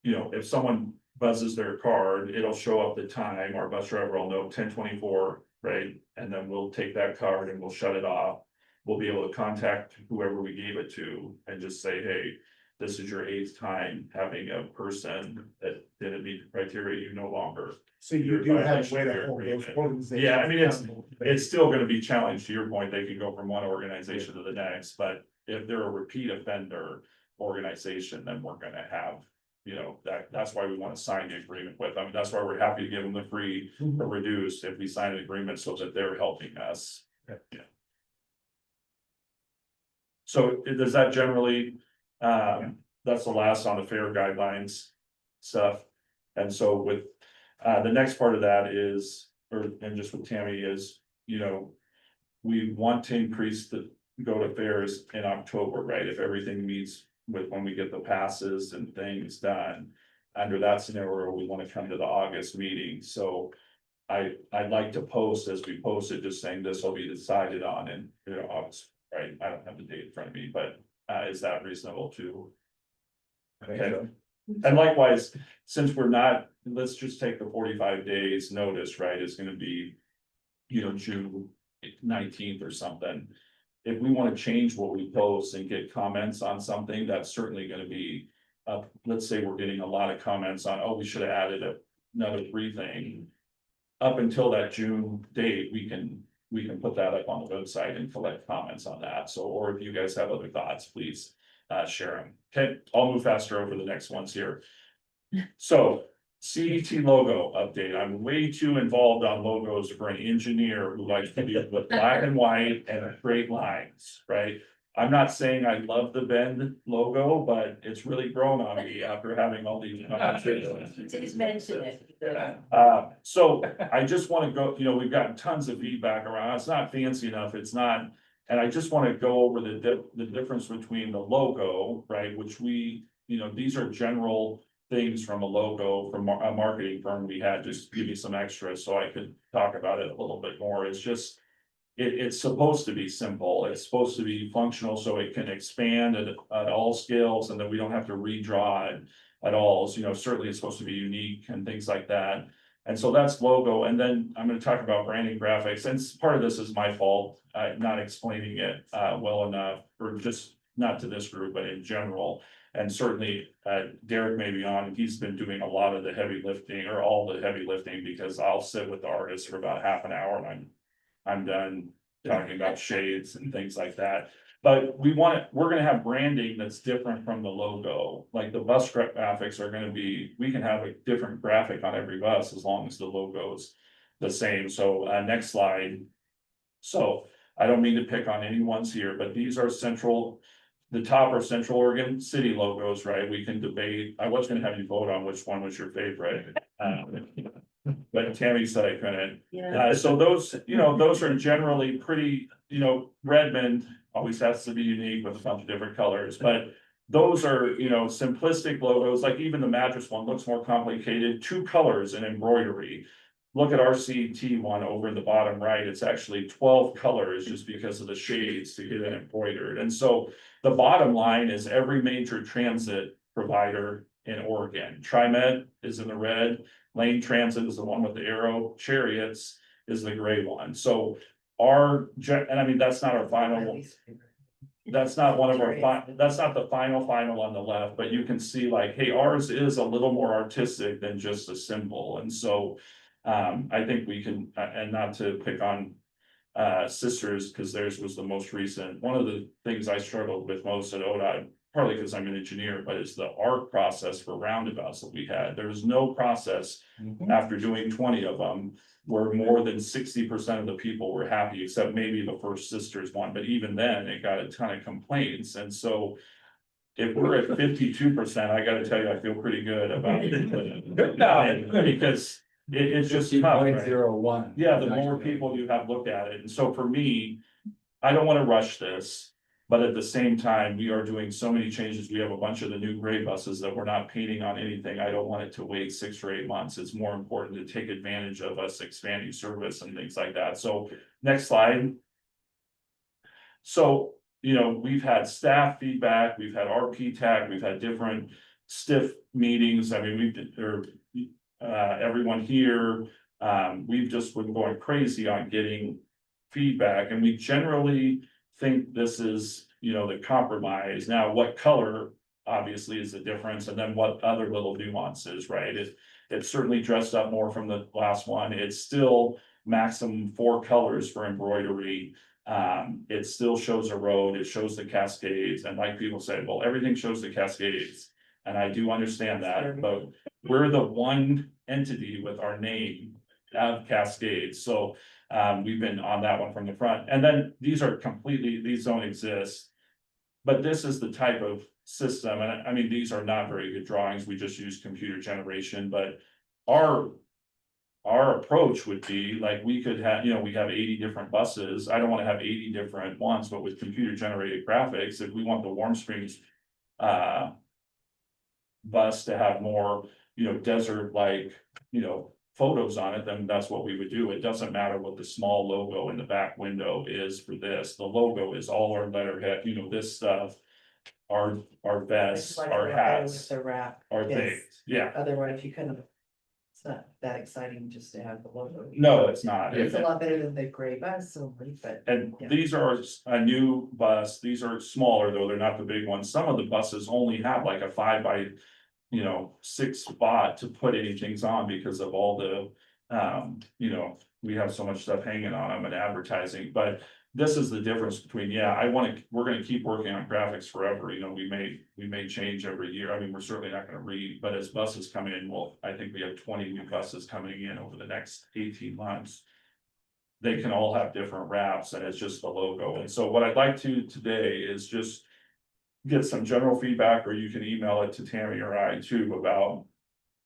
You know, if someone buzzes their card, it'll show up the time, our bus driver will know 10:24, right? And then we'll take that card and we'll shut it off. We'll be able to contact whoever we gave it to and just say, hey, this is your 8th time having a person that didn't meet the criteria, you no longer. So you do have a way to hold those organizations. Yeah, I mean, accountable. it's still gonna be challenged, to your point, they can go from one organization to the next, but if they're a repeat offender organization, then we're gonna have. You know, that's why we wanna sign the agreement with them, that's why we're happy to give them the free or reduced if we sign an agreement so that they're helping us. Yeah. So does that generally, that's the last on the fair guidelines stuff. And so with, the next part of that is, and just with Tammy is, you know, we want to increase go to fairs in October, right? If everything meets with when we get the passes and things done. Under that scenario, we want to come to the August meeting, so I'd like to post as we post it, just saying this will be decided on in, you know, August, right? I don't have the date in front of me, but is that reasonable too? Okay, and likewise, since we're not, let's just take the 45 days notice, right, is gonna be, you know, June 19th or something. If we wanna change what we post and get comments on something, that's certainly gonna be, let's say we're getting a lot of comments on, oh, we should have added another briefing. Up until that June date, we can put that up on the website and collect comments on that, so, or if you guys have other thoughts, please. Share them. Okay, I'll move faster over the next ones here. So CET logo update. I'm way too involved on logos for an engineer who likes to be with black and white and straight lines, right? I'm not saying I love the Bend logo, but it's really grown on me after having all these conversations. Just mention it. So I just want to go, you know, we've gotten tons of feedback around, it's not fancy enough, it's not. And I just want to go over the difference between the logo, right, which we, you know, these are general things from a logo from a marketing firm we had, just give me some extras so I could talk about it a little bit more. It's just, it's supposed to be simple, it's supposed to be functional, so it can expand at all scales, and then we don't have to redraw it at all. So, you know, certainly it's supposed to be unique and things like that. And so that's logo, and then I'm gonna talk about branding graphics, and part of this is my fault, not explaining it well enough, or just not to this group, but in general. And certainly, Derek may be on, and he's been doing a lot of the heavy lifting, or all the heavy lifting, because I'll sit with the artist for about half an hour, and I'm done talking about shades and things like that. But we're gonna have branding that's different from the logo, like the bus graphics are gonna be, we can have a different graphic on every bus as long as the logo's the same. So next slide. So I don't mean to pick on any ones here, but these are the top are Central Oregon City logos, right? We can debate, I was gonna have you vote on which one was your favorite. But Tammy said I couldn't. Yeah. So those, you know, those are generally pretty, you know, Redmond always has to be unique with a bunch of different colors, but those are, you know, simplistic logos, like even the mattress one looks more complicated, 2 colors in embroidery. Look at our CT one over in the bottom right, it's actually 12 colors just because of the shades to get it embroidered. And so the bottom line is every major transit provider in Oregon, TriMet is in the red, Lane Transit is the one with the arrow, Chariots is the gray one. So and I mean, that's not our final. That's not one of our, that's not the final on the left, but you can see like, hey, ours is a little more artistic than just a symbol. And so I think we can, and not to pick on Sisters, because theirs was the most recent. One of the things I struggled with most at ODOT, partly because I'm an engineer, but it's the ARC process for roundabouts that we had. There was no process after doing 20 of them where more than 60% of the people were happy, except maybe the first Sisters one, but even then it got a ton of complaints. And so if we're at 52%, I gotta tell you, I feel pretty good about it. Because it's just tough, right? 0.01. Yeah, the more people you have look at it. And so for me, I don't want to rush this. But at the same time, we are doing so many changes. We have a bunch of the new gray buses that we're not painting on anything. I don't want it to wait 6 or 8 months. It's more important to take advantage of us expanding service and things like that. So next slide. So, you know, we've had staff feedback, we've had RPTAC, we've had different stiff meetings. I mean, everyone here, we've just been going crazy on getting feedback, and we generally think this is, you know, the compromise. Now, what color obviously is the difference, and then what other little nuances, right? It's certainly dressed up more from the last one. It's still maximum 4 colors for embroidery. It still shows a road, it shows the Cascades, and like people say, well, everything shows the Cascades. And I do understand that, but we're the one entity with our name of Cascades, so we've been on that one from the front. And then these don't exist. But this is the type of system, and I mean, these are not very good drawings, we just use computer generation, but our approach would be like, we could have, we have 80 different buses. I don't want to have 80 different ones, but with computer generated graphics, if we want the Warm Springs bus to have more, desert like, photos on it, then that's what we would do. It doesn't matter what the small logo in the back window is for this. The logo is all our letterhead, this stuff, our vests, It's like our the hats, with the wrap, our yes. things. Yeah, Otherwise, you couldn't, it's not that exciting just to have the logo. no, it's not. It's a lot better than the gray bus, so, but. And Yeah. these are a new bus, these are smaller though, they're not the big ones, some of the buses only have like a 5 by 6 spot to put anything on because of all the, we have so much stuff hanging on them and advertising, but. This is the difference between, we're gonna keep working on graphics forever, we may change every year, I mean, we're certainly not gonna read, but as buses come in, I think we have 20 new buses coming in over the next 18 months. They can all have different wraps and it's just the logo, and so what I'd like to today is just. Get some general feedback, or you can email it to Tammy or I too, about.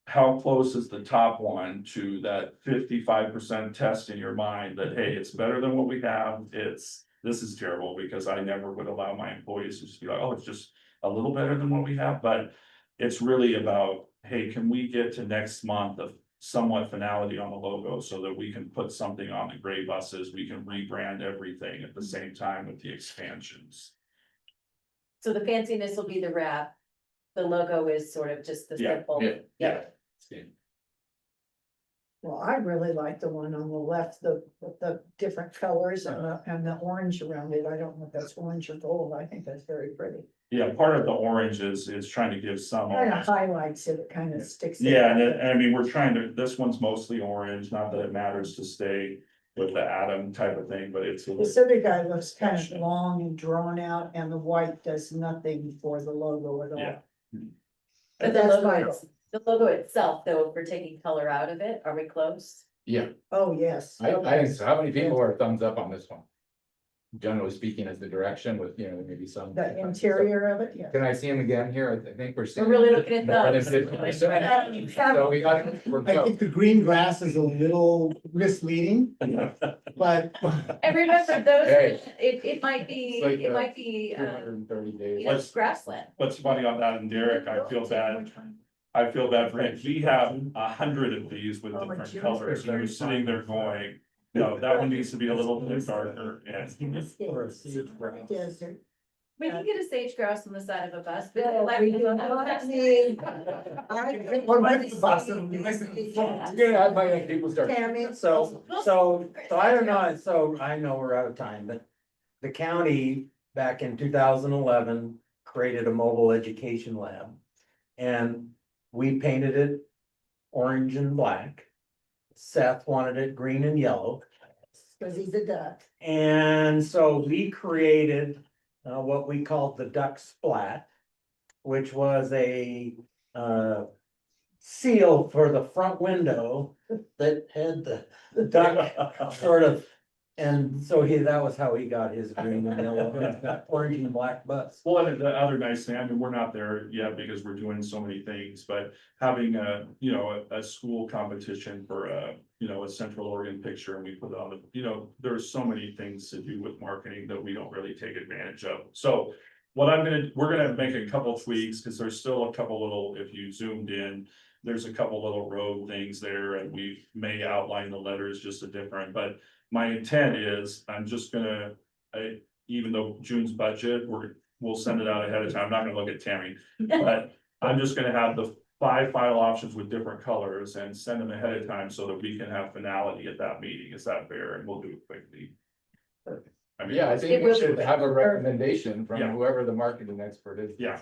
How close is the top one to that 55% test in your mind that, hey, it's better than what we have, this is terrible, because I never would allow my employees to just be like, oh, it's just a little better than what we have, but. It's really about, hey, can we get to next month of somewhat finality on the logo so that we can put something on the gray buses, we can rebrand everything at the same time with the expansions. So the fanciness will be the wrap. The logo is sort of just the simple. Yeah. Well, I really like the one on the left, the different colors and the orange around it. I don't know if that's orange or gold. I think that's very pretty. Yeah, part of the orange is trying to give some. Kind of highlights it, it kind of sticks. Yeah, and I mean, we're trying to, this one's mostly orange, not that it matters to stay with the atom type of thing, but it's. This other guy looks kind of long and drawn out, and the white does nothing for the logo at all. Yeah. But the logo itself, though, if we're taking color out of it, are we close? Yeah, Oh, yes. I think so. How many people are thumbs up on this one? Generally speaking, as the direction with, maybe some. The interior of it, yeah. Can I see him again here? I think we're. We're really looking at More than those. 50%. So we got, we're I close. think the green grass is a little misleading, but. And remember, those, Hey. it might be, It's like, it might be, 230 days. Let's- grassland. What's funny on that, and Derek, I feel bad for him, we have 100 of these with Oh, different Jim's colors, and you're sitting there going, no, that one needs to be a little bit darker, and. Desert. We can get a sage grouse on the side of a bus, but. No, like, we do not need- Yeah, I might have people start. Tammy. So I don't know, so I know we're out of time, but the county back in 2011 created a mobile education lab. And we painted it orange and black. Seth wanted it green and yellow. Cause he's a duck. And so we created what we called the duck splat, which was a seal for the front window that had the duck sort of. And so that was how he got his green and yellow, orange and black bus. Well, and the other nice thing, I mean, we're not there yet because we're doing so many things, but having a school competition for a Central Oregon picture, and we put it on the, there's so many things to do with marketing that we don't really take advantage of. So we're gonna make a couple tweaks, because there's still a couple little, if you zoomed in, there's a couple little road things there, and we may outline the letters just a different, but my intent is, I'm just gonna, even though June's budget, we'll send it out ahead of time, I'm not gonna look at Tammy. But I'm just gonna have the 5 file options with different colors and send them ahead of time so that we can have finality at that meeting, is that fair? And we'll do it quickly. I mean, Yeah, I It think we will should be have a recommendation from Yeah. whoever the marketing expert is. Yeah.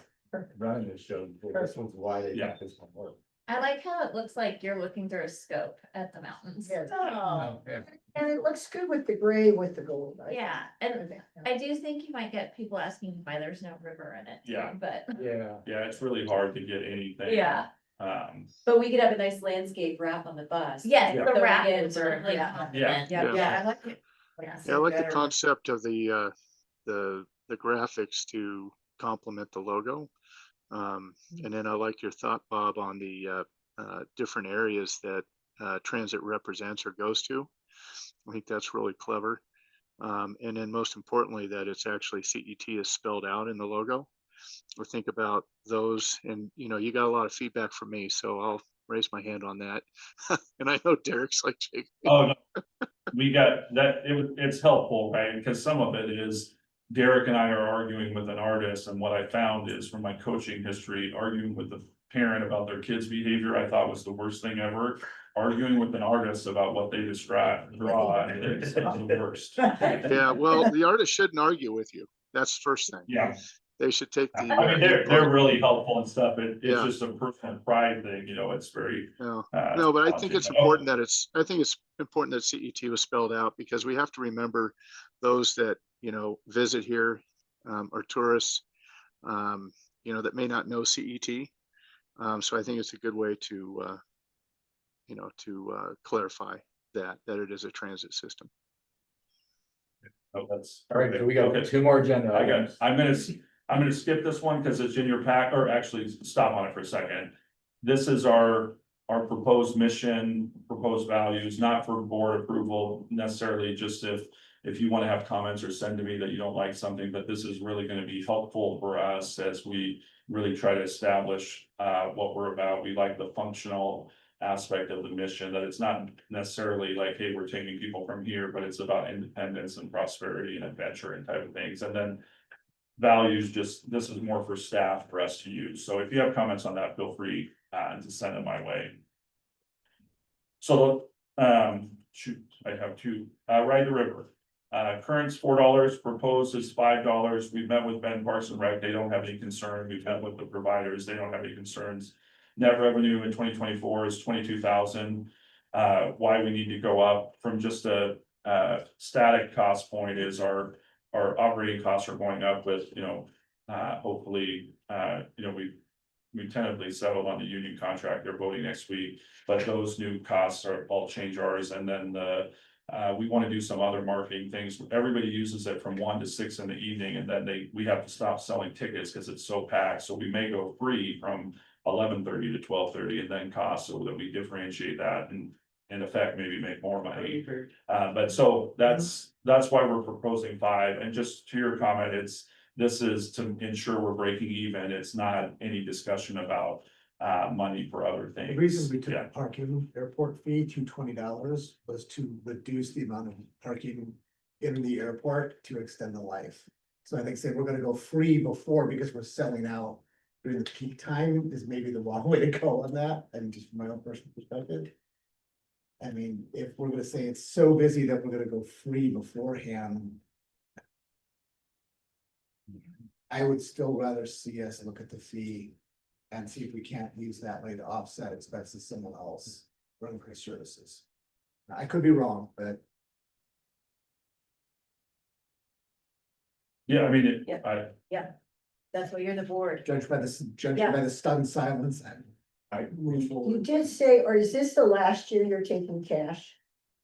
running this show, before. This one's why they Yeah. think this one work. I like how it looks like you're looking through a scope at the mountains. Yeah. Oh, Yeah. And it looks good with the gray with the gold. I yeah, and think. I do think you might get people asking why there's no river in it. Yeah. But, Yeah. Yeah, it's really hard to get anything. yeah, But we could have a nice landscape wrap on the bus. yes, Yeah. the So wrap again, is certainly yeah. compliment. Yeah. Yeah, I like it. Yeah. Yeah, I like the Better. concept of the graphics to complement the logo. And then I like your thought, Bob, on the different areas that transit represents or goes to. I think that's really clever. And then most importantly, that it's actually CET is spelled out in the logo. Or think about those, and you got a lot of feedback from me, so I'll raise my hand on that. And I know Derek's like, Jake. Oh, no. We got that, it's helpful, right? Because some of it is Derek and I are arguing with an artist, and what I found is from my coaching history, arguing with the parent about their kid's behavior, I thought was the worst thing ever. Arguing with an artist about what they draw is the worst. Yeah, well, the artist shouldn't argue with you. That's the first thing. Yeah, They should take the. I mean, they're really helpful and stuff. It's Yeah. just a personal pride thing, it's very. No, no, but I think it's daunting. important that I think it's important that CET was spelled out, because we have to remember those that, visit here, or tourists, that may not know CET. So I think it's a good way to clarify that it is a transit system. Oh, that's. All right, so we got Okay. 2 more agenda I got, items. I'm gonna skip this one because it's in your pack, or actually stop on it for a second. This is our proposed mission, proposed values, not for board approval necessarily, just if you want to have comments or send to me that you don't like something, but this is really gonna be helpful for us as we really try to establish what we're about. We like the functional aspect of the mission, that it's not necessarily like, hey, we're taking people from here, but it's about independence and prosperity and adventure and type of things. And then values, just, this is more for staff for us to use. So if you have comments on that, feel free to send them my way. So, shoot, I have 2, Ride the River. Current's $4, proposed is $5. We've met with Ben Parks and Rec, they don't have any concern. We've met with the providers, they don't have any concerns. Net revenue in 2024 is 22,000. Why we need to go up from just a static cost point is our operating costs are going up with, hopefully, we tentatively settled on the union contract, they're voting next week, but those new costs are all change ours, and then we want to do some other marketing things. Everybody uses it from 1 to 6 in the evening, and then we have to stop selling tickets because it's so packed, so we may go free from 11:30 to 12:30 and then cost, so that we differentiate that and in effect maybe make more money. But so that's why we're proposing 5, and just to your comment, this is to ensure we're breaking even. It's not any discussion about money for other things. The reason we took Yeah. the parking airport fee to $20 was to reduce the amount of parking in the airport to extend the life. So I think saying we're gonna go free before because we're selling out during the peak time is maybe the wrong way to go on that, and just from my own personal perspective. I mean, if we're gonna say it's so busy that we're gonna go free beforehand, I would still rather see us look at the fee and see if we can't use that way to offset expenses someone else for increased services. I could be wrong, but Yeah, I mean, Yeah. That's why you're the board. judged by Yeah. the stunned silence, I move You forward. did say, or is this the last year you're taking cash?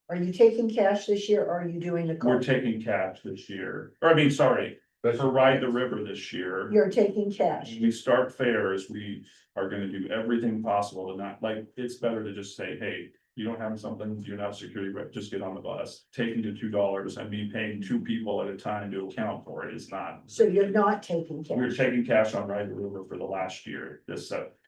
Are you taking cash this year, or are you doing the we're card? taking cash this year, or I mean, sorry, for Ride the River this year. You're taking cash. When we start fairs, we are gonna do everything possible to not, like, it's better to just say, hey, you don't have something, you're not security, but just get on the bus. Taking to $2 and me paying 2 people at a time to account for it is not. So you're not taking We're cash. taking cash on Ride the River for the last year,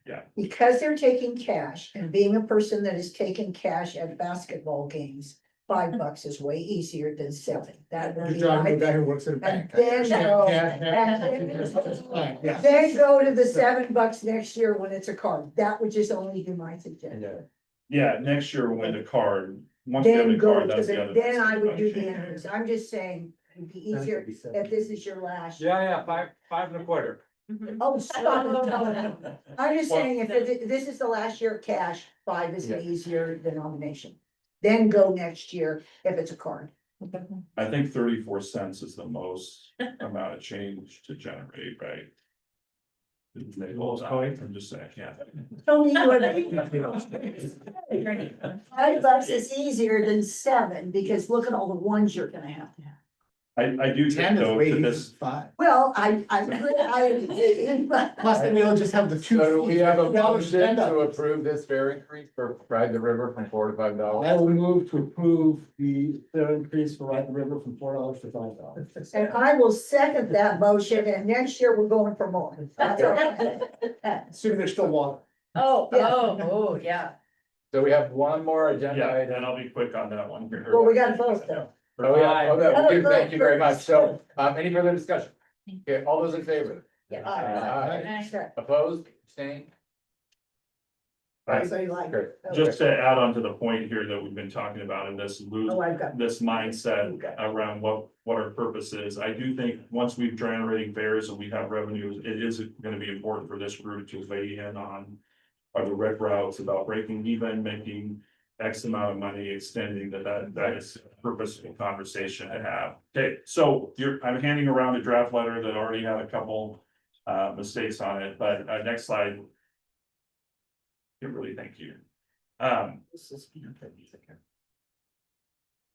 yeah. Because they're taking cash, and being a person that is taking cash at basketball games, $5 is way easier than 7. That would Good be job, my the guy who thing. works at a And bank. then go, Yeah. then go to the $7 next year when it's a card. That would just only be my suggestion. Yeah, next year when the card, once we have Then the go card, to that's the the, other. then I would do the thing. interest. I'm just saying, it'd be easier if this is your last. Yeah, 5 and a quarter. Oh, stop. I'm just saying, if this is the last year of cash, 5 is an Yeah. easier denomination. Then go next year if it's a card. I think 34 cents is the most amount of change to generate, right? I'm just saying, yeah. Tony, $5 is easier than 7, because look at all the ones you're gonna have to have. I do 10 think is though, way that easier this, than 5. Well, Plus then we'll just have the two. So do we have a $50 motion stand up. to approve this fare increase for Ride the River from $4 to $5? I will move to approve the fare increase for Ride the River from $4 to $5. and I will second that motion, and next year we're going for more. That's all right. Assuming there's still water. Oh, yeah. So we have one more agenda yeah, item. and I'll be quick on that one. Well, we got both though. Oh, yeah, oh, no, thank you very much. Aye. So, any further discussion? Okay, all those in favor? Yeah. Aye. Sure. Opposed, abstained? So you like. Great. Just to add on to the point here that we've been talking about in this loop, Oh, I've got. this mindset Okay. around what our purpose is. I do think once we've generating fares and we have revenues, it is gonna be important for this group to weigh in on. Are the red routes about breaking even, making X amount of money, extending that is a purposeful conversation to have. Okay, so I'm handing around a draft letter that already had a couple mistakes on it, but next slide. Kimberly, thank you.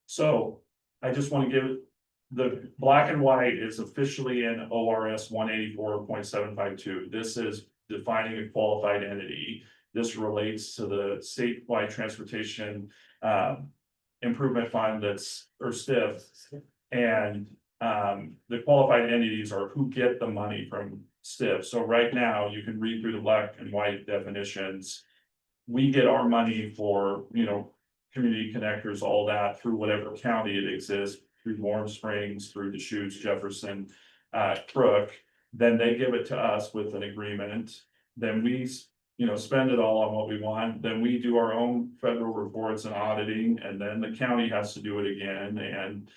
So I just want to give the black and white is officially in ORS 184.752. This is defining a qualified entity. This relates to the statewide transportation improvement fund that's or STIF. And the qualified entities are who get the money from STIF. So right now you can read through the black and white definitions. We get our money for, community connectors, all that through whatever county it exists, through Warm Springs, through Deschutes, Jefferson, Crook. Then they give it to us with an agreement. Then we, spend it all on what we want. Then we do our own federal reports and auditing, and then the county has to do it again. And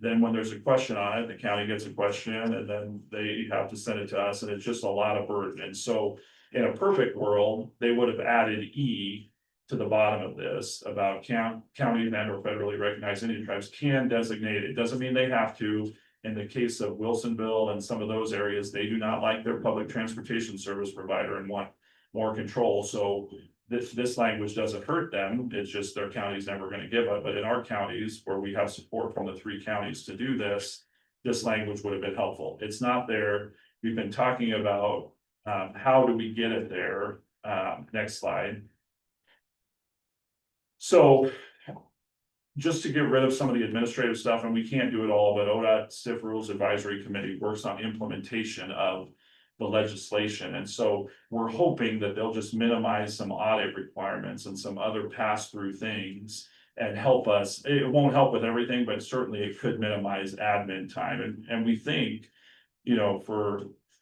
then when there's a question on it, the county gets a question, and then they have to send it to us, and it's just a lot of burden. And so in a perfect world, they would have added E to the bottom of this about county and or federally recognized Indian tribes can designate. It doesn't mean they have to. In the case of Wilsonville and some of those areas, they do not like their public transportation service provider and want more control. So this language doesn't hurt them. It's just their county's never going to give it. But in our counties where we have support from the 3 counties to do this language would have been helpful. It's not there. We've been talking about how do we get it there? Next slide. So just to get rid of some of the administrative stuff, and we can't do it all, but ODOT STIF Rules Advisory Committee works on implementation of the legislation. And so we're hoping that they'll just minimize some audit requirements and some other pass-through things and help us. It won't help with everything, but certainly it could minimize admin time. And we think,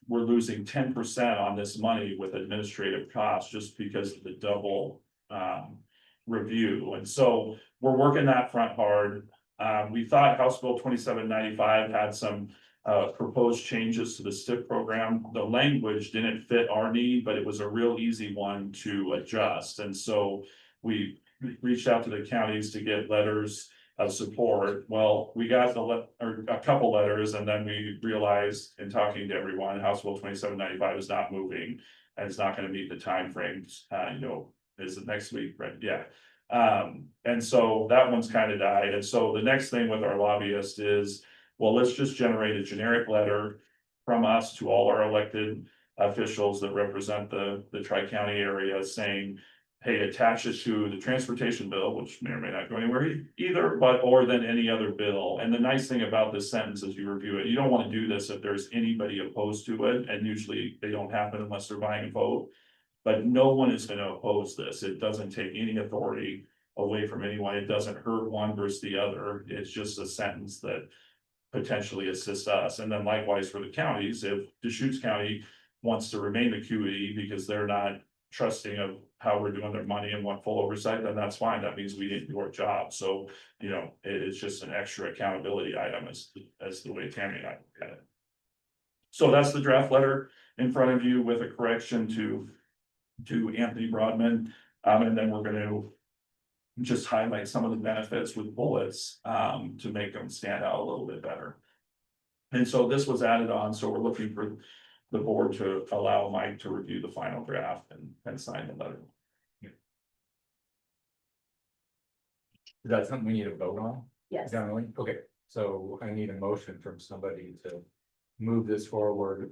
we're losing 10% on this money with administrative costs just because of the double review. And so we're working that front hard. We thought House Bill 2795 had some proposed changes to the STIP program. The language didn't fit our need, but it was a real easy one to adjust. And so we reached out to the counties to get letters of support. Well, we got a couple letters, and then we realized in talking to everyone, House Bill 2795 is not moving and it's not going to meet the timeframes. Is it next week? Right? Yeah. And so that one's kind of died. And so the next thing with our lobbyist is, well, let's just generate a generic letter from us to all our elected officials that represent the Tri-County area saying, hey, attach it to the transportation bill, which may or may not go anywhere either, or than any other bill. And the nice thing about this sentence as you review it, you don't want to do this if there's anybody opposed to it, and usually they don't happen unless they're buying a vote. But no one is going to oppose this. It doesn't take any authority away from anyone. It doesn't hurt one versus the other. It's just a sentence that potentially assists us. And then likewise for the counties, if Deschutes County wants to remain the QE because they're not trusting of how we're doing their money and want full oversight, then that's fine. That means we didn't do our job. So, it's just an extra accountability item as the way Tammy and I look at it. So that's the draft letter in front of you with a correction to Anthony Broadman. And then we're gonna just highlight some of the benefits with bullets, to make them stand out a little bit better. And so this was added on, so we're looking for the board to allow Mike to review the final draft and sign the letter. Is that something we need to vote on? Yes. Generally, okay, so I need a motion from somebody to move this forward,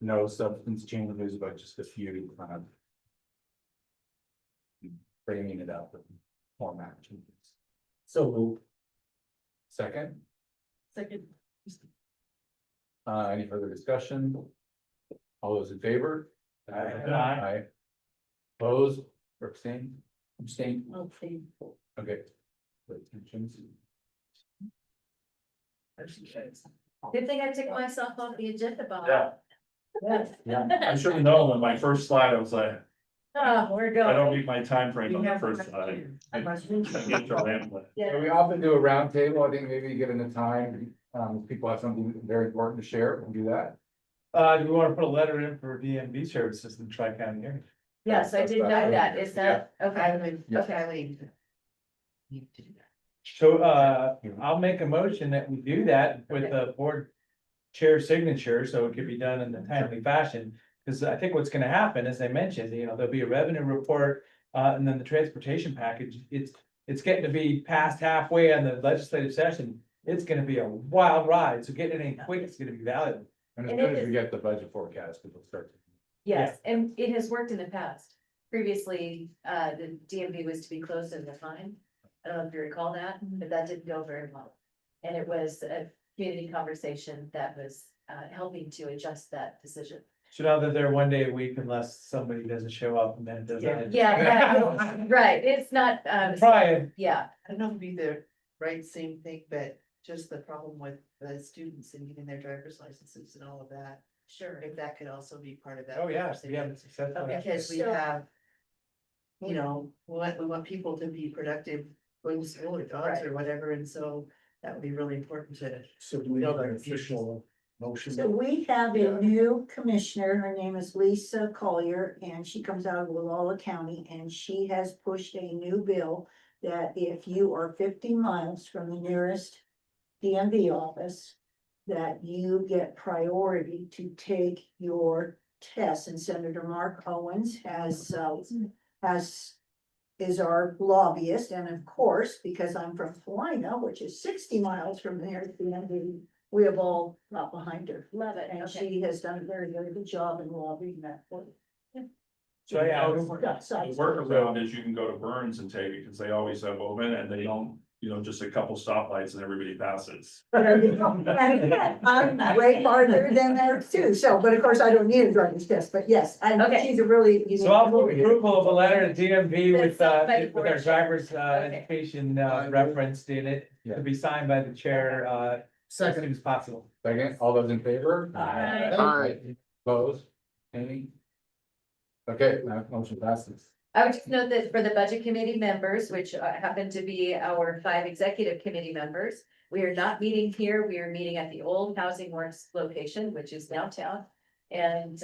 no substance changes, but just a few kind of framing it up with format changes. So Second, Second. any further discussion? All those in favor? Aye. Opposed or abstained? Abstain. Okay. Okay. Abstentions. Good thing I took myself off the agenda, Bob. Yeah. I should have known when my first slide, I was like, Oh, we're I going. don't meet my time frame on the first slide. I get to rambling. Yeah. So we often do a round table. I think maybe given the time, if people have something very important to share, we'll do that. Do we wanna put a letter in for DMV services in Tri-County area? Yes, I did know that. Is that, I okay, would, Yeah. okay, I would. Need to do that. So, I'll make a motion that we do that with the board chair signature, so it can be done in a timely fashion. Cause I think what's gonna happen, as I mentioned, there'll be a revenue report, and then the transportation package, it's getting to be past halfway on the legislative session. It's gonna be a wild ride, so getting it in quick is gonna be valuable. And as And soon it as we is- get the budget forecast, it'll start. yes, and it has worked in the past. Previously, the DMV was to be closed in the time. I don't know if you recall that, but that didn't go very well. And it was a community conversation that was helping to adjust that decision. So now that they're one day a week unless somebody doesn't show up and then it doesn't. Yeah, right, it's not, Trying. yeah, I don't know if it'd be the right same thing, but just the problem with the students and getting their driver's licenses and all of that. sure. If that could also be part of that. Oh, yeah, we conversation. haven't successfully. Because we So- have, we want people to be productive, going to school or jobs or whatever, and so that would be really important to. So do we have an official motion? So we have a new commissioner, her name is Lisa Collier, and she comes out of Walla County, and she has pushed a new bill that if you are 50 miles from the nearest DMV office, that you get priority to take your test, and Senator Mark Owens is our lobbyist, and of course, because I'm from Salina, which is 60 miles from there, DMV, we have all got behind her. Love it, And okay. she has done a very, very good job in lobbying that for. So, yeah. The workaround is you can go to Burns and take it, because they always have open and they don't, just a couple stoplights and everybody passes. And again, I'm way farther than there too, so, but of course, I don't need a driver's test, but yes, Okay. she's a really. unique- So I'll move approval of a letter to DMV with, That's by the with our board. driver's, Okay. education, referenced in it. To be signed by the chair, as soon as possible. Second, all those in favor? Aye. Aye. Opposed? Any? Okay, that motion passes. I would just note that for the budget committee members, which happen to be our 5 executive committee members, we are not meeting here. We are meeting at the old Housing Works location, which is downtown. And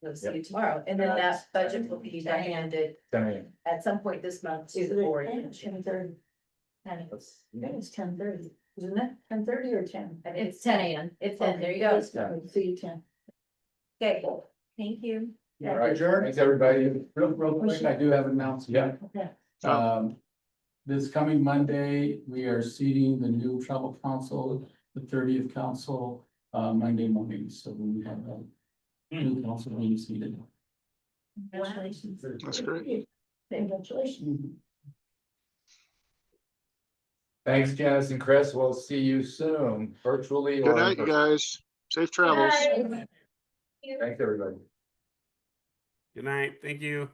we'll see you tomorrow. And then that budget will be recommended 10 a.m. at some point this month to Is the it board. 10:30? I think it's 10:30, isn't it? 10:30 or 10? It's 10 a.m. It's 10, there you go. See you 10. Okay, thank you. All right, thanks, everybody. Real quick, I do have an announcement. Okay. This coming Monday, we are seating the new tribal council, the 30th council, Monday morning, so we have a new council being seated. Congratulations. That's great. Congratulations. Thanks, Janice and Chris. We'll see you soon, virtually. Good or in night, you person. guys. Safe travels. Thanks, everybody. Good night. Thank you.